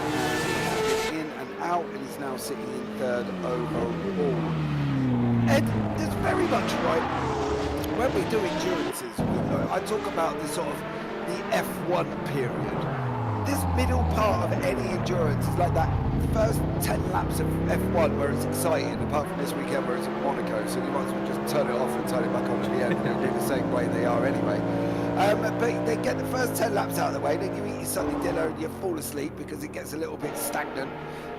Speaker 1: in and out, and he's now sitting in third overall. Ed, it's very much right. When we do endurances, I talk about the sort of the F1 period. This middle part of any endurance is like that first 10 laps of F1 where it's exciting, apart from this weekend where it's at Monaco, so you might as well just turn it off and turn it back on at the end, and it'll be the same way they are anyway. But they get the first 10 laps out of the way, then you eat your Sunday dinner and you fall asleep because it gets a little bit stagnant,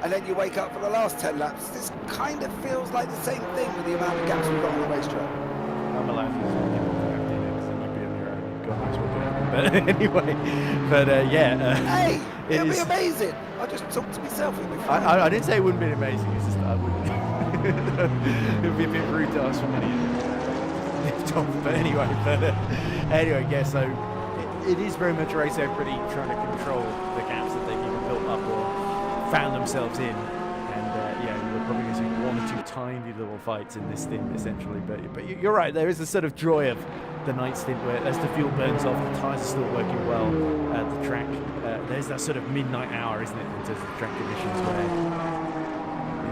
Speaker 1: and then you wake up for the last 10 laps. This kind of feels like the same thing with the amount of gaps we've got on the racetrack.
Speaker 6: I'm allowed to be on your own. God knows what will happen. But anyway,
Speaker 1: hey, it'll be amazing. I just talked to myself.
Speaker 6: I didn't say it wouldn't be amazing. It's just I wouldn't. It would be a bit rude to ask for money. But anyway, yeah. So it is very much a race everybody trying to control the gaps that they've either built up or found themselves in. We're probably going to see one or two tiny little fights in this stint, essentially. But you're right. There is a sort of joy of the night stint where, as the fuel burns off, the tyres are still working well at the track. There's that sort of midnight hour, isn't it, in terms of the track conditions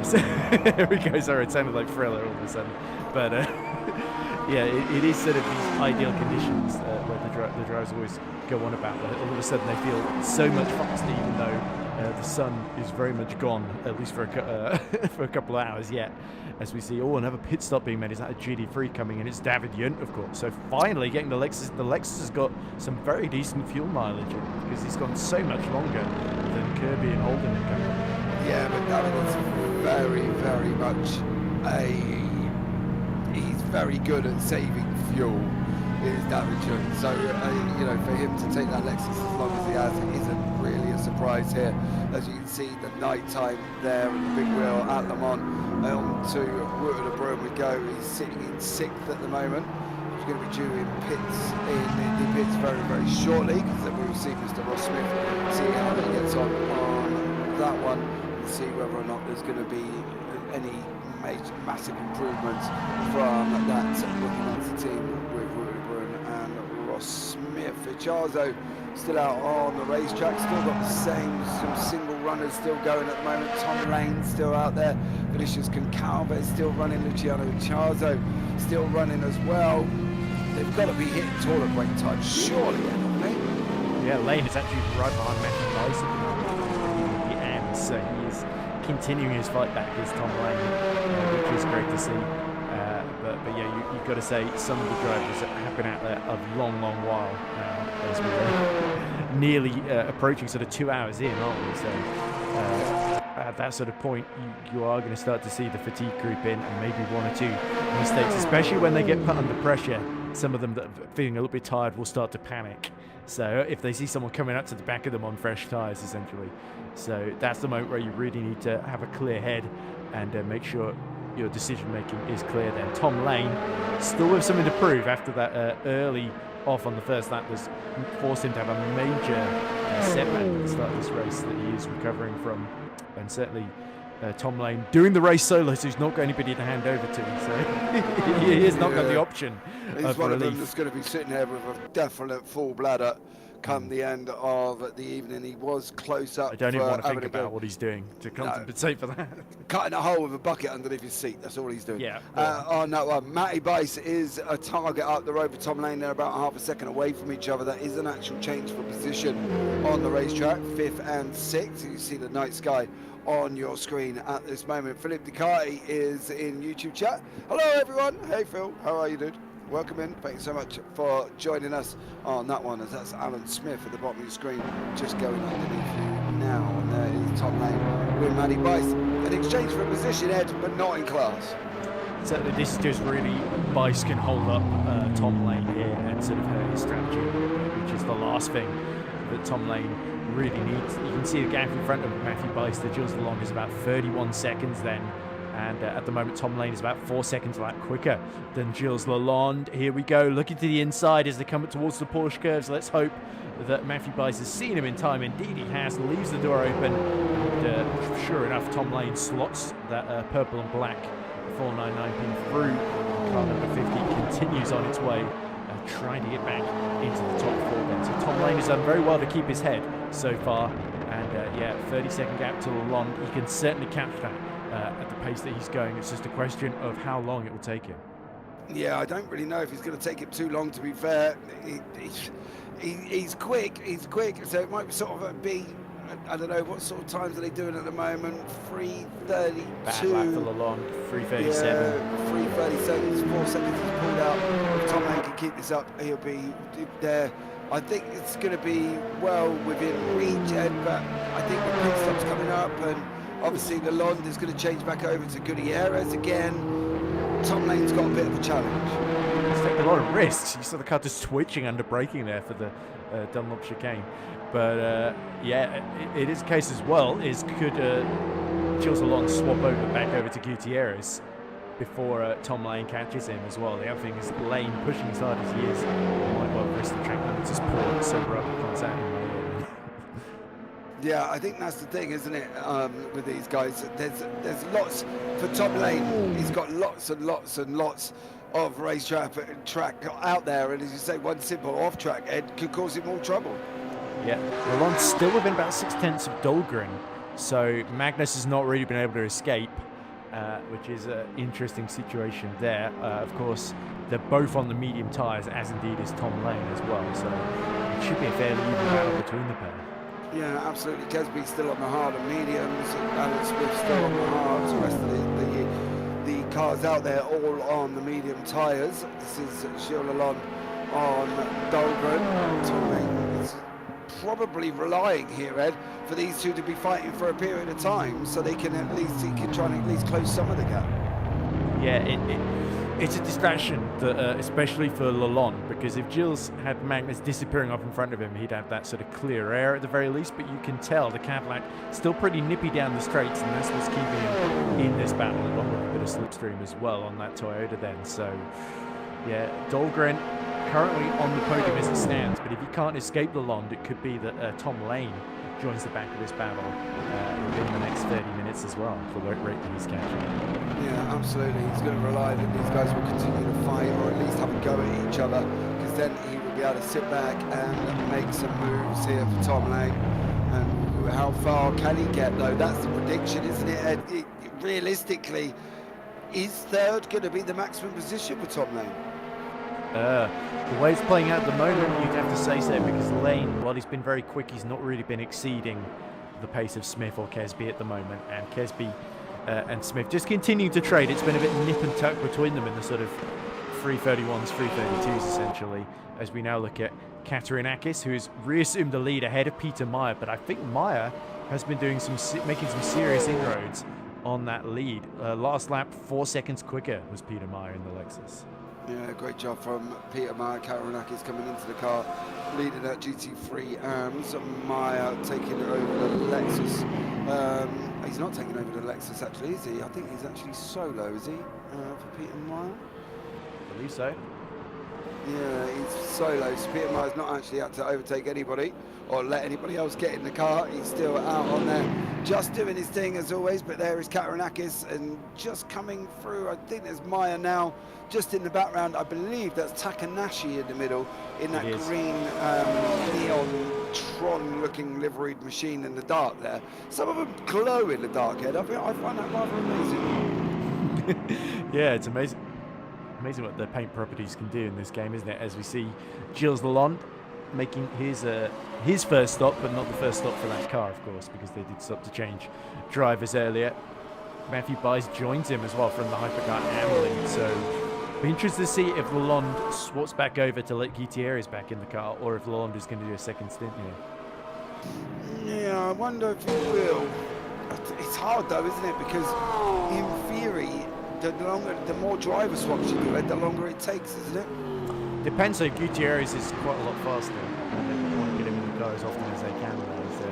Speaker 6: where... There we go. Sorry, it sounded like Thriller all of a sudden. But it is sort of these ideal conditions where the drivers always go on about. All of a sudden, they feel so much faster, even though the sun is very much gone, at least for a couple of hours yet, as we see. Oh, another pit stop being made. Is that a GD3 coming in? It's David Yunt, of course. So finally getting the Lexus. The Lexus has got some very decent fuel mileage because he's gone so much longer than Kirby and Holden have come.
Speaker 1: Yeah, but David is very, very much he's very good at saving fuel. Is David Yunt. So for him to take that Lexus as long as he has, it isn't really a surprise here. As you can see, the night time there and the big wheel at Le Mans. On to Wouter de Bruin we go. He's sitting in 6th at the moment. He's going to be due in pits very, very shortly, because then we'll see Mr. Ross Smith, see how he gets on that one, and see whether or not there's going to be any massive improvements from that looking at the team with Wouter de Bruin and Ross Smith. Fichardo still out on the racetrack, still got some single runners still going at the moment. Tom Lane still out there, Vinicius Concalves still running, Luciano Fichardo still running as well. They've got to be hitting taller break times, surely, haven't they?
Speaker 6: Yeah, Lane is actually right behind Matthew Nice at the moment, and so he is continuing his fight back, is Tom Lane, which is great to see. But yeah, you've got to say some of the drivers have been out there a long while now, as we're nearly approaching sort of 2 hours in, aren't we? So at that sort of point, you are going to start to see the fatigue creep in, and maybe one or two mistakes, especially when they get put under pressure. Some of them that are feeling a little bit tired will start to panic. So if they see someone coming up to the back of them on fresh tyres, essentially. So that's the moment where you really need to have a clear head and make sure your decision making is clear then. Tom Lane still with something to prove after that early off on the first lap was forced him to have a major setback at the start of this race that he is recovering from. And certainly Tom Lane doing the race solo, so he's not got anybody to hand over to, so he has not got the option.
Speaker 1: He's one of them that's going to be sitting there with a definite full bladder come the end of the evening. He was close up.
Speaker 6: I don't even want to think about what he's doing to compensate for that.
Speaker 1: Cutting a hole with a bucket underneath his seat, that's all he's doing.
Speaker 6: Yeah.
Speaker 1: On that one, Matty Bice is a target up the road for Tom Lane. They're about half a second away from each other. That is an actual change for position on the racetrack, 5th and 6th. You see the night sky on your screen at this moment. Philip Ducati is in YouTube chat. Hello everyone. Hey Phil, how are you, dude? Welcome in. Thank you so much for joining us on that one. As that's Alan Smith at the bottom of your screen, just going underneath you now. And there is Tom Lane with Matty Bice. An exchange for a position, Ed, but not in class.
Speaker 6: So this is just really Bice can hold up Tom Lane here and sort of hurt his strategy, which is the last thing that Tom Lane really needs. You can see the gap in front of Matthew Bice. The Gilles Lalonde is about 31 seconds then. And at the moment, Tom Lane is about 4 seconds lap quicker than Gilles Lalonde. Here we go, looking to the inside as they come towards the Porsche curves. Let's hope that Matthew Bice has seen him in time. Indeed he has, leaves the door open. And sure enough, Tom Lane slots that purple and black 499 pin through. Car number 50 continues on its way, trying to get back into the top 4 then. So Tom Lane has done very well to keep his head so far. And yeah, 30-second gap to Lalonde. He can certainly catch that. At the pace that he's going. It's just a question of how long it will take him.
Speaker 1: Yeah, I don't really know if he's going to take him too long, to be fair. He's quick, so it might sort of be, I don't know, what sort of times are they doing at the moment? 3:32.
Speaker 6: Bad lap for Lalonde, 3:37.
Speaker 1: Yeah, 3:37, 4 seconds he's pulled out. If Tom Lane can keep this up, he'll be there. I think it's going to be well within reach, Ed, but I think the pit stop's coming up, and obviously Lalonde is going to change back over to Gutierrez again. Tom Lane's got a bit of a challenge.
Speaker 6: He's taking a lot of risks. You saw the car just twitching under braking there for the Dunlop chicane. But yeah, it is a case as well, is could Gilles Lalonde swap back over to Gutierrez before Tom Lane catches him as well. The other thing is Lane pushing as hard as he is. Might well risk the track limits as poor sober up comes out.
Speaker 1: Yeah, I think that's the thing, isn't it, with these guys? There's lots for Tom Lane. He's got lots and lots and lots of racetrack out there, and as you say, one simple off track, Ed, could cause him more trouble.
Speaker 6: Yeah, Lalonde's still within about 6/10 of Dahlgren, so Magnus has not really been able to escape, which is an interesting situation there. Of course, they're both on the medium tyres, as indeed is Tom Lane as well, so it should be a fairly even battle between the pair.
Speaker 1: Yeah, absolutely. Kesby's still on the hard and mediums, and Alan Smith still on the hards. The rest of the cars out there all on the medium tyres. This is Gilles Lalonde on Dahlgren. Tom Lane is probably relying here, Ed, for these two to be fighting for a period of time, so he can try and at least close some of the gap.
Speaker 6: Yeah, it's a distraction, that, especially for Lalonde, because if Gilles had Magnus disappearing off in front of him, he'd have that sort of clear air at the very least, but you can tell the Cadillac still pretty nippy down the straights, and that's what's keeping him in this battle, along with a bit of slipstream as well on that Toyota then. So, yeah, Dahlgren currently on the podium as it stands, but if he can't escape Lalonde, it could be that Tom Lane joins the back of this battle within the next 30 minutes as well, for the rate that he's catching.
Speaker 1: Yeah, absolutely. He's going to rely that these guys will continue to fight, or at least have a go at each other, because then he will be able to sit back and make some moves here for Tom Lane. And how far can he get, though? That's the prediction, isn't it? Realistically, is third going to be the maximum position for Tom Lane?
Speaker 6: The way it's playing out at the moment, you'd have to say so, because Lane, while he's been very quick, he's not really been exceeding the pace of Smith or Kesby at the moment, and Kesby and Smith just continuing to trade. It's been a bit nip and tuck between them in the sort of 331s, 332s essentially, as we now look at Katarinakis, who has reassumed the lead ahead of Peter Meyer, but I think Meyer has been doing making some serious inroads on that lead. Last lap, 4 seconds quicker was Peter Meyer in the Lexus.
Speaker 1: Yeah, great job from Peter Meyer. Karanakis coming into the car, leading that GT3 AMS. Meyer taking over the Lexus. He's not taking over the Lexus actually, is he? I think he's actually solo, is he, for Peter Meyer?
Speaker 6: I believe so.
Speaker 1: Yeah, he's solo, so Peter Meyer's not actually had to overtake anybody or let anybody else get in the car. He's still out on there, just doing his thing as always, but there is Karanakis, and just coming through, I think there's Meyer now, just in the background. I believe that's Takanashi in the middle, in that green neon Tron-looking liveried machine in the dark there. Some of them glow in the dark, Ed. I find that rather amazing.
Speaker 6: Yeah, it's amazing. Amazing what the paint properties can do in this game, isn't it? As we see Gilles Lalonde making his first stop, but not the first stop for that car, of course, because they did stop to change drivers earlier. Matthew Byes joins him as well from the Hypercar AM lead, so be interested to see if Lalonde swaps back over to let Gutierrez back in the car, or if Lalonde is going to do a second stint here.
Speaker 1: Yeah, I wonder if he will. It's hard though, isn't it? Because in theory, the more driver swaps you do, the longer it takes, isn't it?
Speaker 6: Depends. So Gutierrez is quite a lot faster, and they want to get him in the car as often as they can. So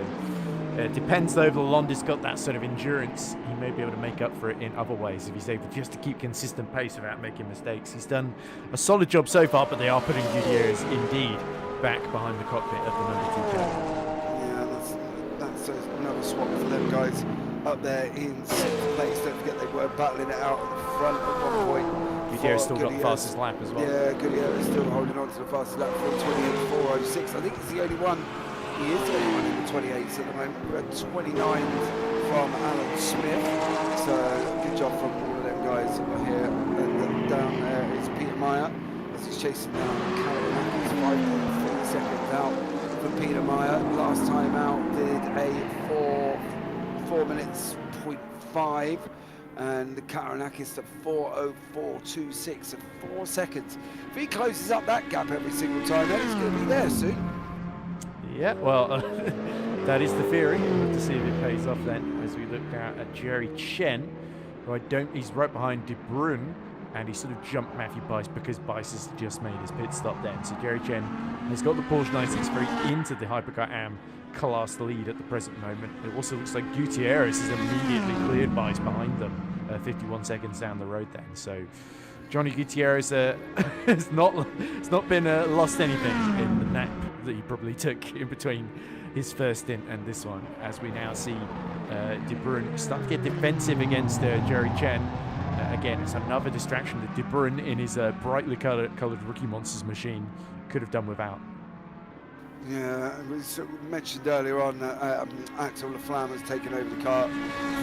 Speaker 6: it depends though. If Lalonde has got that sort of endurance, he may be able to make up for it in other ways if he's able just to keep consistent pace without making mistakes. He's done a solid job so far, but they are putting Gutierrez indeed back behind the cockpit of the number 2 car.
Speaker 1: Yeah, that's another swap for them guys up there in 6th place. Don't forget they were battling it out at the front at one point.
Speaker 6: Gutierrez still got the fastest lap as well.
Speaker 1: Yeah, Gutierrez still holding on to the fastest lap for 28.406. I think he's the only one. He is the only one in the 28s at the moment. We had 29 from Alan Smith. So good job from all of them guys over here. And down there is Peter Meyer as he's chasing down Karanakis. 5.3 seconds out for Peter Meyer. Last time out did a 4 minutes 0.5, and the Karanakis at 4:04.26 at 4 seconds. If he closes up that gap every single time, then he's going to be there soon.
Speaker 6: Yeah, well, that is the theory. We'll have to see if it pays off then, as we look out at Jerry Chen, who he's right behind De Bruyne, and he sort of jumped Matthew Byes because Byes has just made his pit stop then. So Jerry Chen has got the Porsche 963 into the Hypercar AM class lead at the present moment. It also looks like Gutierrez has immediately cleared Byes behind them, 51 seconds down the road then. So Johnny Gutierrez has not been lost anything in the nap that he probably took in between his first stint and this one, as we now see De Bruyne start to get defensive against Jerry Chen. Again, it's another distraction that De Bruyne in his brightly coloured Rookie Monsters machine could have done without.
Speaker 1: Yeah, it was mentioned earlier on that Axel Laflamme has taken over the car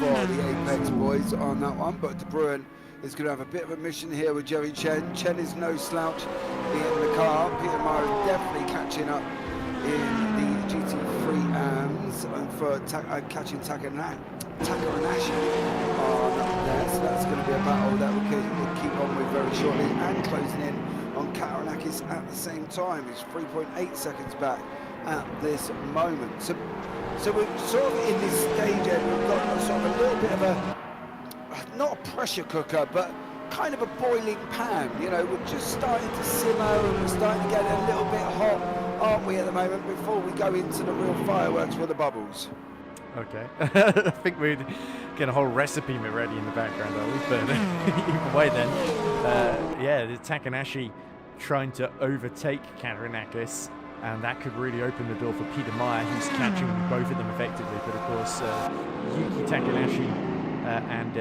Speaker 1: for the Apex boys on that one, but De Bruyne is going to have a bit of a mission here with Jerry Chen. Chen is no slouch in the car. Peter Meyer is definitely catching up in the GT3 AMS and for catching Takanashi on there. So that's going to be a battle that we'll keep on with very shortly, and closing in on Karanakis at the same time. He's 3.8 seconds back at this moment. So we're sort of in this stage, and we've got sort of a little bit of a, not a pressure cooker, but kind of a boiling pan. You know, we're just starting to simmer and we're starting to get a little bit hot, aren't we, at the moment, before we go into the real fireworks with the bubbles.
Speaker 6: Okay. I think we'd get a whole recipe ready in the background, but either way then, yeah, the Takanashi trying to overtake Karanakis, and that could really open the door for Peter Meyer, who's catching both of them effectively. But of course, Yuki Takanashi and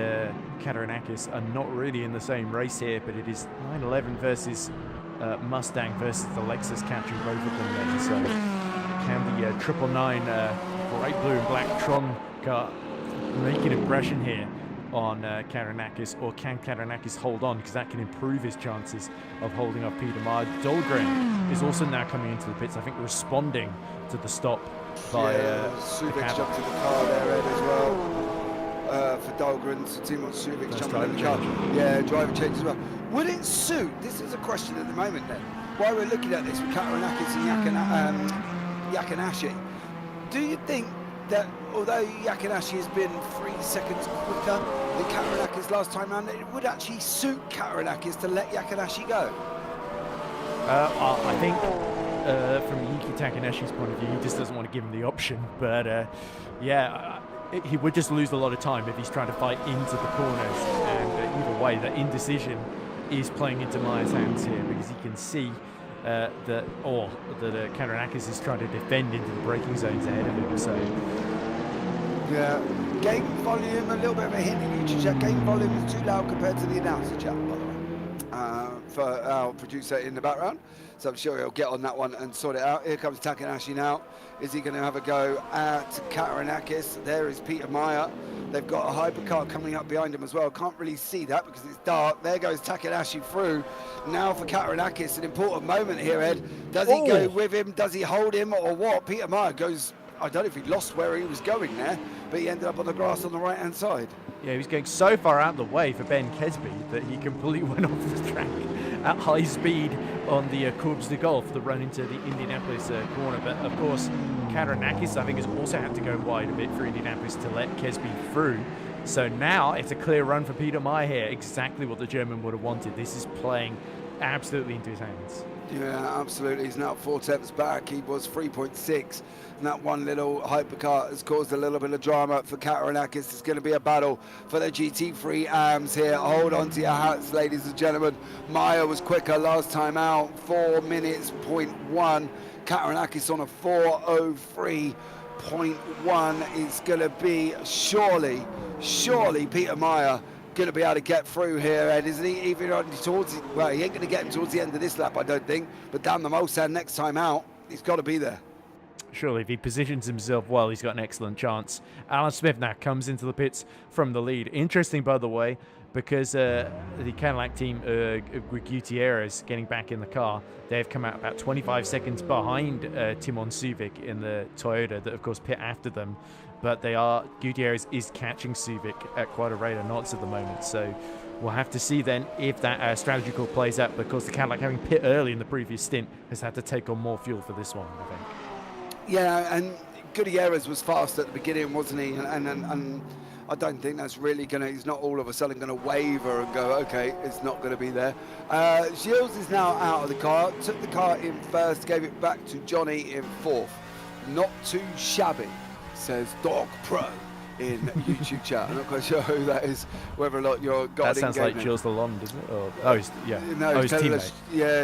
Speaker 6: Karanakis are not really in the same race here, but it is 911 versus Mustang versus the Lexus, catching both of them then. So can the 999 bright blue and black Tron car make an impression here on Karanakis, or can Karanakis hold on, because that can improve his chances of holding off Peter Meyer. Dahlgren is also now coming into the pits, I think responding to the stop by
Speaker 1: Suvik jumped in the car there, Ed, as well. For Dahlgren, so Timon Suvik jumping in the car. Yeah, driver change as well. Would it suit, this is a question at the moment then, while we're looking at this with Karanakis and Yakanashi, do you think that although Yakinashi has been 3 seconds quicker than Kataranakis last time round, it would actually suit Kataranakis to let Yakinashi go.
Speaker 6: I think from Yuki Takanashi's point of view, he just doesn't want to give him the option. But he would just lose a lot of time if he's trying to fight into the corners. And either way, the indecision is playing into Maya's hands here, because he can see that Kataranakis is trying to defend into the braking zones ahead of him. So
Speaker 1: yeah, game volume, a little bit of a hint in YouTube chat. Game volume is too loud compared to the announcer chat, by the way, for our producer in the background. So I'm sure he'll get on that one and sort it out. Here comes Takanashi now. Is he going to have a go at Kataranakis? There is Peter Maya. They've got a hypercar coming up behind him as well. Can't really see that because it's dark. There goes Takanashi through. Now for Kataranakis, an important moment here, Ed. Does he go with him? Does he hold him or what? Peter Maya goes, I don't know if he lost where he was going there, but he ended up on the grass on the right-hand side.
Speaker 6: yeah, he was going so far out of the way for Ben Kesby that he completely went off the track at high speed on the Courbes de Golf, the run into the Indianapolis corner. But of course, Kataranakis, I think, has also had to go wide a bit for Indianapolis to let Kesby through. So now it's a clear run for Peter Meyer here, exactly what the German would have wanted. This is playing absolutely into his hands.
Speaker 1: Yeah, absolutely. He's now 4 tenths back. He was 3.6. And that one little hypercar has caused a little bit of drama for Kataranakis. It's going to be a battle for the GT3 AMs here. Hold on to your hats, ladies and gentlemen. Meyer was quicker last time out, 4 minutes, 0.1. Kataranakis on a 4:03.1 is going to be surely Peter Meyer going to be able to get through here, Ed, isn't he? Even towards, well, he ain't going to get him towards the end of this lap, I don't think, but down the Mulsanne next time out, he's got to be there.
Speaker 6: Surely, if he positions himself well, he's got an excellent chance. Alan Smith now comes into the pits from the lead. Interesting, by the way, because the Cadillac team, with Gutierrez getting back in the car, they've come out about 25 seconds behind Timon Suvic in the Toyota that, of course, pit after them. But Gutierrez is catching Suvic at quite a rate of knots at the moment. So we'll have to see then if that strategy call plays out, because the Cadillac, having pit early in the previous stint, has had to take on more fuel for this one, I think.
Speaker 1: Yeah, and Gutierrez was fast at the beginning, wasn't he? And I don't think that's really he's not all of a sudden going to waver and go, okay, it's not going to be there. Gilles is now out of the car, took the car in first, gave it back to Johnny in fourth. Not too shabby, says Dog Pro in YouTube chat. I'm not quite sure who that is, whether or not you're got.
Speaker 6: That sounds like Gilles Lalonde, doesn't it? His teammate.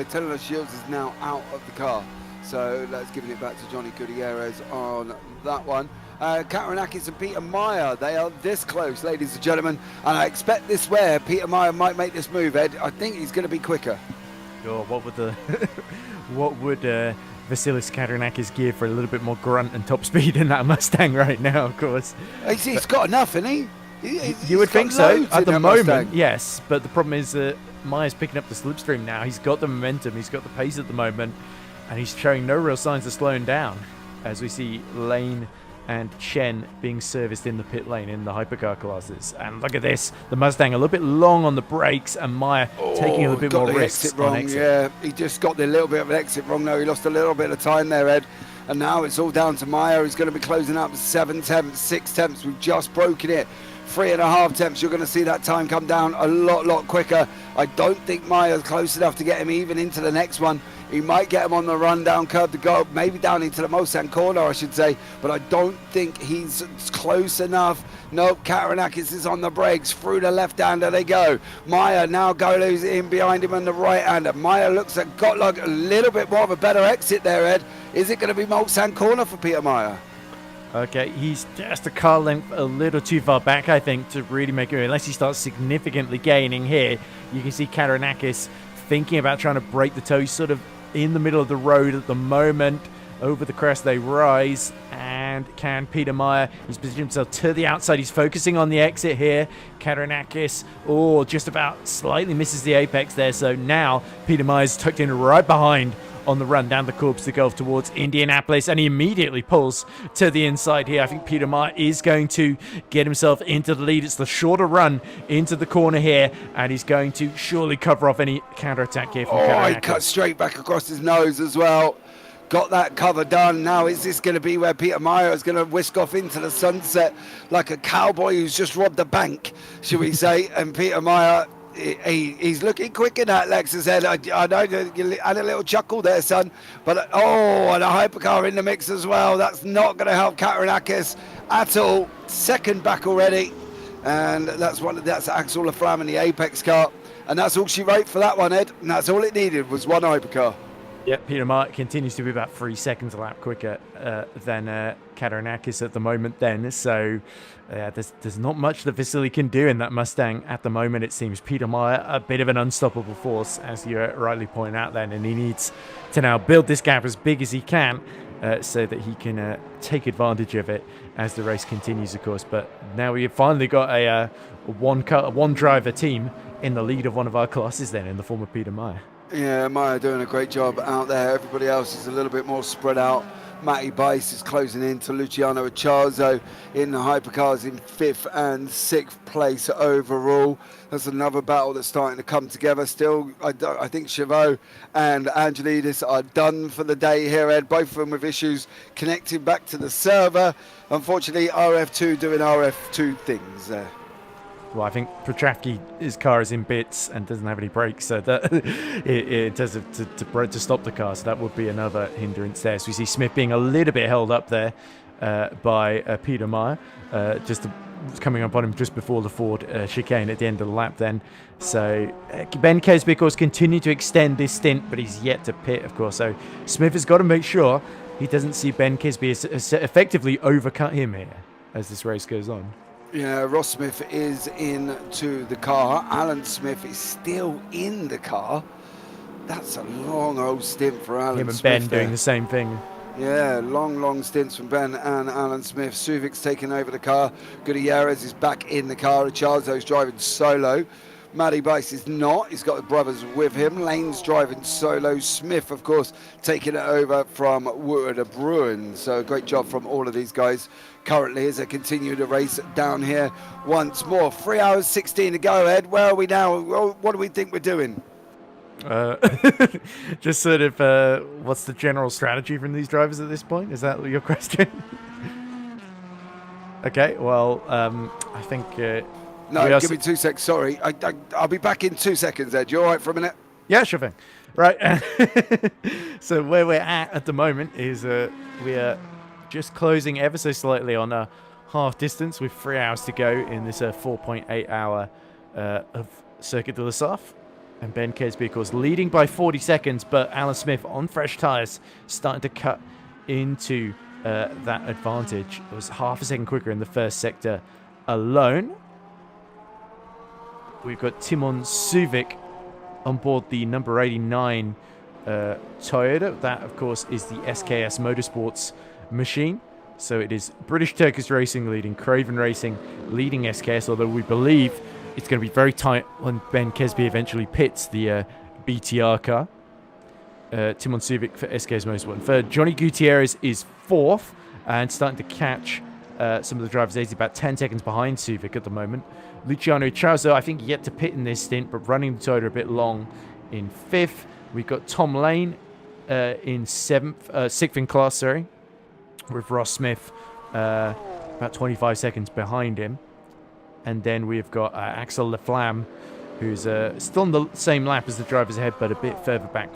Speaker 1: Telling us Gilles is now out of the car. So let's give it back to Johnny Gutierrez on that one. Kataranakis and Peter Meyer, they are this close, ladies and gentlemen. And I expect this where Peter Meyer might make this move, Ed. I think he's going to be quicker.
Speaker 6: Oh, what would Vasilis Kataranakis give for a little bit more grunt and top speed in that Mustang right now, of course?
Speaker 1: He's got enough, isn't he?
Speaker 6: You would think so. At the moment,
Speaker 1: Mustang.
Speaker 6: yes. But the problem is that Meyer's picking up the slipstream now. He's got the momentum. He's got the pace at the moment. And he's showing no real signs of slowing down, as we see Lane and Chen being serviced in the pit lane in the hypercar classes. And look at this, the Mustang a little bit long on the brakes, and Meyer taking a little bit more risks on exit.
Speaker 1: Yeah, he just got the little bit of an exit wrong though. He lost a little bit of time there, Ed. And now it's all down to Meyer. He's going to be closing up 7 tenths, 6 tenths. We've just broken it. 3.5 tenths. You're going to see that time come down a lot quicker. I don't think Meyer's close enough to get him even into the next one. He might get him on the run down curve to go, maybe down into the Mulsanne corner, I should say, but I don't think he's close enough. Nope, Kataranakis is on the brakes. Through the left-hander they go. Meyer now goes in behind him on the right-hander. Meyer got like a little bit more of a better exit there, Ed. Is it going to be Mulsanne corner for Peter Meyer?
Speaker 6: Okay, he's just a car length a little too far back, I think, to really make it, unless he starts significantly gaining here. You can see Kataranakis thinking about trying to break the toe. He's sort of in the middle of the road at the moment. Over the crest they rise, and can Peter Meyer, he's positioned himself to the outside. He's focusing on the exit here. Kataranakis, just about slightly misses the apex there. So now Peter Meyer's tucked in right behind on the run down the Courbes de Golf towards Indianapolis, and he immediately pulls to the inside here. I think Peter Meyer is going to get himself into the lead. It's the shorter run into the corner here, and he's going to surely cover off any counterattack here from Kataranakis.
Speaker 1: He cut straight back across his nose as well. got that cover done. Now, is this going to be where Peter Meyer is going to whisk off into the sunset like a cowboy who's just robbed a bank, should we say? And Peter Meyer, he's looking quick in that Lexus head. I know you had a little chuckle there, son. But, and a hypercar in the mix as well. That's not going to help Katarinakis at all. Second back already. And that's Axel Laflamme in the Apex car. And that's all she wrote for that one, Ed. And that's all it needed was one hypercar.
Speaker 6: Yeah, Peter Meyer continues to be about 3 seconds a lap quicker than Katarinakis at the moment then. So there's not much that Vasily can do in that Mustang at the moment, it seems. Peter Meyer, a bit of an unstoppable force, as you rightly point out then. And he needs to now build this gap as big as he can so that he can take advantage of it as the race continues, of course. But now we've finally got a one driver team in the lead of one of our classes then, in the form of Peter Meyer.
Speaker 1: Yeah, Meyer doing a great job out there. Everybody else is a little bit more spread out. Matty Bice is closing in to Luciano Acciarzo in the hypercars in 5th and 6th place overall. That's another battle that's starting to come together still. I think Chavot and Angelidis are done for the day here, Ed. Both of them with issues connecting back to the server. Unfortunately, RF2 doing RF2 things there.
Speaker 6: Well, I think Petravsky, his car is in bits and doesn't have any brakes, so that it does to stop the car, so that would be another hindrance there. So we see Smith being a little bit held up there by Peter Meyer, just coming up on him just before the Ford chicane at the end of the lap then. So Ben Kesby, of course, continued to extend this stint, but he's yet to pit, of course. So Smith has got to make sure he doesn't see Ben Kesby as effectively overcut him here as this race goes on.
Speaker 1: Yeah, Ross Smith is into the car. Alan Smith is still in the car. That's a long old stint for Alan Smith.
Speaker 6: Him and Ben doing the same thing.
Speaker 1: Yeah, long stints from Ben and Alan Smith. Suvic's taking over the car. Gutierrez is back in the car. Acciarzo's driving solo. Matty Bice is not. He's got the brothers with him. Lane's driving solo. Smith, of course, taking it over from Wood Bruin. So great job from all of these guys currently as they continue the race down here once more. 3 hours 16 to go, Ed. Where are we now? What do we think we're doing?
Speaker 6: Just sort of, what's the general strategy from these drivers at this point? Is that your question? Okay, well, I think...
Speaker 1: no, give me 2 seconds. Sorry. I'll be back in 2 seconds, Ed. You all right for a minute?
Speaker 6: Yeah, sure thing. Right. So where we're at the moment is we are just closing ever so slightly on a half distance with 3 hours to go in this 4.8 hour of Circuit de la Sarthe. And Ben Kesby, of course, leading by 40 seconds, but Alan Smith on fresh tyres starting to cut into that advantage. It was half a second quicker in the first sector alone. We've got Timon Suvic on board the number 89 Toyota. That, of course, is the SKS Motorsports machine. So it is British Turkish Racing leading Craven Racing, leading SKS, although we believe it's going to be very tight when Ben Kesby eventually pits the BTR car. Timon Suvic for SKS Motorsport. Third, Johnny Gutierrez is 4th and starting to catch some of the drivers. He's about 10 seconds behind Suvic at the moment. Luciano Acciarzo, I think, yet to pit in this stint, but running the Toyota a bit long in 5th. We've got Tom Lane in 6th in class, with Ross Smith about 25 seconds behind him. And then we've got Axel Laflamme, who's still on the same lap as the drivers ahead, but a bit further back.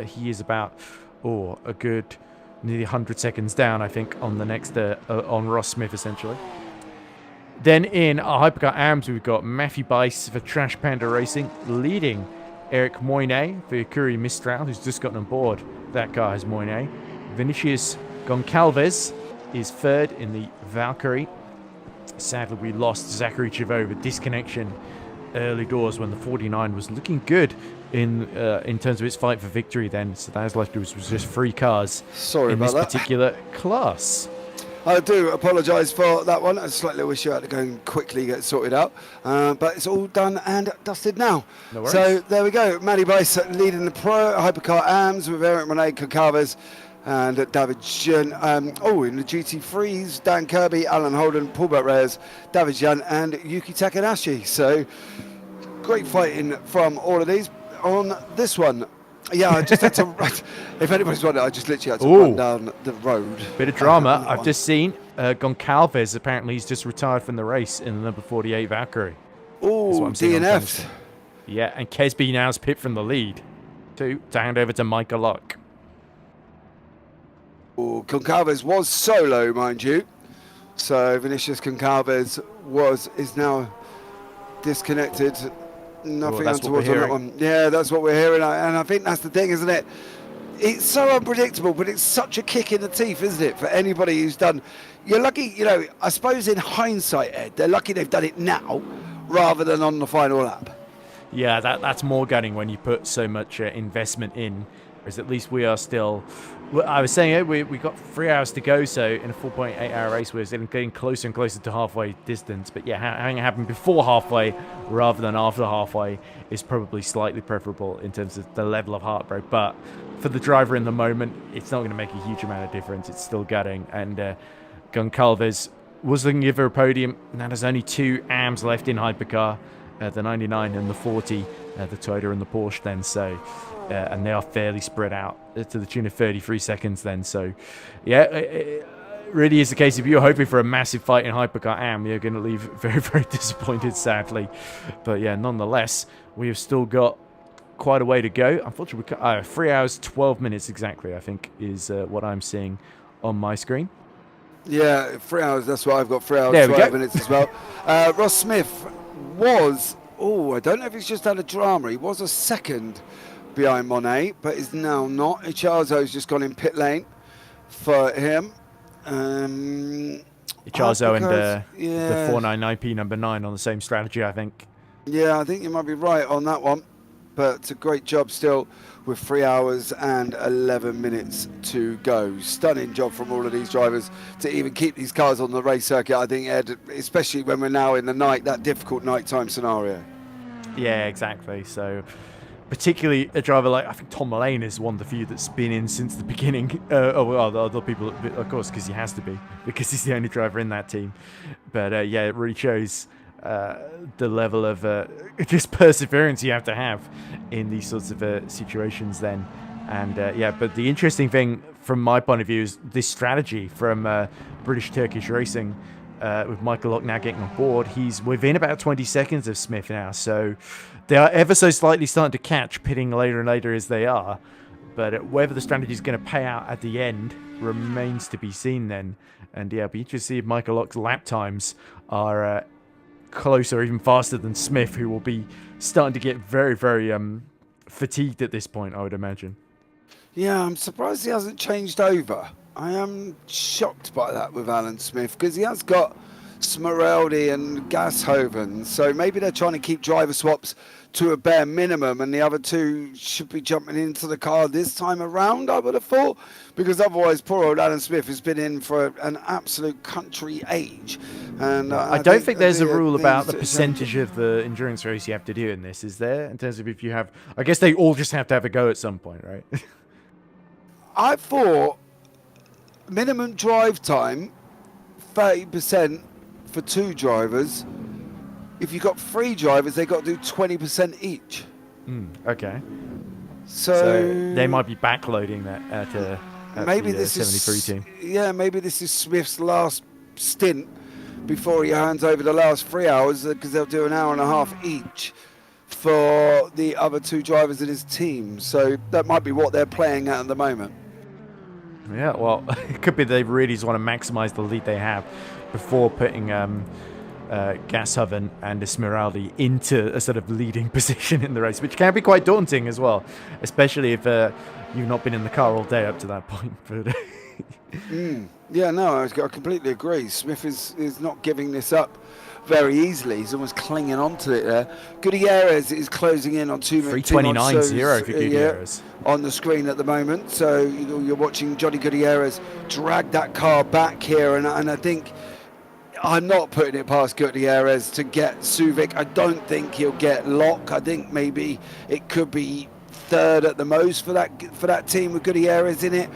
Speaker 6: He is about, a good nearly 100 seconds down, I think, on the next, on Ross Smith, essentially. Then in our Hypercar AMS, we've got Matthew Bice for Trash Panda Racing, leading Eric Moynet for Curie Mistral, who's just gotten on board. That car has Moynet. Vinicius Goncalves is 3rd in the Valkyrie. Sadly, we lost Zachary Chavot with disconnection early doors when the 49 was looking good in terms of its fight for victory then. So that has left us with just 3 cars in this particular class.
Speaker 1: I do apologise for that one. I slightly wish you had to go and quickly get sorted out. But it's all done and dusted now.
Speaker 6: No worries.
Speaker 1: So there we go. Matty Bice leading the Pro Hypercar AMS with Eric Monet Concalves and David Jean. In the GT3s, Dan Kirby, Alan Holden, Paul Reyes, David Jean and Yuki Takanashi. So great fighting from all of these. On this one, Yeah, I just had to. If anybody's wondering, I just literally had to
Speaker 6: Ooh.
Speaker 1: run down the road.
Speaker 6: Bit of drama. I've just seen Goncalves. Apparently, he's just retired from the race in the number 48 Valkyrie.
Speaker 1: Oh, DNF'd.
Speaker 6: Yeah, and Kesby now's pit from the lead to hand over to Michael Luck.
Speaker 1: Oh, Goncalves was solo, mind you. So Vinicius Goncalves is now disconnected. Nothing untoward on that one. Yeah, that's what we're hearing, and I think that's the thing, isn't it? It's so unpredictable, but it's such a kick in the teeth, isn't it, for anybody who's done. You're lucky, you know. I suppose in hindsight, Ed, they're lucky they've done it now rather than on the final lap. Yeah,
Speaker 6: that's more gutting when you put so much investment in, whereas at least we are still. I was saying it. We got 3 hours to go, so in a 4.8-hour race, we're getting closer and closer to halfway distance. But yeah, having it happen before halfway rather than after halfway is probably slightly preferable in terms of the level of heartbreak. But for the driver in the moment, it's not going to make a huge amount of difference. It's still gutting. And Goncalves was looking to give her a podium. Now there's only 2 AMs left in Hypercar, the 99 and the 40, the Toyota and the Porsche then. So. And they are fairly spread out to the tune of 33 seconds then. So, yeah, it really is the case. If you're hoping for a massive fight in Hypercar AM, you're going to leave very, very disappointed, sadly. But, yeah, nonetheless, we have still got quite a way to go. Unfortunately, 3 hours, 12 minutes exactly, I think, is what I'm seeing on my screen.
Speaker 1: Yeah, 3 hours. That's what I've got. 3 hours, 12 minutes as well. Ross Smith was, I don't know if he's just had a drama. He was a second behind Monet, but is now not. Icharzo's just gone in pit lane for him.
Speaker 6: Icharzo and the 499P number 9 on the same strategy, I think.
Speaker 1: Yeah, I think you might be right on that one. But it's a great job still with 3 hours and 11 minutes to go. Stunning job from all of these drivers to even keep these cars on the race circuit, I think, Ed, especially when we're now in the night, that difficult nighttime scenario.
Speaker 6: Yeah, exactly. So particularly a driver like, I think Tom Mullane is one of the few that's been in since the beginning. The other people, of course, because he has to be, because he's the only driver in that team. But yeah, it really shows the level of just perseverance you have to have in these sorts of situations then. And yeah, but the interesting thing from my point of view is this strategy from British Turkish Racing with Michael Lock now getting on board. He's within about 20 seconds of Smith now, so they are ever so slightly starting to catch, pitting later and later as they are. But whether the strategy is going to pay out at the end remains to be seen then. And yeah, it'll be interesting to see if Michael Lock's lap times are closer, even faster than Smith, who will be starting to get very, very fatigued at this point, I would imagine.
Speaker 1: Yeah, I'm surprised he hasn't changed over. I am shocked by that with Alan Smith, because he has got Smeraldi and Gashoven, so maybe they're trying to keep driver swaps to a bare minimum, and the other two should be jumping into the car this time around, I would have thought, because otherwise poor old Alan Smith has been in for an absolute country age. And
Speaker 6: I don't think there's a rule about the percentage of the endurance race you have to do in this, is there? In terms of if you have, I guess they all just have to have a go at some point, right?
Speaker 1: I thought minimum drive time 30% for 2 drivers. If you've got 3 drivers, they've got to do 20% each.
Speaker 6: Okay.
Speaker 1: So
Speaker 6: they might be backloading that at
Speaker 1: maybe
Speaker 6: the
Speaker 1: this
Speaker 6: 73
Speaker 1: is
Speaker 6: team.
Speaker 1: Yeah, maybe this is Smith's last stint before he hands over the last 3 hours, because they'll do an hour and a half each for the other 2 drivers in his team. So that might be what they're playing at the moment.
Speaker 6: Yeah, well, it could be they really just want to maximize the lead they have before putting Gashoven and Esmeraldi into a sort of leading position in the race, which can be quite daunting as well, especially if you've not been in the car all day up to that point. But
Speaker 1: yeah, no, I completely agree. Smith is not giving this up very easily. He's almost clinging on to it there. Gutierrez is closing in on
Speaker 6: 3:29.0 for Gutierrez
Speaker 1: on the screen at the moment. So you're watching Johnny Gutierrez drag that car back here, and I think I'm not putting it past Gutierrez to get Suvic. I don't think he'll get Locke. I think maybe it could be 3rd at the most for that team with Gutierrez in it.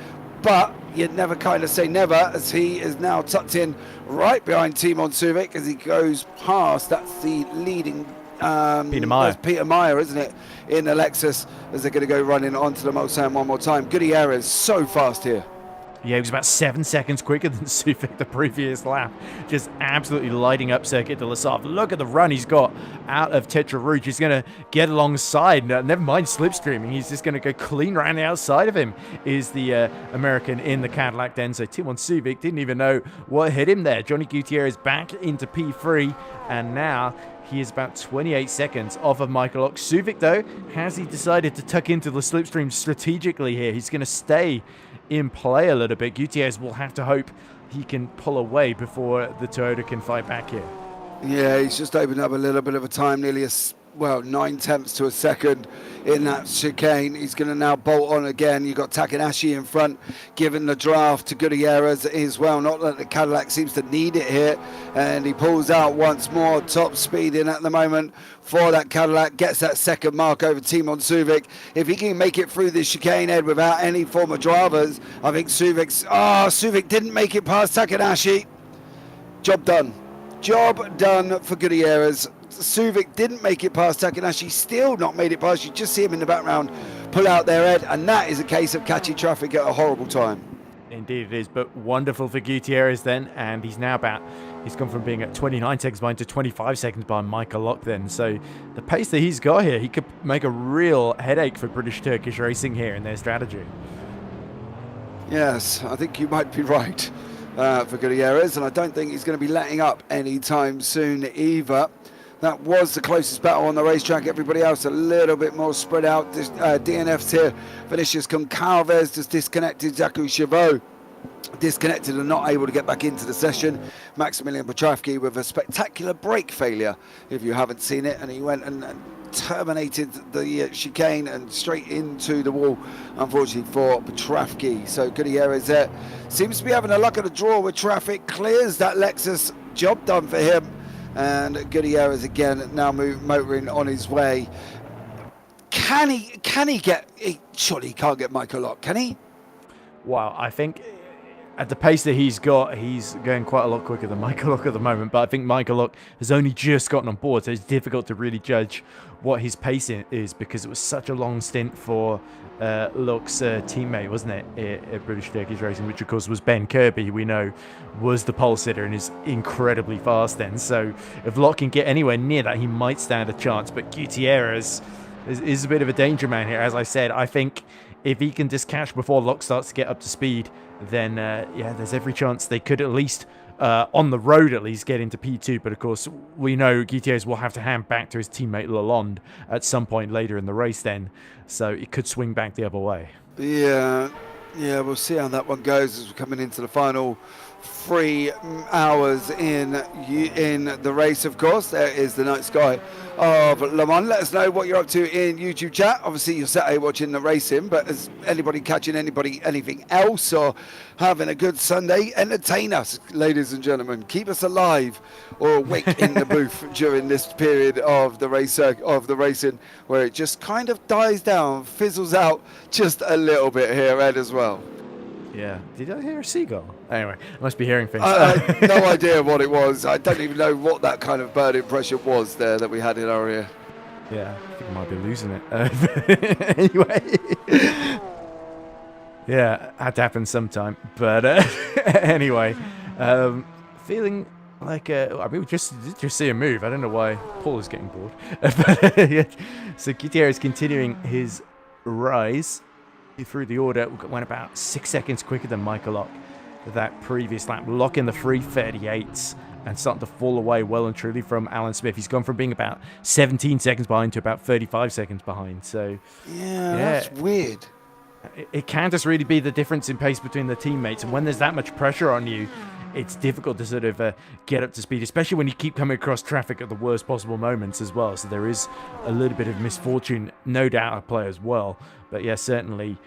Speaker 1: But you'd never kind of say never, as he is now tucked in right behind Timon Suvic as he goes past. That's the leading
Speaker 6: Peter Meyer.
Speaker 1: That's Peter Meyer, isn't it, in the Lexus, as they're going to go running onto the Mulsanne one more time. Gutierrez so fast here.
Speaker 6: Yeah, he was about 7 seconds quicker than Suvik the previous lap. Just absolutely lighting up Circuit de la Sarthe. Look at the run he's got out of Tetra Rouge. He's going to get alongside. Never mind slipstreaming. He's just going to go clean around the outside of him is the American in the Cadillac Denso. Timon Suvik didn't even know what hit him there. Johnny Gutierrez back into P3. And now he is about 28 seconds off of Michael Ock. Suvik, though, has he decided to tuck into the slipstream strategically here? He's going to stay in play a little bit. Gutierrez will have to hope he can pull away before the Toyota can fight back here.
Speaker 1: Yeah, he's just opened up a little bit of a time, nearly 9/10 to a second in that chicane. He's going to now bolt on again. You've got Takanashi in front, giving the draft to Gutierrez as well. Not that the Cadillac seems to need it here. And he pulls out once more, top speeding at the moment for that Cadillac. Gets that second mark over Timon Suvik. If he can make it through this chicane, Ed, without any form of drivers, I think Suvik didn't make it past Takanashi. Job done. Job done for Gutierrez. Suvik didn't make it past Takanashi, still not made it past. You just see him in the background pull out their head, and that is a case of catching traffic at a horrible time.
Speaker 6: Indeed it is, but wonderful for Gutierrez then, and he's gone from being at 29 seconds behind to 25 seconds behind Michael Lock then. So the pace that he's got here, he could make a real headache for British Turkish racing here in their strategy.
Speaker 1: Yes, I think you might be right for Gutierrez, and I don't think he's going to be letting up anytime soon either. That was the closest battle on the racetrack. Everybody else a little bit more spread out. DNFs here. Vinicius Goncalves just disconnected. Zaku Chavot disconnected and not able to get back into the session. Maximilian Petrovsky with a spectacular brake failure, if you haven't seen it, and he went and terminated the chicane and straight into the wall, unfortunately for Petrovsky. So Gutierrez there seems to be having a luck of the draw with traffic. Clears that Lexus. Job done for him. And Gutierrez again now motoring on his way. Can he get? Surely he can't get Michael Lock, can he?
Speaker 6: Wow, I think at the pace that he's got, he's going quite a lot quicker than Michael Lock at the moment. But I think Michael Lock has only just gotten on board, so it's difficult to really judge what his pace is because it was such a long stint for Lock's teammate, wasn't it, at British Turkish Racing, which of course was Ben Kirby, we know was the pole sitter and is incredibly fast then. So if Lock can get anywhere near that, he might stand a chance. But Gutierrez is a bit of a danger man here. As I said, I think if he can just catch before Lock starts to get up to speed, then yeah, there's every chance they could at least on the road at least get into P2. But of course we know Gutierrez will have to hand back to his teammate Lalonde at some point later in the race then, so it could swing back the other way.
Speaker 1: Yeah, we'll see how that one goes as we're coming into the final 3 hours in the race. Of course, there is the night sky of Le Mans. Let us know what you're up to in YouTube chat. Obviously you're Saturday watching the racing, but is anybody catching anything else, or having a good Sunday? Entertain us, ladies and gentlemen. Keep us alive or awake in the booth during this period of the racing, where it just kind of dies down, fizzles out just a little bit here, Ed, as well.
Speaker 6: Yeah. Did I hear a seagull? Anyway, I must be hearing things.
Speaker 1: No idea what it was. I don't even know what that kind of bird impression was there that we had in our ear.
Speaker 6: Yeah, I think I might be losing it. Anyway. Yeah, had to happen sometime. But anyway, feeling like I mean, we just see a move. I don't know why Paul is getting bored. But, yeah. So Gutierrez continuing his rise through the order, went about 6 seconds quicker than Michael Lock that previous lap. Lock in the 3:38s and starting to fall away well and truly from Alan Smith. He's gone from being about 17 seconds behind to about 35 seconds behind. So
Speaker 1: yeah, that's weird.
Speaker 6: It can just really be the difference in pace between the teammates, and when there's that much pressure on you, it's difficult to sort of get up to speed, especially when you keep coming across traffic at the worst possible moments as well. So there is a little bit of misfortune, no doubt, at play as well. But yeah, certainly,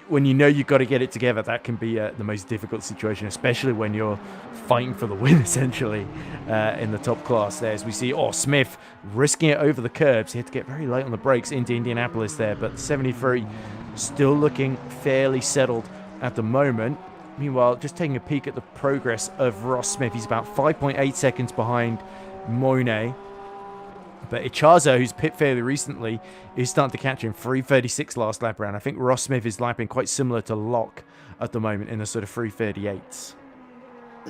Speaker 6: when you know you've got to get it together, that can be the most difficult situation, especially when you're fighting for the win, essentially, in the top class there. As we see, Smith risking it over the curbs. He had to get very late on the brakes into Indianapolis there, but 73 still looking fairly settled at the moment. Meanwhile, just taking a peek at the progress of Ross Smith, he's about 5.8 seconds behind Moyne. But Ichazo, who's pit fairly recently, is starting to catch him. 3:36 last lap round. I think Ross Smith is lapping quite similar to Locke at the moment in the sort of 3:38s.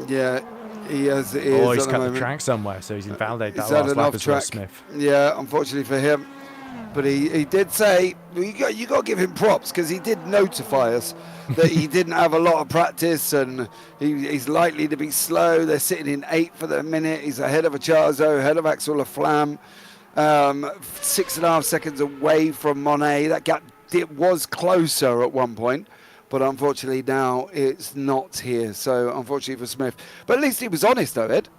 Speaker 1: Yeah, he has.
Speaker 6: Oh, he's cut the track somewhere, so he's invalidated that last lap as Ross Smith.
Speaker 1: Yeah, unfortunately for him. But he did say, you got to give him props, because he did notify us that he didn't have a lot of practice and he's likely to be slow. They're sitting in 8th for the minute. He's ahead of Ichazo, ahead of Axel Laflamme, 6.5 seconds away from Monet. That gap was closer at one point, but unfortunately now it's not here. So unfortunately for Smith. But at least he was honest, though, Ed.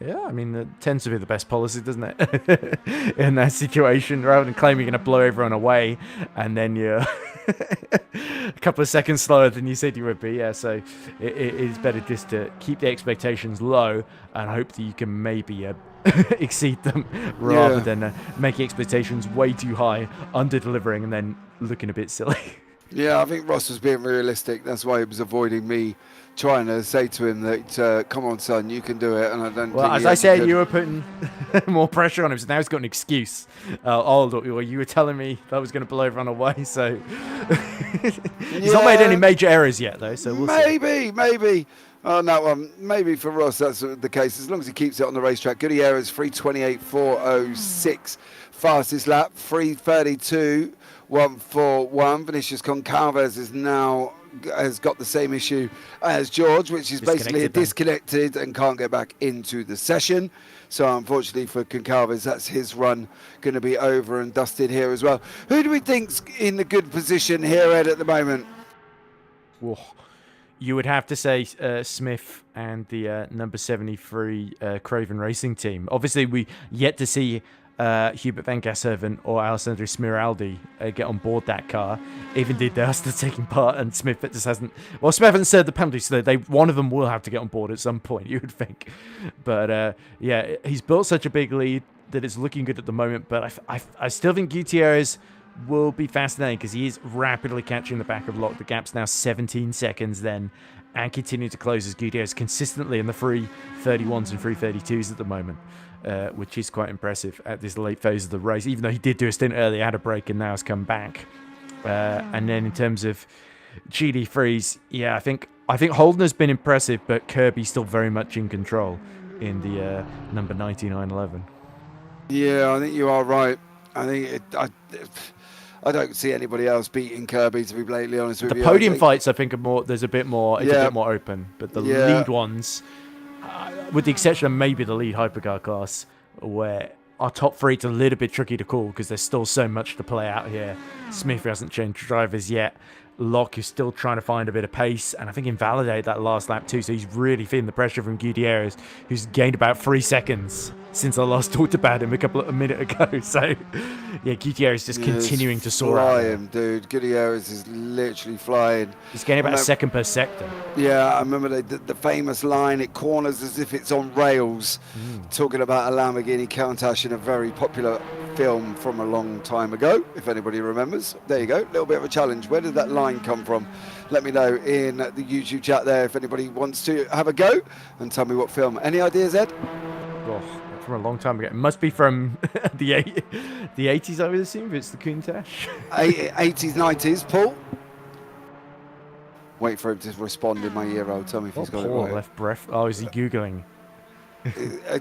Speaker 6: Yeah, I mean, it tends to be the best policy, doesn't it? In that situation, rather than claiming you're going to blow everyone away and then you're a couple of seconds slower than you said you would be. Yeah, so it is better just to keep the expectations low and hope that you can maybe exceed them rather than making expectations way too high, under-delivering, and then looking a bit silly.
Speaker 1: Yeah, I think Ross was being realistic. That's why he was avoiding me trying to say to him that, come on, son, you can do it. And I don't.
Speaker 6: Well, as I said, you were putting more pressure on him, so now he's got an excuse. You were telling me that I was going to blow everyone away, so he's not made any major errors yet, though. So we'll see.
Speaker 1: Maybe. On that one, maybe for Ross that's the case, as long as he keeps it on the racetrack. Gutierrez 3:28.406 fastest lap, 3:32.141. Vinicius Goncalves has got the same issue as George, which is basically disconnected and can't get back into the session. So unfortunately for Goncalves, that's his run going to be over and dusted here as well. Who do we think's in the good position here, Ed, at the moment?
Speaker 6: Whoa. You would have to say Smith and the number 73 Craven Racing team. Obviously, we yet to see Hubert van Gasserven or Alessandro Smiraldi get on board that car. Even did they are still taking part, and Smith just hasn't. Well, Smith hasn't served the penalty, so one of them will have to get on board at some point, you would think. But yeah, he's built such a big lead that it's looking good at the moment. But I still think Gutierrez will be fascinating because he is rapidly catching the back of Locke. The gap's now 17 seconds then, and continuing to close as Gutierrez consistently in the 3:31s and 3:32s at the moment, which is quite impressive at this late phase of the race, even though he did do a stint earlier, had a break, and now has come back. And then in terms of GD3s, yeah, I think Holden has been impressive, but Kirby's still very much in control in the number 9911. Yeah,
Speaker 1: I think you are right. I think I don't see anybody else beating Kirby, to be blatantly honest with you.
Speaker 6: The podium fights, I think, are more. There's a bit more. It's a bit more open, but the lead ones, with the exception of maybe the lead hypercar class, where our top three, it's a little bit tricky to call because there's still so much to play out here. Smith hasn't changed drivers yet. Locke is still trying to find a bit of pace, and I think invalidate that last lap too. So he's really feeling the pressure from Gutierrez, who's gained about 3 seconds since I last talked about him a minute ago. So yeah, Gutierrez just continuing to soar.
Speaker 1: Flying, dude. Gutierrez is literally flying.
Speaker 6: He's getting about a second per sector.
Speaker 1: Yeah, I remember the famous line, "It corners as if it's on rails," talking about a Lamborghini Countach in a very popular film from a long time ago, if anybody remembers. There you go, a little bit of a challenge. Where did that line come from? Let me know in the YouTube chat there if anybody wants to have a go and tell me what film. Any ideas, Ed?
Speaker 6: Oh, from a long time ago. It must be from the 80s, I would assume, if it's the Countach.
Speaker 1: 80s, 90s, Paul? Wait for him to respond in my ear. I'll tell me if he's got it right.
Speaker 6: Left breath. Oh, is he Googling?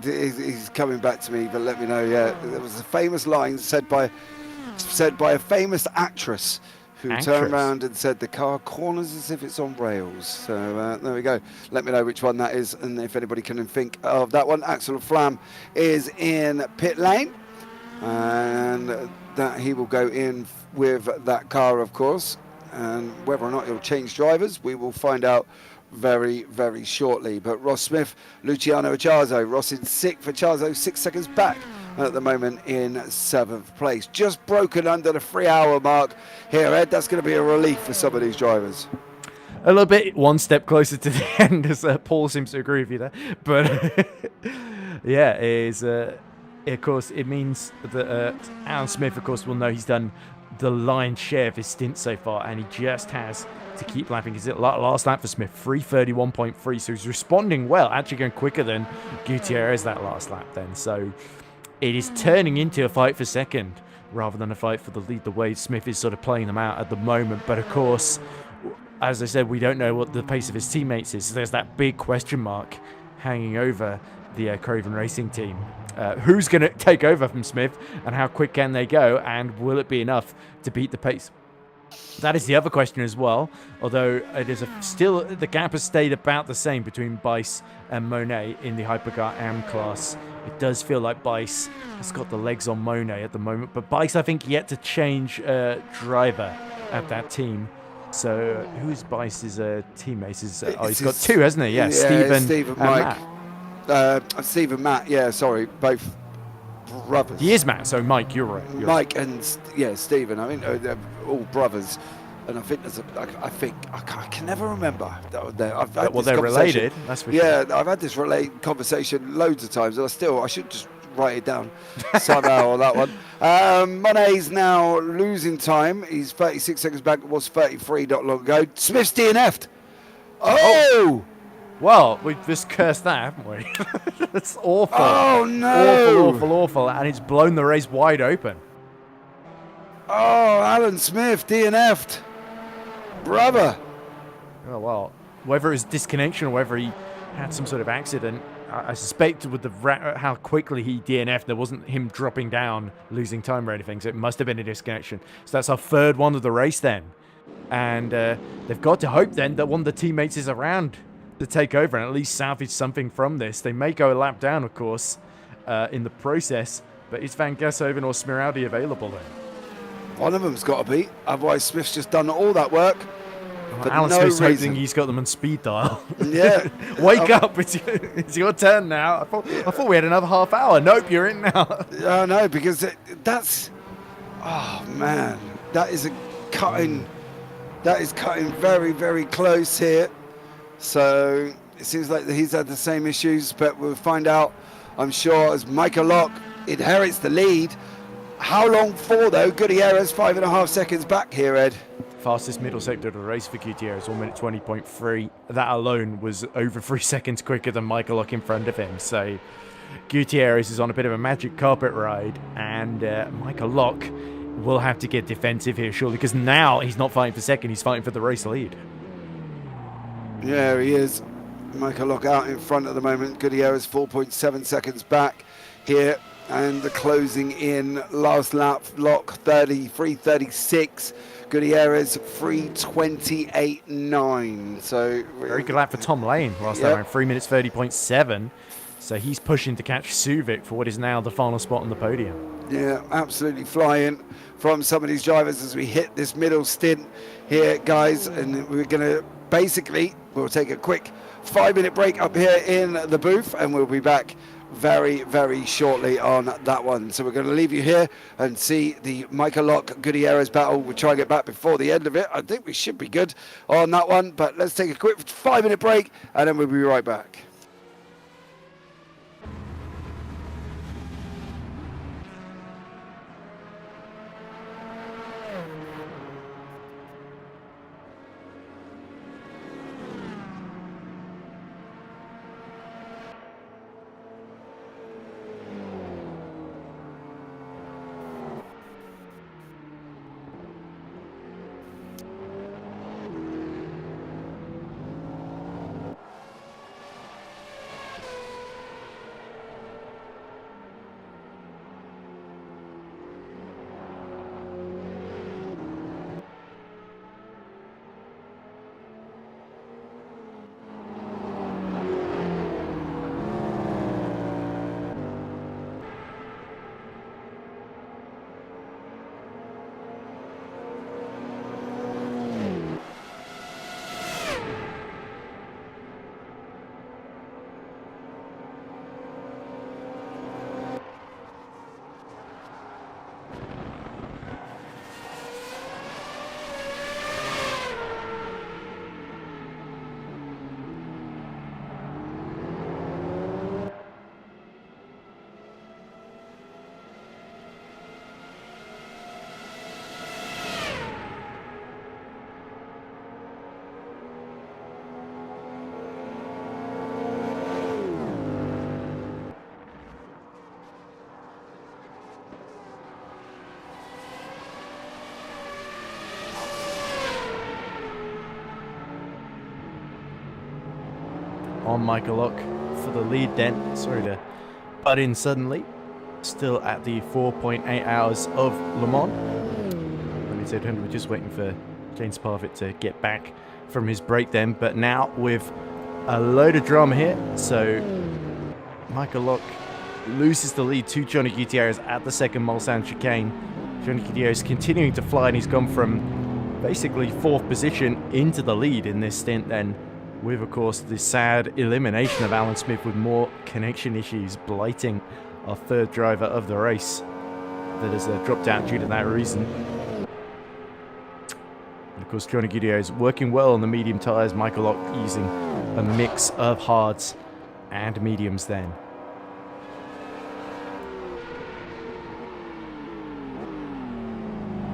Speaker 1: He's coming back to me, but let me know. Yeah, there was a famous line said by a famous actress who turned around and said, "The car corners as if it's on rails." So there we go. Let me know which one that is, and if anybody can think of that one. Axel Flam is in pit lane, and that he will go in with that car, of course. And whether or not he'll change drivers, we will find out very, very shortly. But Ross Smith, Luciano Ichazo, Ross in 6th, Ichazo 6 seconds back at the moment in 7th place. Just broken under the 3-hour mark here, Ed. That's going to be a relief for some of these drivers.
Speaker 6: A little bit one step closer to the end, as Paul seems to agree with you there. But yeah, of course, it means that Alan Smith, of course, will know he's done the lion's share of his stint so far, and he just has to keep lapping. His last lap for Smith, 3:31.3, so he's responding well, actually going quicker than Gutierrez that last lap then. So it is turning into a fight for second rather than a fight for the lead, the way Smith is sort of playing them out at the moment. But of course, as I said, we don't know what the pace of his teammates is. So there's that big question mark hanging over the Craven Racing team. Who's going to take over from Smith, and how quick can they go, and will it be enough to beat the pace? That is the other question as well, although it is still, the gap has stayed about the same between Bice and Monet in the Hypercar AM class. It does feel like Bice has got the legs on Monet at the moment, but Bice, I think, yet to change driver at that team. So who's Bice's teammates? He's got two, hasn't he? Yeah, Steve and
Speaker 1: Mike.
Speaker 6: Matt.
Speaker 1: Steve and Matt, yeah, sorry, both brothers.
Speaker 6: He is Matt, so Mike, you're right.
Speaker 1: Mike and Stephen, I mean, they're all brothers, and I think I can never remember.
Speaker 6: They're related. That's for
Speaker 1: sure.
Speaker 6: sure.
Speaker 1: I've had this conversation loads of times, and I should just write it down somehow on that one. Monet's now losing time. He's 36 seconds back. Was 33 not long ago. Smith's DNF'd. Oh!
Speaker 6: Well, we've just cursed that, haven't we? That's awful.
Speaker 1: Oh, no.
Speaker 6: Awful. And it's blown the race wide open.
Speaker 1: Oh, Alan Smith, DNF'd. Brother.
Speaker 6: Oh, well, whether it was disconnection or whether he had some sort of accident, I suspect with how quickly he DNF'd, there wasn't him dropping down, losing time or anything, so it must have been a disconnection. So that's our third one of the race then. And they've got to hope then that one of the teammates is around to take over and at least salvage something from this. They may go a lap down, of course, in the process, but is Van Gershoven or Smiraldi available then?
Speaker 1: One of them's got to be, otherwise Smith's just done all that work.
Speaker 6: Alan Smith's hoping he's got them on speed dial.
Speaker 1: Yeah.
Speaker 6: Wake up, it's your turn now. I thought we had another half hour. Nope, you're in now.
Speaker 1: Oh, no, because that's, oh man, that is cutting very, very close here. So it seems like he's had the same issues, but we'll find out, I'm sure, as Michael Locke inherits the lead. How long for, though? Gutierrez 5.5 seconds back here, Ed.
Speaker 6: Fastest middle sector of the race for Gutierrez, 1 minute 20.3. That alone was over 3 seconds quicker than Michael Locke in front of him. So Gutierrez is on a bit of a magic carpet ride, and Michael Locke will have to get defensive here, surely, because now he's not fighting for second, he's fighting for the race lead.
Speaker 1: Yeah, he is. Michael Locke out in front at the moment. Gutierrez 4.7 seconds back here. And the closing in last lap, Locke 33.36. Gutierrez 3:28.9. So
Speaker 6: very good lap for Tom Lane last time around, 3 minutes 30.7. So he's pushing to catch Suvic for what is now the final spot on the podium.
Speaker 1: Yeah, absolutely flying from some of these drivers as we hit this middle stint here, guys. And we're going to we'll take a quick 5-minute break up here in the booth, and we'll be back very, very shortly on that one. So we're going to leave you here and see the Michael Locke Gutierrez battle. We'll try and get back before the end of it. I think we should be good on that one, but let's take a quick 5-minute break, and then we'll be right back.
Speaker 6: on Michael Lock for the lead then. Sorry to butt in suddenly. Still at the 4.8 hours of Le Mans. Limited 100, we're just waiting for James Parfitt to get back from his break then. But now with a load of drama here. So Michael Lock loses the lead to Johnny Gutierrez at the second Mulsanne chicane. Johnny Gutierrez continuing to fly, and he's gone from basically 4th position into the lead in this stint then, with of course the sad elimination of Alan Smith with more connection issues blighting our 3rd driver of the race that has dropped out due to that reason. And of course Johnny Gutierrez working well on the medium tyres, Michael Lock using a mix of hards and mediums then.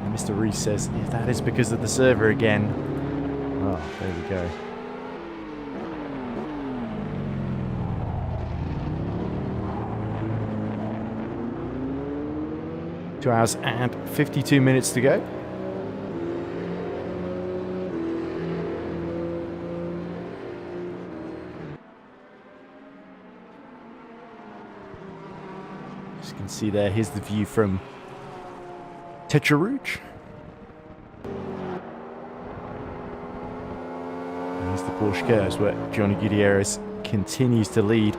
Speaker 6: And Mr. Reese says, if that is because of the server again. Oh, there we go. Two hours and 52 minutes to go. As you can see there, here's the view from Tetra Rouge. And here's the Porsche curves where Johnny Gutierrez continues to lead.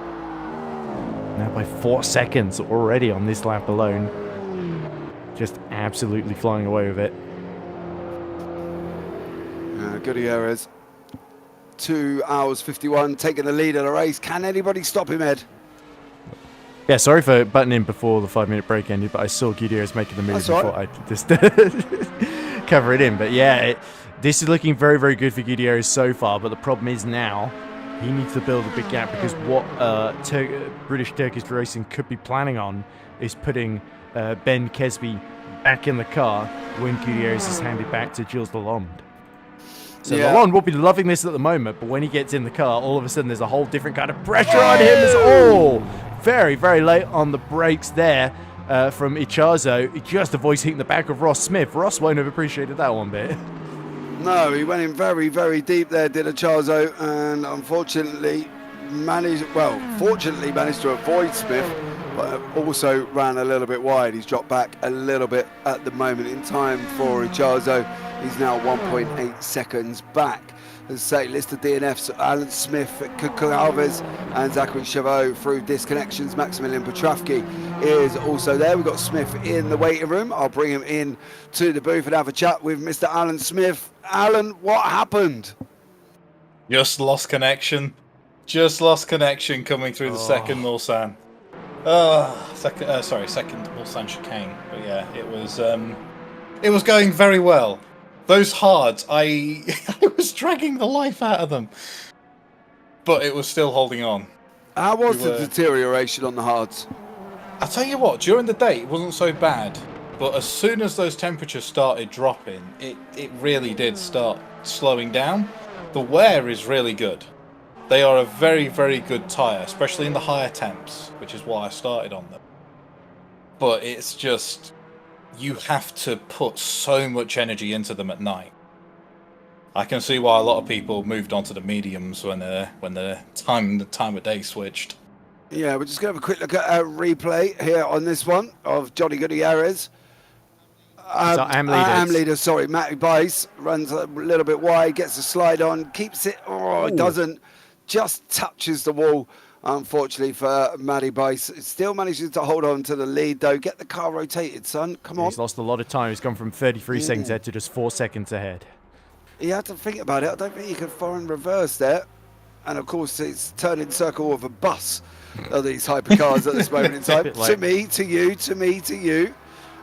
Speaker 6: Now by 4 seconds already on this lap alone. Just absolutely flying away with it.
Speaker 1: Gutierrez, 2 hours 51, taking the lead of the race. Can anybody stop him, Ed?
Speaker 6: Yeah, sorry for butting in before the 5-minute break ended, but I saw Gutierrez making the move before I just cover it in. But yeah, this is looking very, very good for Gutierrez so far. But the problem is now he needs to build a big gap, because what British Turkish Racing could be planning on is putting Ben Kesby back in the car when Gutierrez is handed back to Gilles Lalonde. So Lalonde will be loving this at the moment, but when he gets in the car, all of a sudden there's a whole different kind of pressure on him. As all very, very late on the brakes there from Ichazo. He just avoids hitting the back of Ross Smith. Ross won't have appreciated that one bit.
Speaker 1: No, he went in very, very deep there, did Ichazo, and unfortunately fortunately managed to avoid Smith, but also ran a little bit wide. He's dropped back a little bit at the moment in time for Ichazo. He's now 1.8 seconds back. As I say, list of DNFs: Alan Smith, Alves and Zachary Chavot through disconnections. Maximilian Petrovsky is also there. We've got Smith in the waiting room. I'll bring him in to the booth and have a chat with Mr. Alan Smith. Alan, what happened?
Speaker 9: Just lost connection. Just lost connection coming through the second Mulsanne. Second Mulsanne chicane. But yeah, it was going very well. Those hards, I was dragging the life out of them, but it was still holding on.
Speaker 1: How was the deterioration on the hards?
Speaker 9: I'll tell you what, during the day it wasn't so bad, but as soon as those temperatures started dropping, it really did start slowing down. The wear is really good. They are a very, very good tyre, especially in the higher temps, which is why I started on them. But it's just, you have to put so much energy into them at night. I can see why a lot of people moved on to the mediums when the time of day switched.
Speaker 1: Yeah, we're just going to have a quick look at a replay here on this one of Johnny Gutierrez. Am leader, sorry, Matty Bice runs a little bit wide, gets a slide on, keeps it, it doesn't, just touches the wall, unfortunately for Matty Bice. Still manages to hold on to the lead though. Get the car rotated, son, come on.
Speaker 6: He's lost a lot of time. He's gone from 33 seconds ahead to just 4 seconds ahead.
Speaker 1: You have to think about it. I don't think you can foreign reverse there. And of course it's turning circle of a bus of these hypercars at this moment in time. To me, to you, to me, to you.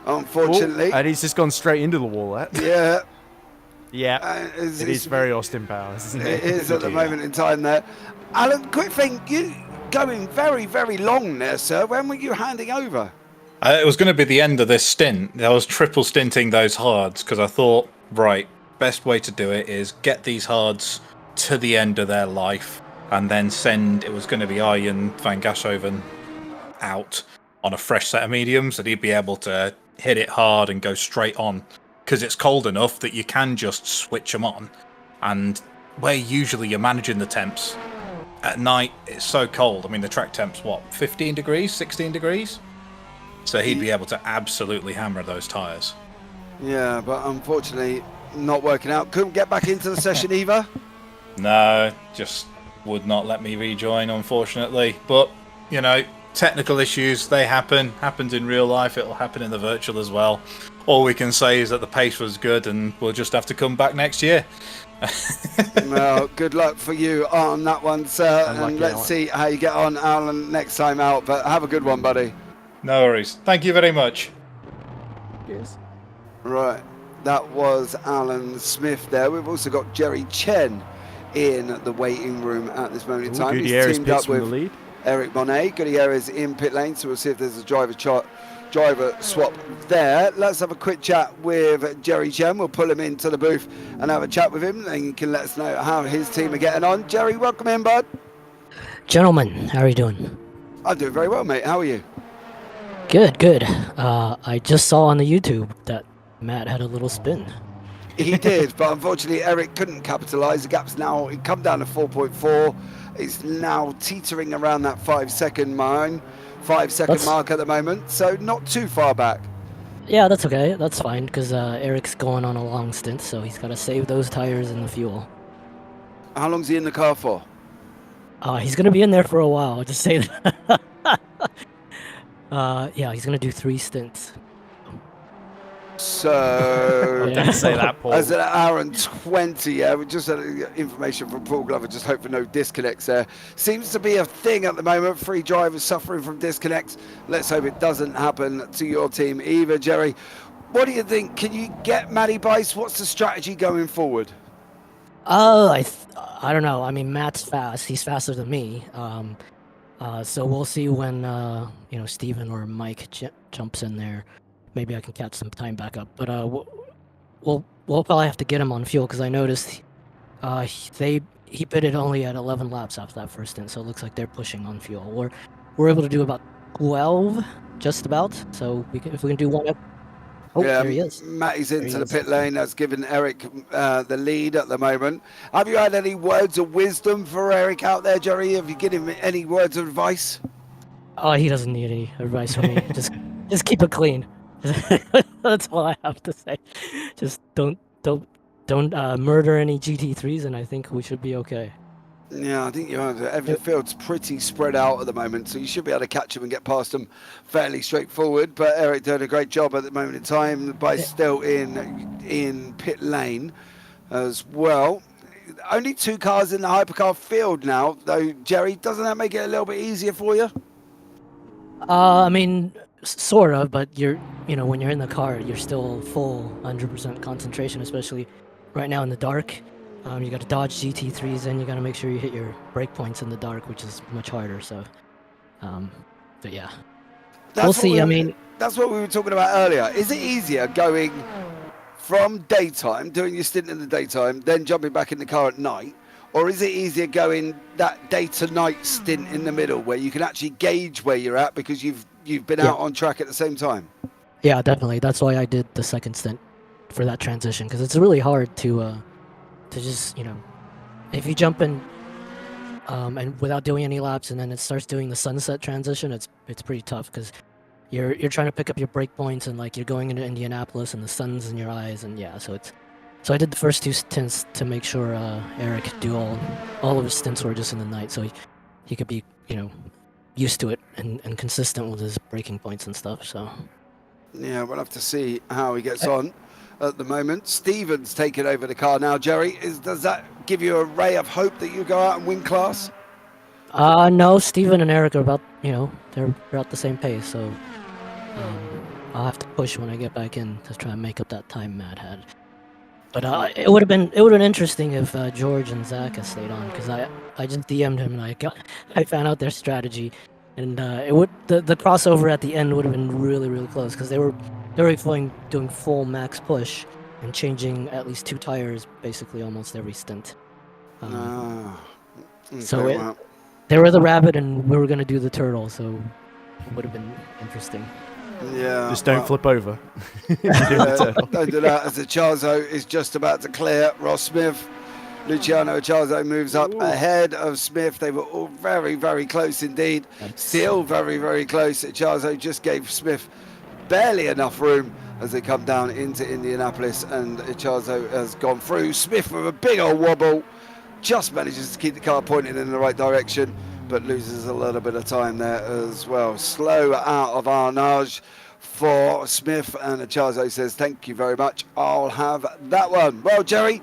Speaker 1: Unfortunately.
Speaker 6: And he's just gone straight into the wall, that.
Speaker 1: Yeah.
Speaker 6: Yeah. It is very Austin Powers, isn't it?
Speaker 1: It is at the moment in time there. Alan, quick thing. You going very, very long there, sir. When were you handing over?
Speaker 9: It was going to be the end of this stint. I was triple stinting those hards because I thought, right, best way to do it is get these hards to the end of their life and then send, it was going to be Arjen van Gashoven out on a fresh set of mediums, and he'd be able to hit it hard and go straight on because it's cold enough that you can just switch them on. And where usually you're managing the temps, at night it's so cold. I mean, the track temp's what, 15 degrees, 16 degrees? So he'd be able to absolutely hammer those tyres.
Speaker 1: Yeah, but unfortunately, not working out. Couldn't get back into the session either.
Speaker 9: No, just would not let me rejoin, unfortunately. But, you know, technical issues, they happen. Happens in real life, it'll happen in the virtual as well. All we can say is that the pace was good and we'll just have to come back next year.
Speaker 1: Well, good luck for you on that one, sir. And let's see how you get on, Alan, next time out. But have a good one, buddy.
Speaker 9: No worries. Thank you very much.
Speaker 6: Cheers.
Speaker 1: Right, that was Alan Smith there. We've also got Jerry Chen in the waiting room at this moment in time. He's teamed up with Eric Monet. Gutierrez in pit lane, so we'll see if there's a driver swap there. Let's have a quick chat with Jerry Chen. We'll pull him into the booth and have a chat with him, and he can let us know how his team are getting on. Jerry, welcome in, bud.
Speaker 10: Gentlemen, how are you doing?
Speaker 1: I'm doing very well, mate. How are you?
Speaker 10: Good, good. I just saw on the YouTube that Matt had a little spin.
Speaker 1: He did, but unfortunately Eric couldn't capitalise. The gap's now come down to 4.4. It's now teetering around that 5 second mark at the moment, so not too far back.
Speaker 10: Yeah, that's okay. That's fine, because Eric's going on a long stint, so he's got to save those tires and the fuel.
Speaker 1: How long's he in the car for?
Speaker 10: He's going to be in there for a while, I'll just say that. Yeah, he's going to do 3 stints.
Speaker 1: So,
Speaker 6: Don't say that, Paul.
Speaker 1: as an hour and 20, yeah, we just had information from Paul Glover, just hope for no disconnects there. Seems to be a thing at the moment, 3 drivers suffering from disconnects. Let's hope it doesn't happen to your team either, Jerry. What do you think? Can you get Matty Bice? What's the strategy going forward?
Speaker 10: I don't know. I mean, Matt's fast. He's faster than me. So we'll see when, Steven or Mike jumps in there. Maybe I can catch some time back up, but we'll probably have to get him on fuel because I noticed he pitted only at 11 laps after that first stint, so it looks like they're pushing on fuel. We're able to do about 12, just about. So if we can do one up. Oh,
Speaker 1: yeah,
Speaker 10: there he is.
Speaker 1: Matty's into the pit lane. That's given Eric the lead at the moment. Have you had any words of wisdom for Eric out there, Jerry? Have you given him any words of advice?
Speaker 10: Oh, he doesn't need any advice from me. just keep it clean. That's all I have to say. Just don't murder any GT3s, and I think we should be okay.
Speaker 1: Yeah, I think every field's pretty spread out at the moment, so you should be able to catch them and get past them fairly straightforward. But Eric doing a great job at the moment in time. By still in pit lane as well. Only 2 cars in the hypercar field now, though. Jerry, doesn't that make it a little bit easier for you?
Speaker 10: I mean, sort of, but when you're in the car, you're still full 100% concentration, especially right now in the dark. You got to dodge GT3s, and you got to make sure you hit your brake points in the dark, which is much harder. So, but yeah, we'll see.
Speaker 1: That's what we were talking about earlier. Is it easier going from daytime, doing your stint in the daytime, then jumping back in the car at night, or is it easier going that day to night stint in the middle, where you can actually gauge where you're at because you've been out on track at the same time?
Speaker 10: Yeah, definitely. That's why I did the second stint for that transition, because it's really hard to just, if you jump in and without doing any laps, and then it starts doing the sunset transition, it's pretty tough because you're trying to pick up your brake points, and like you're going into Indianapolis and the sun's in your eyes, and yeah, so I did the first 2 stints to make sure Eric could do all of his stints were just in the night, so he could be used to it and consistent with his braking points and stuff. So
Speaker 1: yeah, we'll have to see how he gets on at the moment. Steven's taking over the car now. Jerry, does that give you a ray of hope that you go out and win class?
Speaker 10: No, Steven and Eric are about, they're about the same pace, so I'll have to push when I get back in to try and make up that time Matt had. But it would have been interesting if George and Zach had stayed on, because I just DM'd him and I found out their strategy, and the crossover at the end would have been really, really close, because they were doing full max push and changing at least 2 tires basically almost every stint.
Speaker 1: Okay,
Speaker 10: they were the rabbit and we were going to do the turtle, so it would have been interesting.
Speaker 1: Yeah.
Speaker 6: Just don't flip over.
Speaker 1: Don't do that, as the Charzo is just about to clear. Ross Smith Luciano Echarzo moves up ahead of Smith. They were all very, very close indeed. Still very, very close. Echarzo just gave Smith barely enough room as they come down into Indianapolis, and Echarzo has gone through. Smith with a big old wobble, just manages to keep the car pointing in the right direction, but loses a little bit of time there as well. Slow out of Arnage for Smith, and Echarzo says, thank you very much, I'll have that one. Well, Jerry,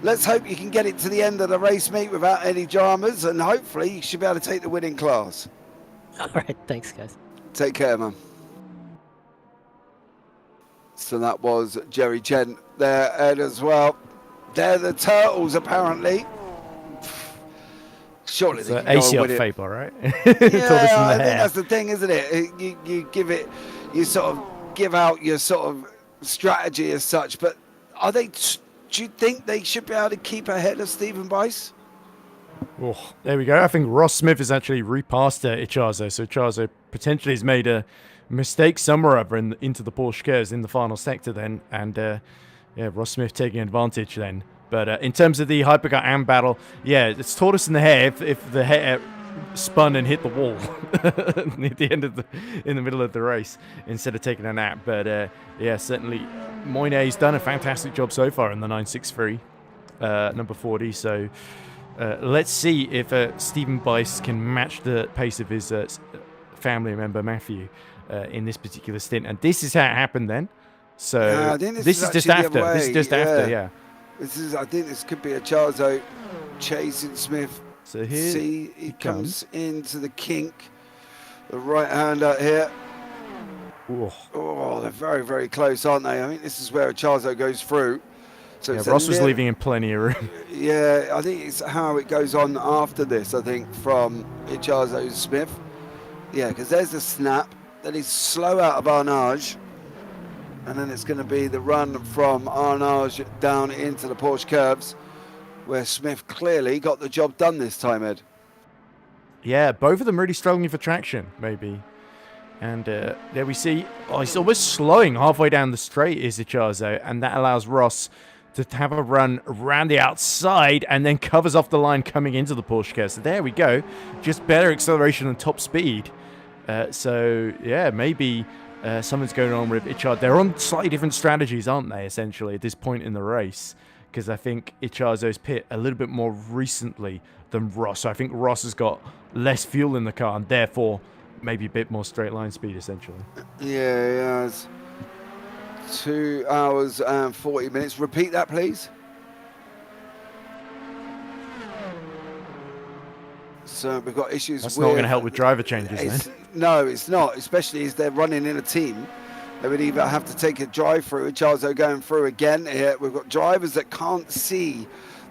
Speaker 1: let's hope you can get it to the end of the race meet without any dramas, and hopefully you should be able to take the winning class.
Speaker 10: All right, thanks, guys.
Speaker 1: Take care, man. So that was Jerry Chen there, Ed, as well. They're the Turtles, apparently. Surely
Speaker 6: It's
Speaker 1: they
Speaker 6: an
Speaker 1: can go
Speaker 6: ACL
Speaker 1: and win it.
Speaker 6: fable, right?
Speaker 1: Yeah, I think that's the thing, isn't it? You give it, you sort of give out your sort of strategy as such, but are they? Do you think they should be able to keep ahead of Stephen Bice?
Speaker 6: Oh, there we go. I think Ross Smith has actually repassed Echarzo, so Echarzo potentially has made a mistake somewhere over into the Porsche curves in the final sector then, and yeah, Ross Smith taking advantage then. But in terms of the Hypercar AM battle, yeah, it's tortoise in the hare if the hare spun and hit the wall at the end of in the middle of the race instead of taking a nap. But yeah, certainly Moynet's done a fantastic job so far in the 963 number 40. So let's see if Stephen Bice can match the pace of his family member Matthew in this particular stint. And this is how it happened then. So this is just after. This is just after, yeah.
Speaker 1: I think this could be Echarzo chasing Smith.
Speaker 6: So here
Speaker 1: he comes into the kink. The right-hander here.
Speaker 6: Ooh.
Speaker 1: Oh, they're very, very close, aren't they? I think this is where Echarzo goes through. So
Speaker 6: yeah, Ross was leaving him plenty of room.
Speaker 1: Yeah, I think it's how it goes on after this, I think, from Echarzo Smith. Yeah, because there's the snap. Then he's slow out of Arnage. And then it's going to be the run from Arnage down into the Porsche curves, where Smith clearly got the job done this time, Ed.
Speaker 6: Yeah, both of them really struggling for traction, maybe. And there we see, he's almost slowing halfway down the straight, is Echarzo, and that allows Ross to have a run around the outside and then covers off the line coming into the Porsche car. So there we go, just better acceleration and top speed. So yeah, maybe something's going on with Echarzo. They're on slightly different strategies, aren't they, essentially, at this point in the race? Because I think Echarzo's pit a little bit more recently than Ross. So I think Ross has got less fuel in the car and therefore maybe a bit more straight line speed, essentially.
Speaker 1: Yeah, he has. 2 hours and 40 minutes. Repeat that, please. So we've got issues.
Speaker 6: That's not going to help with driver changes, then.
Speaker 1: No, it's not, especially as they're running in a team. They would either have to take a drive through, Echarzo going through again here. We've got drivers that can't see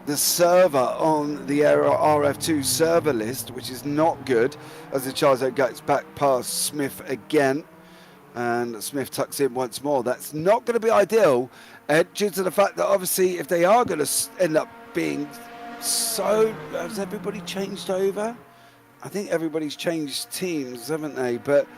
Speaker 1: the server on the RF2 server list, which is not good, as Echarzo gets back past Smith again. And Smith tucks in once more. That's not going to be ideal, due to the fact that obviously if they are going to end up being so... Has everybody changed over? I think everybody's changed teams, haven't they? But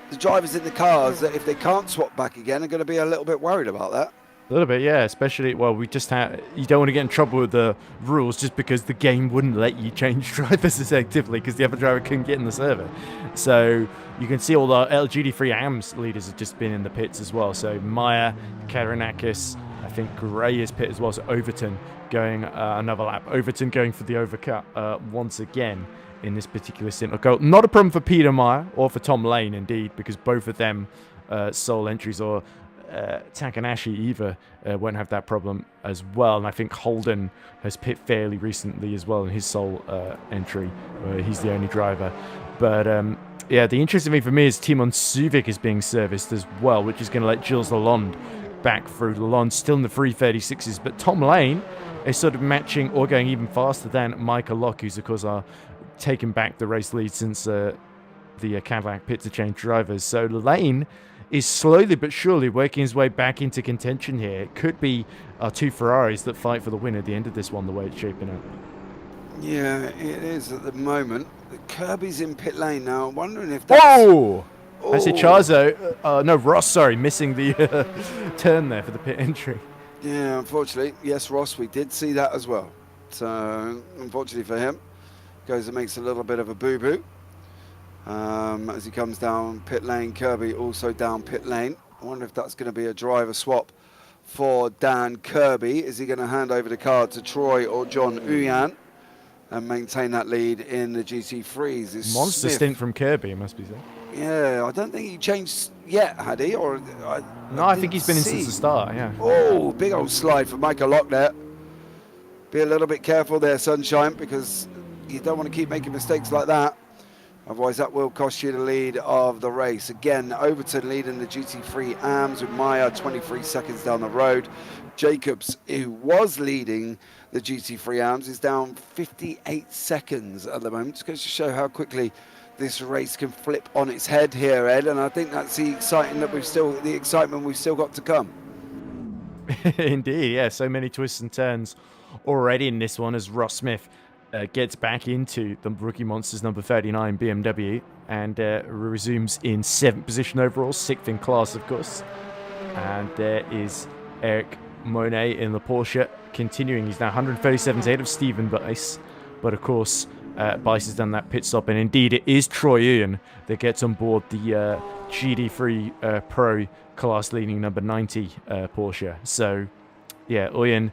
Speaker 1: the drivers in the cars, that if they can't swap back again, are going to be a little bit worried about that.
Speaker 6: A little bit, yeah, especially, well, we just had, you don't want to get in trouble with the rules just because the game wouldn't let you change drivers effectively because the other driver couldn't get in the server. So you can see all the LGT3 AMS leaders have just been in the pits as well. So Meyer, Karinakis, I think Gray is pit as well. So Overton going another lap. Overton going for the overcut once again in this particular stint. Not a problem for Peter Meyer or for Tom Lane, indeed, because both of them sole entries, or Takanashi either won't have that problem as well. And I think Holden has pit fairly recently as well in his sole entry. He's the only driver. But yeah, the interesting thing for me is Timon Suvic is being serviced as well, which is going to let Gilles Lalonde back through. Lalonde still in the 336s, but Tom Lane is sort of matching or going even faster than Michael Locke, who's of course taken back the race lead since the Cadillac pit to change drivers. So Lane is slowly but surely working his way back into contention here. It could be our two Ferraris that fight for the win at the end of this one, the way it's shaping up.
Speaker 1: Yeah, it is at the moment. Kirby's in pit lane now. I'm wondering if that's...
Speaker 6: Whoa! That's Echarzo. No, Ross, sorry, missing the turn there for the pit entry.
Speaker 1: Yeah, unfortunately. Yes, Ross, we did see that as well. unfortunately for him, goes and makes a little bit of a boo-boo. As he comes down pit lane. Kirby also down pit lane. I wonder if that's going to be a driver swap for Dan Kirby. Is he going to hand over the car to Troy or John Uyan and maintain that lead in the GT3s?
Speaker 6: Monster stint from Kirby, it must be said.
Speaker 1: Yeah, I don't think he changed yet, had he? Or
Speaker 6: no, I think he's been in since the start, yeah.
Speaker 1: Oh, big old slide for Michael Lock there. Be a little bit careful there, Sunshine, because you don't want to keep making mistakes like that. Otherwise, that will cost you the lead of the race. Again, Overton leading the GT3 AMS with Meyer 23 seconds down the road. Jacobs, who was leading the GT3 AMS, is down 58 seconds at the moment. Just goes to show how quickly this race can flip on its head here, Ed. And I think that's the excitement we've still got to come.
Speaker 6: Indeed, yeah. So many twists and turns already in this one as Ross Smith gets back into the Rookie Monsters number 39 BMW and resumes in 7th position overall, 6th in class, of course. And there is Eric Monet in the Porsche continuing. He's now 137 ahead of Stephen Bice. But of course, Bice has done that pit stop. And indeed, it is Troy Ian that gets on board the GD3 Pro class leading number 90 Porsche. So, yeah, Ian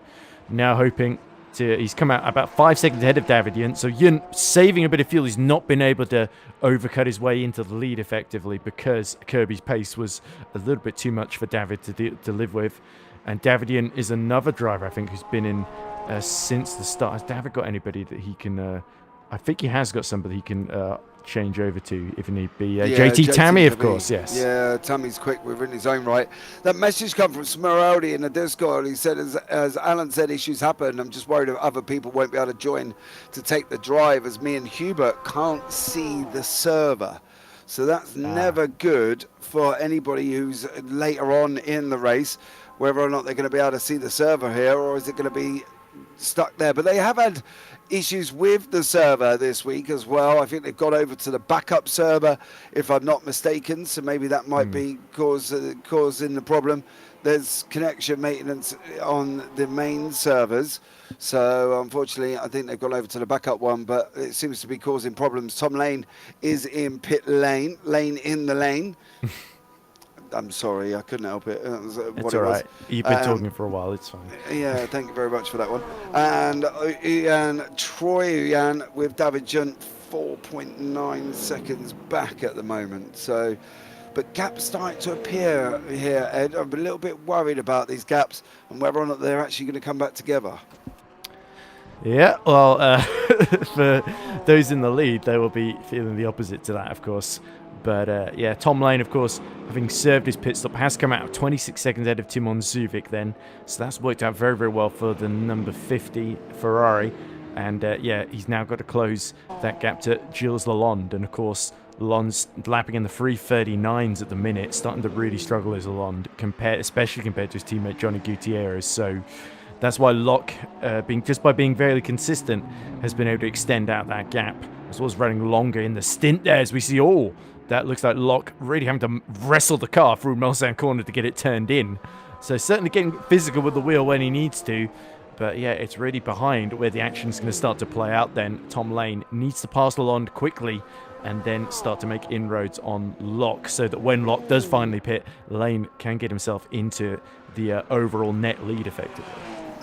Speaker 6: now hoping he's come out about 5 seconds ahead of David Yun. So Yun saving a bit of fuel. He's not been able to overcut his way into the lead effectively because Kirby's pace was a little bit too much for David to live with. And David Yun is another driver, I think, who's been in since the start. Has David got anybody that he can... I think he has got somebody he can change over to if need be. JT Tammy, of course, yes.
Speaker 1: Yeah, Tammy's quick within his own right. That message come from Smeraldi in the Discord. He said, as Alan said, issues happen. I'm just worried that other people won't be able to join to take the drive as me and Hubert can't see the server. So that's never good for anybody who's later on in the race, whether or not they're going to be able to see the server here, or is it going to be stuck there. But they have had issues with the server this week as well. I think they've got over to the backup server, if I'm not mistaken, so maybe that might be causing the problem. There's connection maintenance on the main servers, so unfortunately I think they've gone over to the backup one, but it seems to be causing problems. Tom Lane is in pit lane in the lane. I'm sorry, I couldn't help it. That was
Speaker 6: it's all right. You've been talking for a while. It's fine.
Speaker 1: Yeah, thank you very much for that one. And Troy with David Junt 4.9 seconds back at the moment. So, but gaps starting to appear here, Ed. I'm a little bit worried about these gaps and whether or not they're actually going to come back together.
Speaker 6: Yeah, well, for those in the lead, they will be feeling the opposite to that, of course. But yeah, Tom Lane, of course, having served his pit stop, has come out 26 seconds ahead of Timon Zuvik then. So that's worked out very, very well for the number 50 Ferrari. And yeah, he's now got to close that gap to Gilles Lalonde. And of course, Lalonde's lapping in the 3:39s at the minute, starting to really struggle as Lalonde, especially compared to his teammate Johnny Gutierrez. So that's why Locke, just by being very consistent, has been able to extend out that gap, as well as running longer in the stint there, as we see all. That looks like Locke really having to wrestle the car through Melsan corner to get it turned in. So certainly getting physical with the wheel when he needs to. But yeah, it's really behind where the action's going to start to play out then. Tom Lane needs to pass Lalonde quickly and then start to make inroads on Locke, so that when Locke does finally pit, Lane can get himself into the overall net lead effectively.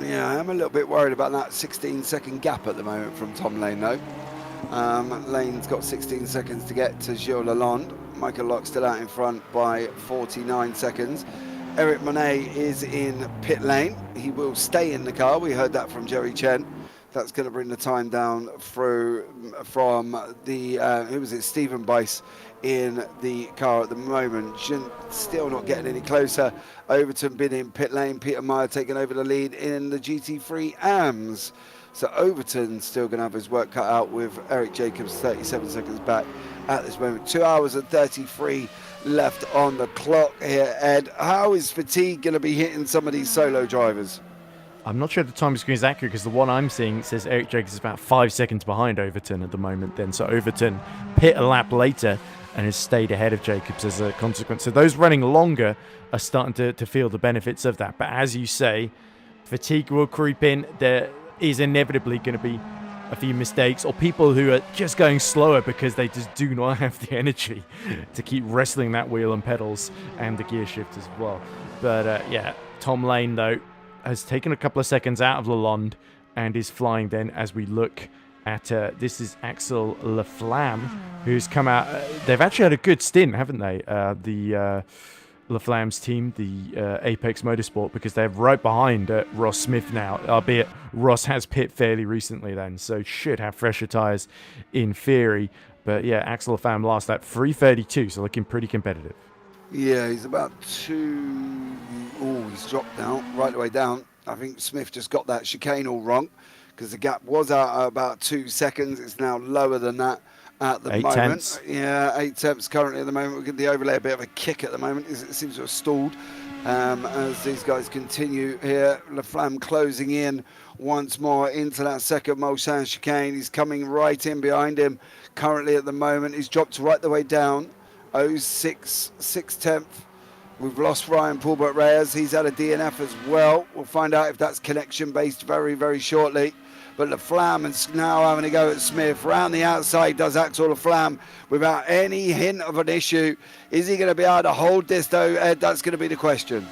Speaker 1: Yeah, I am a little bit worried about that 16-second gap at the moment from Tom Lane, though. Lane's got 16 seconds to get to Gilles Lalonde. Michael Locke still out in front by 49 seconds. Eric Monet is in pit lane. He will stay in the car. We heard that from Jerry Chen. That's going to bring the time down through from the, who was it, Stephen Bice in the car at the moment. Still not getting any closer. Overton been in pit lane. Peter Meyer taking over the lead in the GT3 AMS. So Overton still going to have his work cut out with Eric Jacobs 37 seconds back at this moment. 2 hours and 33 left on the clock here, Ed. How is fatigue going to be hitting some of these solo drivers?
Speaker 6: I'm not sure if the time screen is accurate, because the one I'm seeing says Eric Jacobs is about 5 seconds behind Overton at the moment then. So Overton pit a lap later and has stayed ahead of Jacobs as a consequence. So those running longer are starting to feel the benefits of that. But as you say, fatigue will creep in. is inevitably going to be a few mistakes, or people who are just going slower because they just do not have the energy to keep wrestling that wheel and pedals and the gear shift as well. But yeah, Tom Lane, though, has taken a couple of seconds out of Lalonde and is flying then as we look at, this is Axel Laflamme, who's come out. They've actually had a good stint, haven't they? The Laflamme's team, the Apex Motorsport, because they're right behind Ross Smith now, albeit Ross has pit fairly recently then, so should have fresher tyres in theory. But yeah, Axel Laflamme last lap 3:32, so looking pretty competitive.
Speaker 1: Yeah, he's about he's dropped now, right the way down. I think Smith just got that chicane all wrong, because the gap was out at about 2 seconds. It's now lower than that at the
Speaker 6: 8
Speaker 1: moment.
Speaker 6: tenths.
Speaker 1: Yeah, 8 tenths currently at the moment. We get the overlay a bit of a kick at the moment. It seems to have stalled as these guys continue here. Laflamme closing in once more into that second Mulsanne chicane. He's coming right in behind him currently at the moment. He's dropped right the way down. 0.6 We've lost Ryan Paulbert Reyes. He's had a DNF as well. We'll find out if that's connection based very, very shortly. But Laflamme is now having a go at Smith. Round the outside does Axel Laflamme without any hint of an issue. Is he going to be able to hold this though, Ed? That's going to be the question.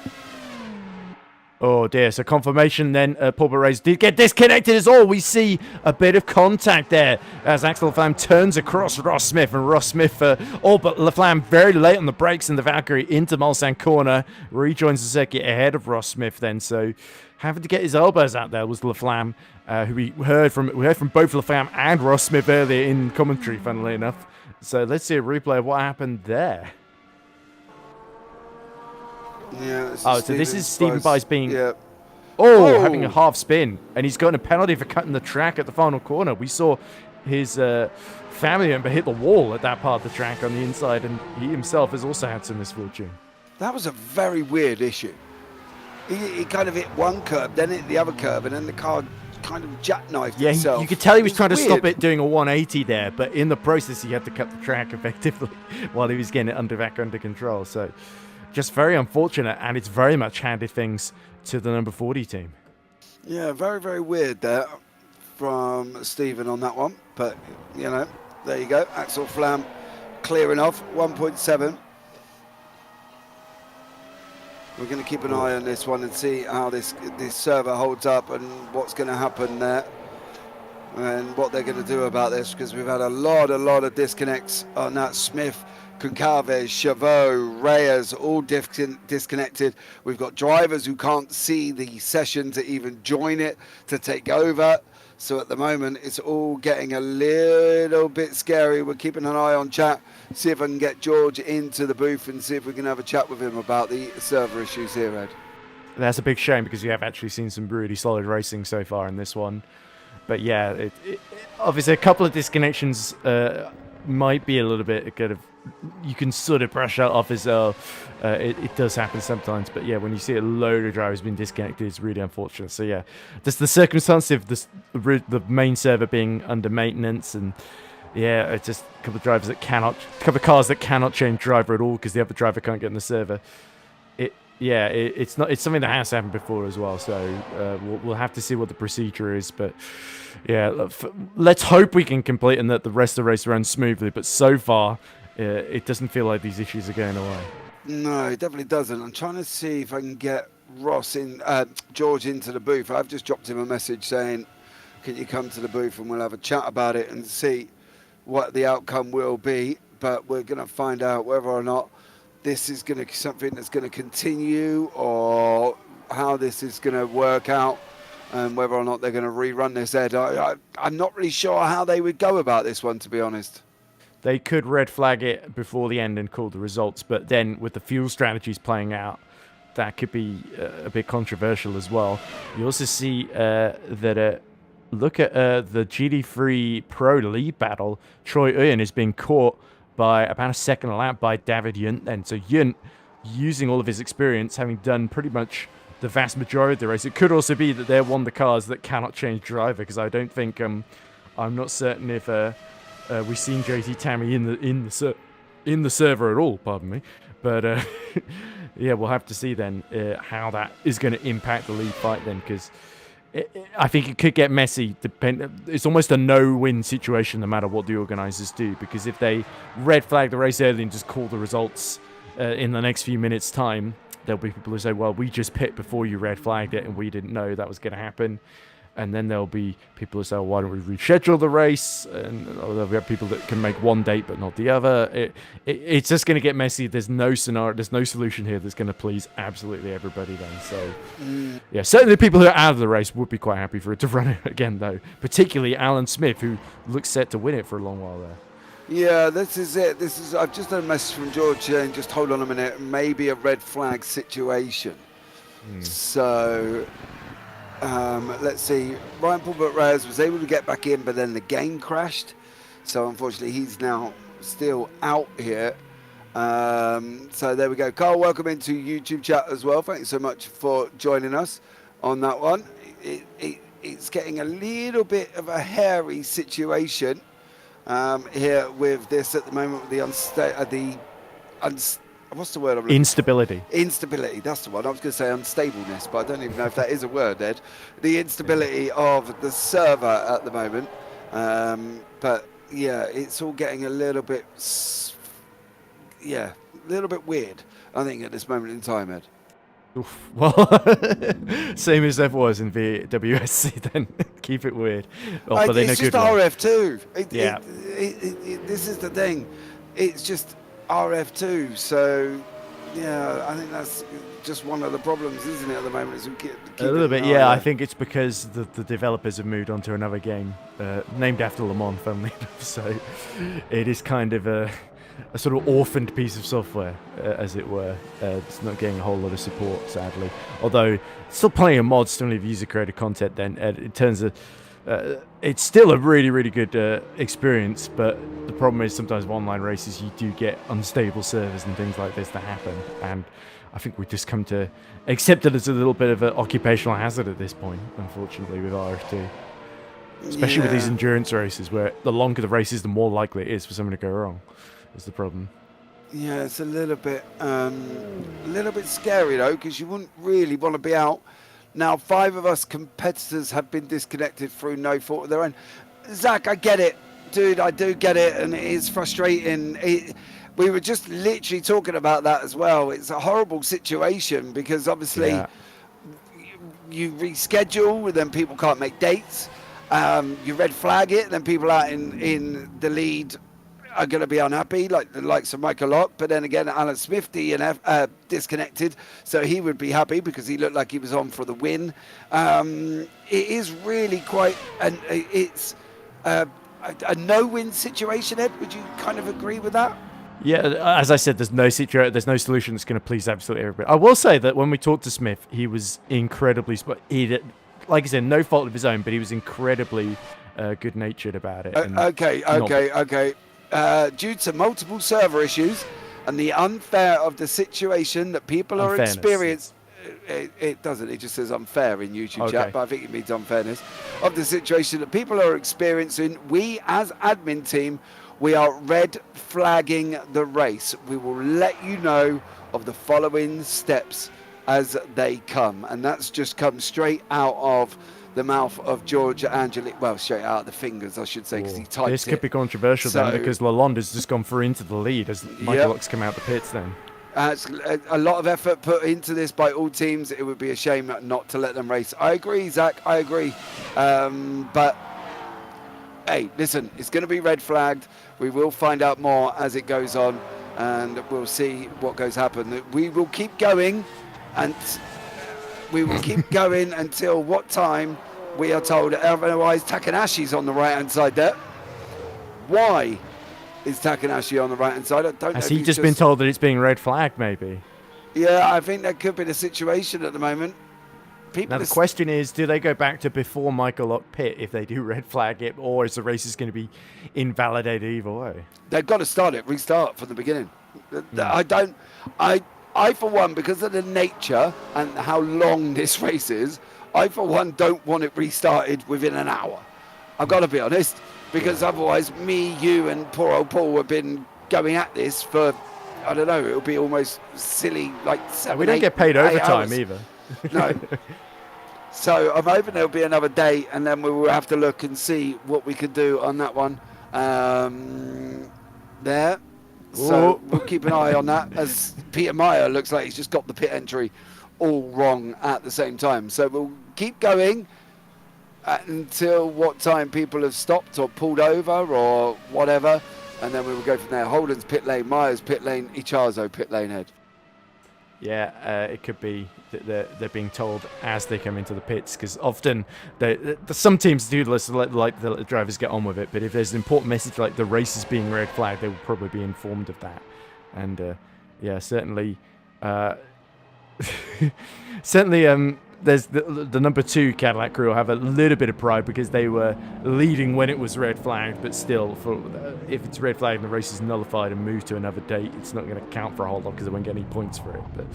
Speaker 6: Oh dear, so confirmation then, Paul Perez did get disconnected as all. We see a bit of contact there as Axel Laflamme turns across Ross Smith, and Ross Smith, all but Laflamme very late on the brakes in the Valkyrie into Mulsanne corner, rejoins the circuit ahead of Ross Smith then, so having to get his elbows out there was Laflamme, who we heard from both Laflamme and Ross Smith earlier in commentary, funnily enough. So let's see a replay of what happened there.
Speaker 1: Yeah.
Speaker 6: So this is Stephen Bice being
Speaker 1: Yeah.
Speaker 6: having a half spin, and he's gotten a penalty for cutting the track at the final corner. We saw his family member hit the wall at that part of the track on the inside, and he himself has also had some misfortune.
Speaker 1: That was a very weird issue. He kind of hit one curb, then hit the other curb, and then the car kind of jackknifed itself.
Speaker 6: You could tell he was trying to
Speaker 1: weird.
Speaker 6: stop it doing a 180 there, but in the process he had to cut the track effectively while he was getting it back under control. So just very unfortunate, and it's very much handed things to the number 40 team.
Speaker 1: Yeah, very, very weird there from Stephen on that one. But, you know, there you go. Axel Flam clearing off, 1.7. We're going to keep an eye on this one and see how this server holds up and what's going to happen there and what they're going to do about this, because we've had a lot of disconnects on that. Smith, Concalves, Chavot, Reyes, all disconnected. We've got drivers who can't see the session to even join it, to take over. So at the moment, it's all getting a little bit scary. We're keeping an eye on chat, see if I can get George into the booth and see if we can have a chat with him about the server issues here, Ed.
Speaker 6: That's a big shame, because you have actually seen some really solid racing so far in this one. But yeah, obviously a couple of disconnections might be a little bit kind of, you can sort of brush that off as it does happen sometimes. But yeah, when you see a load of drivers being disconnected, it's really unfortunate. So yeah, just the circumstance of the main server being under maintenance, and yeah, it's just a couple of cars that cannot change driver at all because the other driver can't get in the server. It's something that has happened before as well. So we'll have to see what the procedure is. But yeah, let's hope we can complete and that the rest of the race runs smoothly. But so far, it doesn't feel like these issues are going away.
Speaker 1: No, it definitely doesn't. I'm trying to see if I can get George into the booth. I've just dropped him a message saying, can you come to the booth and we'll have a chat about it and see what the outcome will be. But we're going to find out whether or not this is going to be something that's going to continue, or how this is going to work out, and whether or not they're going to rerun this, Ed. I'm not really sure how they would go about this one, to be honest.
Speaker 6: They could red flag it before the end and call the results, but then with the fuel strategies playing out, that could be a bit controversial as well. You also see that look at the GT3 Pro lead battle. Troy Uyen is being caught by about a second a lap by David Yunt then. So Yunt, using all of his experience, having done pretty much the vast majority of the race. It could also be that they're one of the cars that cannot change driver, because I don't think, I'm not certain if we've seen JT Tammy in the server at all, pardon me. But yeah, we'll have to see then how that is going to impact the lead fight then, because I think it could get messy. It's almost a no-win situation no matter what the organisers do, because if they red flag the race early and just call the results in the next few minutes' time, there'll be people who say, well, we just pit before you red flagged it and we didn't know that was going to happen. And then there'll be people who say, well, why don't we reschedule the race? And there'll be people that can make one date but not the other. It's just going to get messy. There's no scenario, there's no solution here that's going to please absolutely everybody then. So, yeah, certainly the people who are out of the race would be quite happy for it to run it again, though. Particularly Alan Smith, who looks set to win it for a long while there.
Speaker 1: Yeah, this is it. I've just had a message from George saying, just hold on a minute, maybe a red flag situation. So... let's see. Ryan Paul Reyes was able to get back in, but then the game crashed. So unfortunately, he's now still out here. So there we go. Carl, welcome into YouTube chat as well. Thanks so much for joining us on that one. It's getting a little bit of a hairy situation here with this at the moment. With what's the word I'm looking
Speaker 6: Instability.
Speaker 1: for? Instability, that's the one. I was going to say unstableness, but I don't even know if that is a word, Ed. The instability of the server at the moment. But yeah, it's all getting a little bit, weird, I think, at this moment in time, Ed.
Speaker 6: Oof. Well, same as there was in VWSC then. Keep it weird. Oh, but
Speaker 1: it's just RF2.
Speaker 6: Yeah.
Speaker 1: This is the thing. It's just RF2, so yeah, I think that's just one of the problems, isn't it, at the moment? Is we keep
Speaker 6: a little bit, yeah. I think it's because the developers have moved on to another game named after Le Mans, funnily enough. So it is kind of a sort of orphaned piece of software, as it were. It's not getting a whole lot of support, sadly. Although still plenty of mods, still have user-created content. Then in terms of it's still a really, really good experience, but the problem is sometimes with online races you do get unstable servers and things like this that happen, and I think we just come to accept it as a little bit of an occupational hazard at this point, unfortunately, with RF2. Especially with these endurance races, where the longer the race is, the more likely it is for something to go wrong, is the problem.
Speaker 1: Yeah, it's a little bit scary, though, because you wouldn't really want to be out. Now, 5 of us competitors have been disconnected through no fault of their own. Zach, I get it. Dude, I do get it, and it is frustrating. We were just literally talking about that as well. It's a horrible situation because, obviously, you reschedule, then people can't make dates. You red flag it, then people out in the lead are going to be unhappy, like the likes of Michael Locke. But then again, Alan Smith disconnected, so he would be happy because he looked like he was on for the win. It is really quite, and it's a no-win situation. Ed, would you kind of agree with that?
Speaker 6: Yeah, as I said, there's no solution that's going to please absolutely everybody. I will say that when we talked to Smith, he was incredibly, like I said, no fault of his own, but he was incredibly good-natured about it.
Speaker 1: Okay. Due to multiple server issues and the unfair of the situation that people are experiencing, it doesn't, it just says unfair in YouTube chat, but I think it means unfairness of the situation that people are experiencing, we as admin team, we are red flagging the race. We will let you know of the following steps as they come, and that's just come straight out of the mouth of George Angeli. Well, straight out of the fingers, I should say, because he typed
Speaker 6: This could be controversial then, because Lalonde has just gone through into the lead as Michael Locke's come out the pits then.
Speaker 1: It's a lot of effort put into this by all teams. It would be a shame not to let them race. I agree, Zach, I agree. But, hey, listen, it's going to be red flagged. We will find out more as it goes on, and we'll see what goes happen. We will keep going, and we will keep going until what time we are told. Otherwise, Takanashi's on the right-hand side there. Why is Takanashi on the right-hand side? I don't know.
Speaker 6: Has he just been told that it's being red flagged, maybe?
Speaker 1: Yeah, I think that could be the situation at the moment.
Speaker 6: Now, the question is, do they go back to before Michael Locke pit if they do red flag it, or is the race going to be invalidated either way?
Speaker 1: They've got to restart from the beginning. I, for one, because of the nature and how long this race is, I, for one, don't want it restarted within an hour. I've got to be honest, because otherwise me, you, and poor old Paul have been going at this for, I don't know, it'll be almost silly, like 7,
Speaker 6: We don't get paid overtime
Speaker 1: hours.
Speaker 6: either.
Speaker 1: No. So I'm hoping there'll be another date, and then we will have to look and see what we can do on that one. There. So we'll keep an eye on that, as Peter Meyer looks like he's just got the pit entry all wrong at the same time. So we'll keep going until what time people have stopped or pulled over or whatever, and then we will go from there. Holden's pit lane, Meyer's pit lane, Ichazo pit lane head.
Speaker 6: Yeah, it could be that they're being told as they come into the pits, because often some teams do let the drivers get on with it, but if there's an important message like the race is being red flagged, they will probably be informed of that. And yeah, certainly there's the number 2 Cadillac crew will have a little bit of pride because they were leading when it was red flagged, but still, if it's red flagged and the race is nullified and moved to another date, it's not going to count for a whole lot because they won't get any points for it. But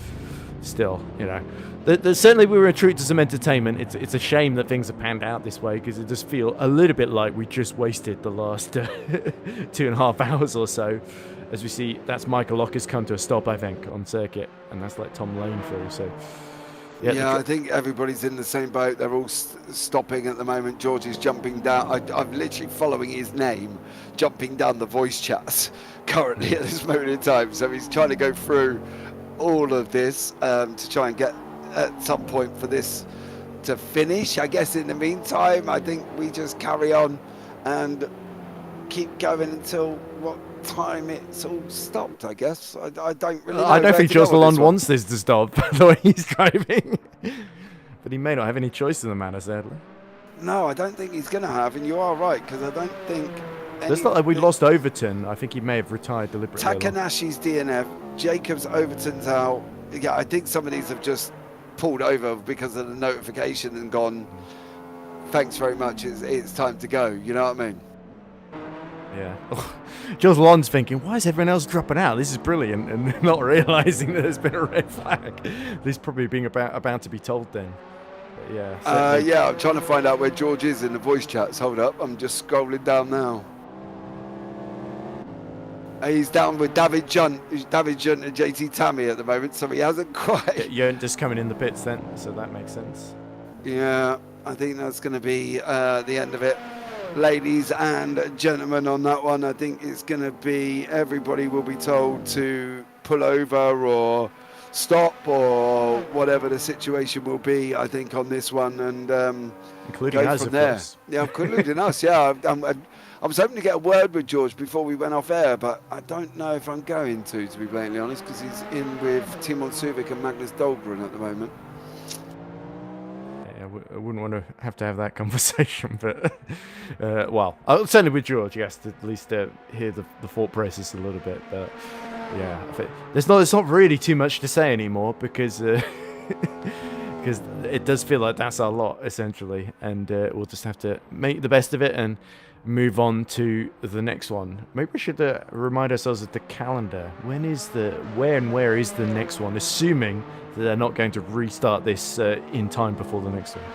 Speaker 6: still, you know, certainly we were a treat to some entertainment. It's a shame that things have panned out this way, because it does feel a little bit like we just wasted the last 2.5 hours or so. As we see, that's Michael Locker's come to a stop, I think, on circuit, and that's like Tom Lane through. So
Speaker 1: yeah, I think everybody's in the same boat. They're all stopping at the moment. George is jumping down. I'm literally following his name, jumping down the voice chats currently at this moment in time. So he's trying to go through all of this to try and get at some point for this to finish. I guess in the meantime, I think we just carry on and keep going until what time it's all stopped, I guess. I don't really know.
Speaker 6: I don't think Jules Lalonde wants this to stop the way he's driving. But he may not have any choice in the matter, sadly.
Speaker 1: No, I don't think he's going to have, and you are right, because I don't think...
Speaker 6: It's not like we lost Overton. I think he may have retired deliberately.
Speaker 1: Takanashi's DNF, Jacobs, Overton's out. Yeah, I think some of these have just pulled over because of the notification and gone, thanks very much, it's time to go, you know what I mean?
Speaker 6: Yeah. Jules Lalonde's thinking, why is everyone else dropping out? This is brilliant, and not realising that there's been a red flag. This probably being about to be told then. But yeah.
Speaker 1: Yeah, I'm trying to find out where George is in the voice chats. Hold up, I'm just scrolling down now. He's down with David Junt and JT Tammy at the moment, so he hasn't quite...
Speaker 6: You're just coming in the pits then, so that makes sense.
Speaker 1: Yeah, I think that's going to be the end of it. Ladies and gentlemen, on that one, I think it's going to be everybody will be told to pull over or stop or whatever the situation will be, I think, on this one, and
Speaker 6: including
Speaker 1: go
Speaker 6: us,
Speaker 1: from there.
Speaker 6: Course.
Speaker 1: Yeah, including us. Yeah, I was hoping to get a word with George before we went off air, but I don't know if I'm going to be blatantly honest, because he's in with Timon Suvic and Magnus Dahlgren at the moment.
Speaker 6: I wouldn't want to have that conversation, but well, certainly with George, yes, to at least hear the thought process a little bit. But yeah, there's not really too much to say anymore, because because it does feel like that's our lot essentially, and we'll just have to make the best of it and move on to the next one. Maybe we should remind ourselves of the calendar. Where is the next one? Assuming that they're not going to restart this in time before the next one.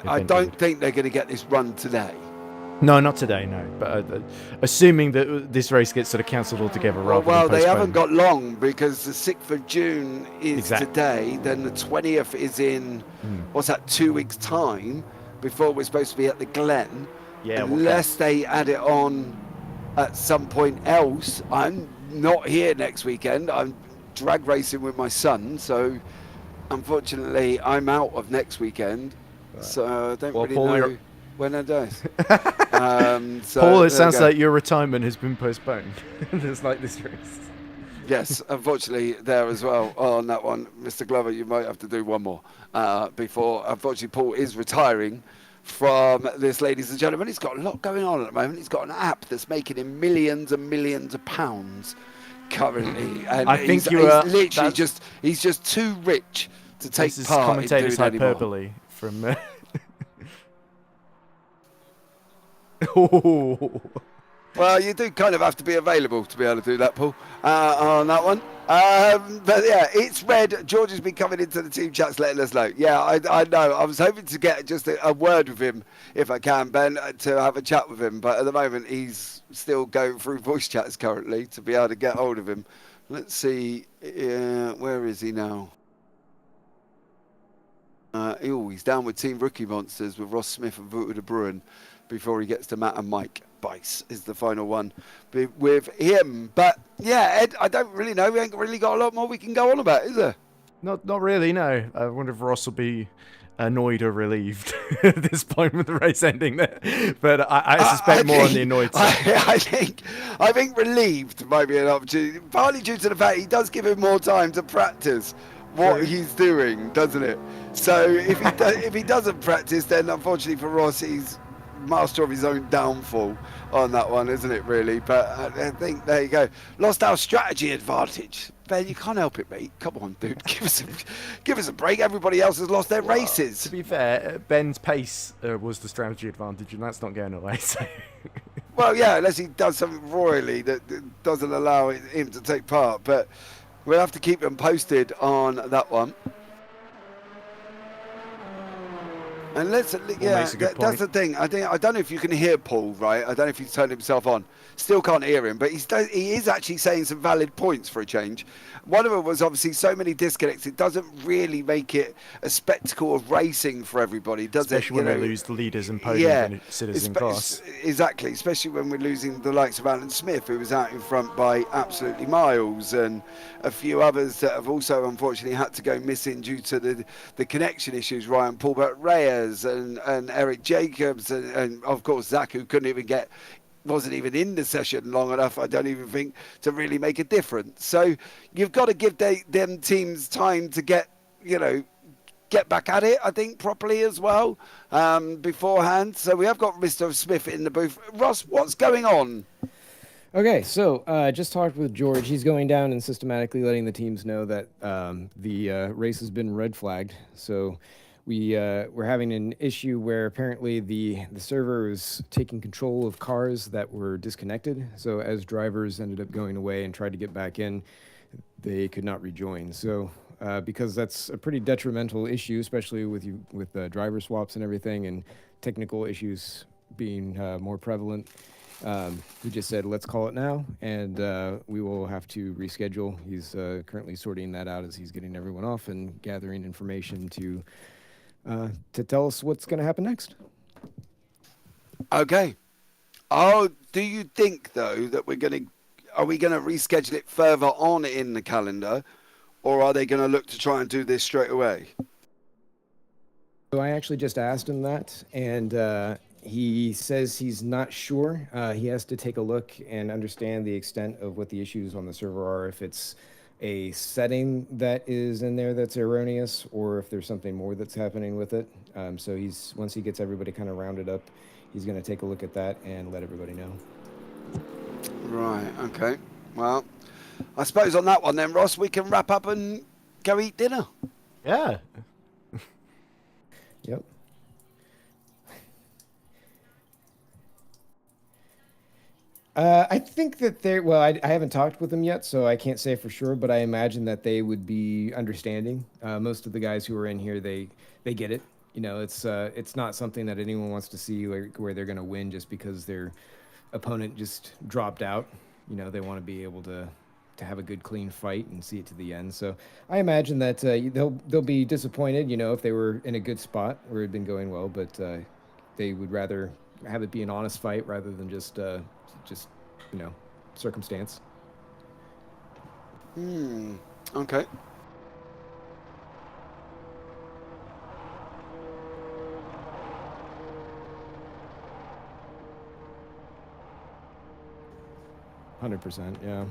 Speaker 1: I don't think they're going to get this run today.
Speaker 6: No, not today, no. But assuming that this race gets sort of cancelled altogether rather than
Speaker 1: well, they
Speaker 6: postponed.
Speaker 1: haven't got long, because the 6th of June is today, then the 20th is in, what's that, 2 weeks' time, before we're supposed to be at the Glen.
Speaker 6: Yeah,
Speaker 1: unless they add it on at some point else. I'm not here next weekend. I'm drag racing with my son, so unfortunately I'm out of next weekend. Right. So I don't really know when it does. So
Speaker 6: Paul, it sounds like your retirement has been postponed. Just like this race.
Speaker 1: Yes, unfortunately there as well on that one. Mr. Glover, you might have to do one more before. Unfortunately, Paul is retiring from this, ladies and gentlemen. He's got a lot going on at the moment. He's got an app that's making him millions and millions of pounds currently. And
Speaker 6: I think
Speaker 1: he's just too rich to take
Speaker 6: this
Speaker 1: part in doing
Speaker 6: hyperbole
Speaker 1: anymore.
Speaker 6: From oh.
Speaker 1: Well, you do kind of have to be available to be able to do that, Paul, on that one. But yeah, it's red. George has been coming into the team chats letting us know. Yeah, I know. I was hoping to get just a word with him, if I can, Ben, to have a chat with him. But at the moment, he's still going through voice chats currently to be able to get hold of him. Let's see. Where is he now? He's down with Team Rookie Monsters with Ross Smith and Wouter de Bruin before he gets to Matt and Mike. Bice is the final one with him. But yeah, Ed, I don't really know. We ain't really got a lot more we can go on about, is there?
Speaker 6: Not really, no. I wonder if Ross will be annoyed or relieved at this point with the race ending there. But I suspect more on the annoyed side.
Speaker 1: I think relieved might be an opportunity, partly due to the fact he does give him more time to practice what he's doing, doesn't it? So if he doesn't practice, then unfortunately for Ross, he's master of his own downfall on that one, isn't it, really? But I think there you go. Lost our strategy advantage. Ben, you can't help it, mate. Come on, dude. Give us a break. Everybody else has lost their races.
Speaker 6: To be fair, Ben's pace was the strategy advantage, and that's not going away. So.
Speaker 1: Well, yeah, unless he does something royally that doesn't allow him to take part. But we'll have to keep them posted on that one. And that's the thing. I don't know if you can hear Paul, right? I don't know if he's turned himself on. Still can't hear him, but he is actually saying some valid points for a change. One of them was obviously so many disconnects. It doesn't really make it a spectacle of racing for everybody, does
Speaker 6: especially
Speaker 1: it?
Speaker 6: Especially when we lose the leaders and podium finishes in class.
Speaker 1: Exactly, especially when we're losing the likes of Alan Smith, who was out in front by absolutely miles, and a few others that have also unfortunately had to go missing due to the connection issues. Ryan Paulbert Reyes and Eric Jacobs and of course Zach, who wasn't even in the session long enough, I don't even think, to really make a difference. So you've got to give them teams time to get back at it, I think, properly as well, beforehand. So we have got Mr. Smith in the booth. Ross, what's going on?
Speaker 7: Okay, so just talked with George. He's going down and systematically letting the teams know that the race has been red flagged. So we're having an issue where apparently the server is taking control of cars that were disconnected. So as drivers ended up going away and tried to get back in, they could not rejoin. So because that's a pretty detrimental issue, especially with driver swaps and everything, and technical issues being more prevalent. He just said, let's call it now, and we will have to reschedule. He's currently sorting that out as he's getting everyone off and gathering information to tell us what's going to happen next.
Speaker 1: Okay. Do you think, though, that are we going to reschedule it further on in the calendar, or are they going to look to try and do this straight away?
Speaker 7: So I actually just asked him that, and he says he's not sure. He has to take a look and understand the extent of what the issues on the server are, if it's a setting that is in there that's erroneous, or if there's something more that's happening with it. So once he gets everybody kind of rounded up, he's going to take a look at that and let everybody know.
Speaker 1: Right, okay. Well, I suppose on that one then, Ross, we can wrap up and go eat dinner.
Speaker 6: Yeah.
Speaker 7: Yep. I think that I haven't talked with them yet, so I can't say for sure, but I imagine that they would be understanding. Most of the guys who are in here, they get it. It's not something that anyone wants to see where they're going to win just because their opponent just dropped out. They want to be able to have a good, clean fight and see it to the end. So I imagine that they'll be disappointed, if they were in a good spot where it had been going well, but they would rather have it be an honest fight rather than just circumstance.
Speaker 1: Okay.
Speaker 7: %, yeah.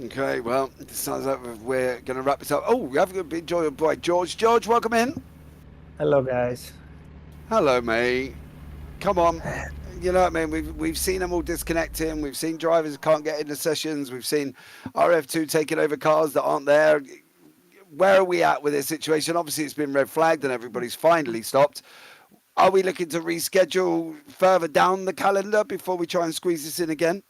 Speaker 1: Okay, well, it sounds like we're going to wrap this up. Oh, we have been joined by George. George, welcome in.
Speaker 11: Hello, guys.
Speaker 1: Hello, mate. Come on. You know what I mean? We've seen them all disconnecting. We've seen drivers can't get into sessions. We've seen RF2 taking over cars that aren't there. Where are we at with this situation? Obviously, it's been red flagged and everybody's finally stopped. Are we looking to reschedule further down the calendar before we try and squeeze this in again?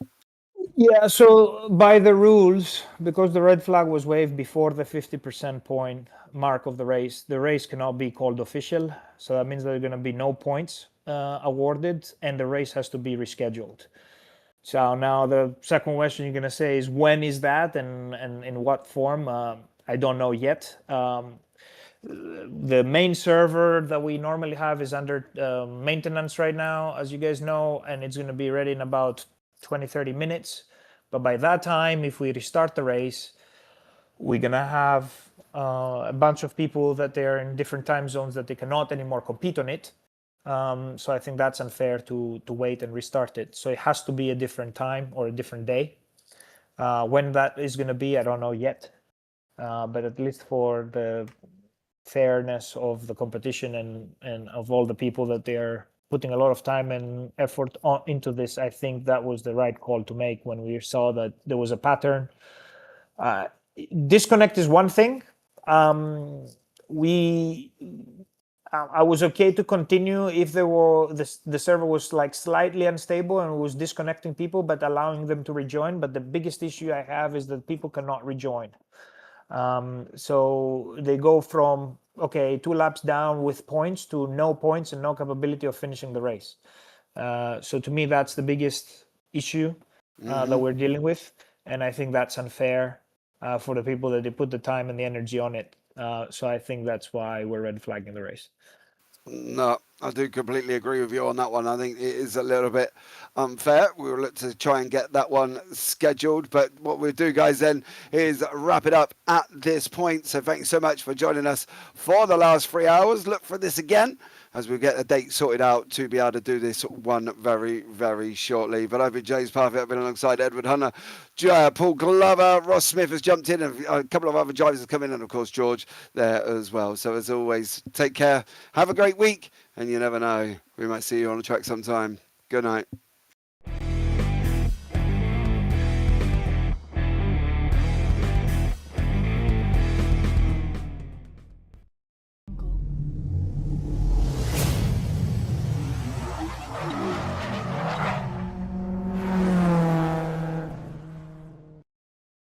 Speaker 11: Yeah, so by the rules, because the red flag was waved before the 50% point mark of the race cannot be called official. So that means there are going to be no points awarded, and the race has to be rescheduled. So now the second question you're going to say is, when is that and in what form? I don't know yet. The main server that we normally have is under maintenance right now, as you guys know, and it's going to be ready in about 20-30 minutes. But by that time, if we restart the race, we're going to have a bunch of people that they're in different time zones that they cannot anymore compete on it. So I think that's unfair to wait and restart it. So it has to be a different time or a different day. When that is going to be, I don't know yet. But at least for the fairness of the competition and of all the people that they are putting a lot of time and effort into this, I think that was the right call to make when we saw that there was a pattern. Disconnect is one thing. I was okay to continue if there were the server was like slightly unstable and was disconnecting people but allowing them to rejoin. But the biggest issue I have is that people cannot rejoin. So they go from 2 laps down with points to no points and no capability of finishing the race. So to me, that's the biggest issue that we're dealing with, and I think that's unfair for the people that they put the time and the energy on it. So I think that's why we're red flagging the race.
Speaker 1: No, I do completely agree with you on that one. I think it is a little bit unfair. We'll look to try and get that one scheduled. But what we'll do, guys, then is wrap it up at this point. So thanks so much for joining us for the last 3 hours. Look for this again as we get a date sorted out to be able to do this one very, very shortly. But I've been James Parfitt. I've been alongside Edward Hunter, Paul Glover, Ross Smith has jumped in, and a couple of other drivers have come in, and of course George there as well. So as always, take care, have a great week, and you never know, we might see you on the track sometime. Good night.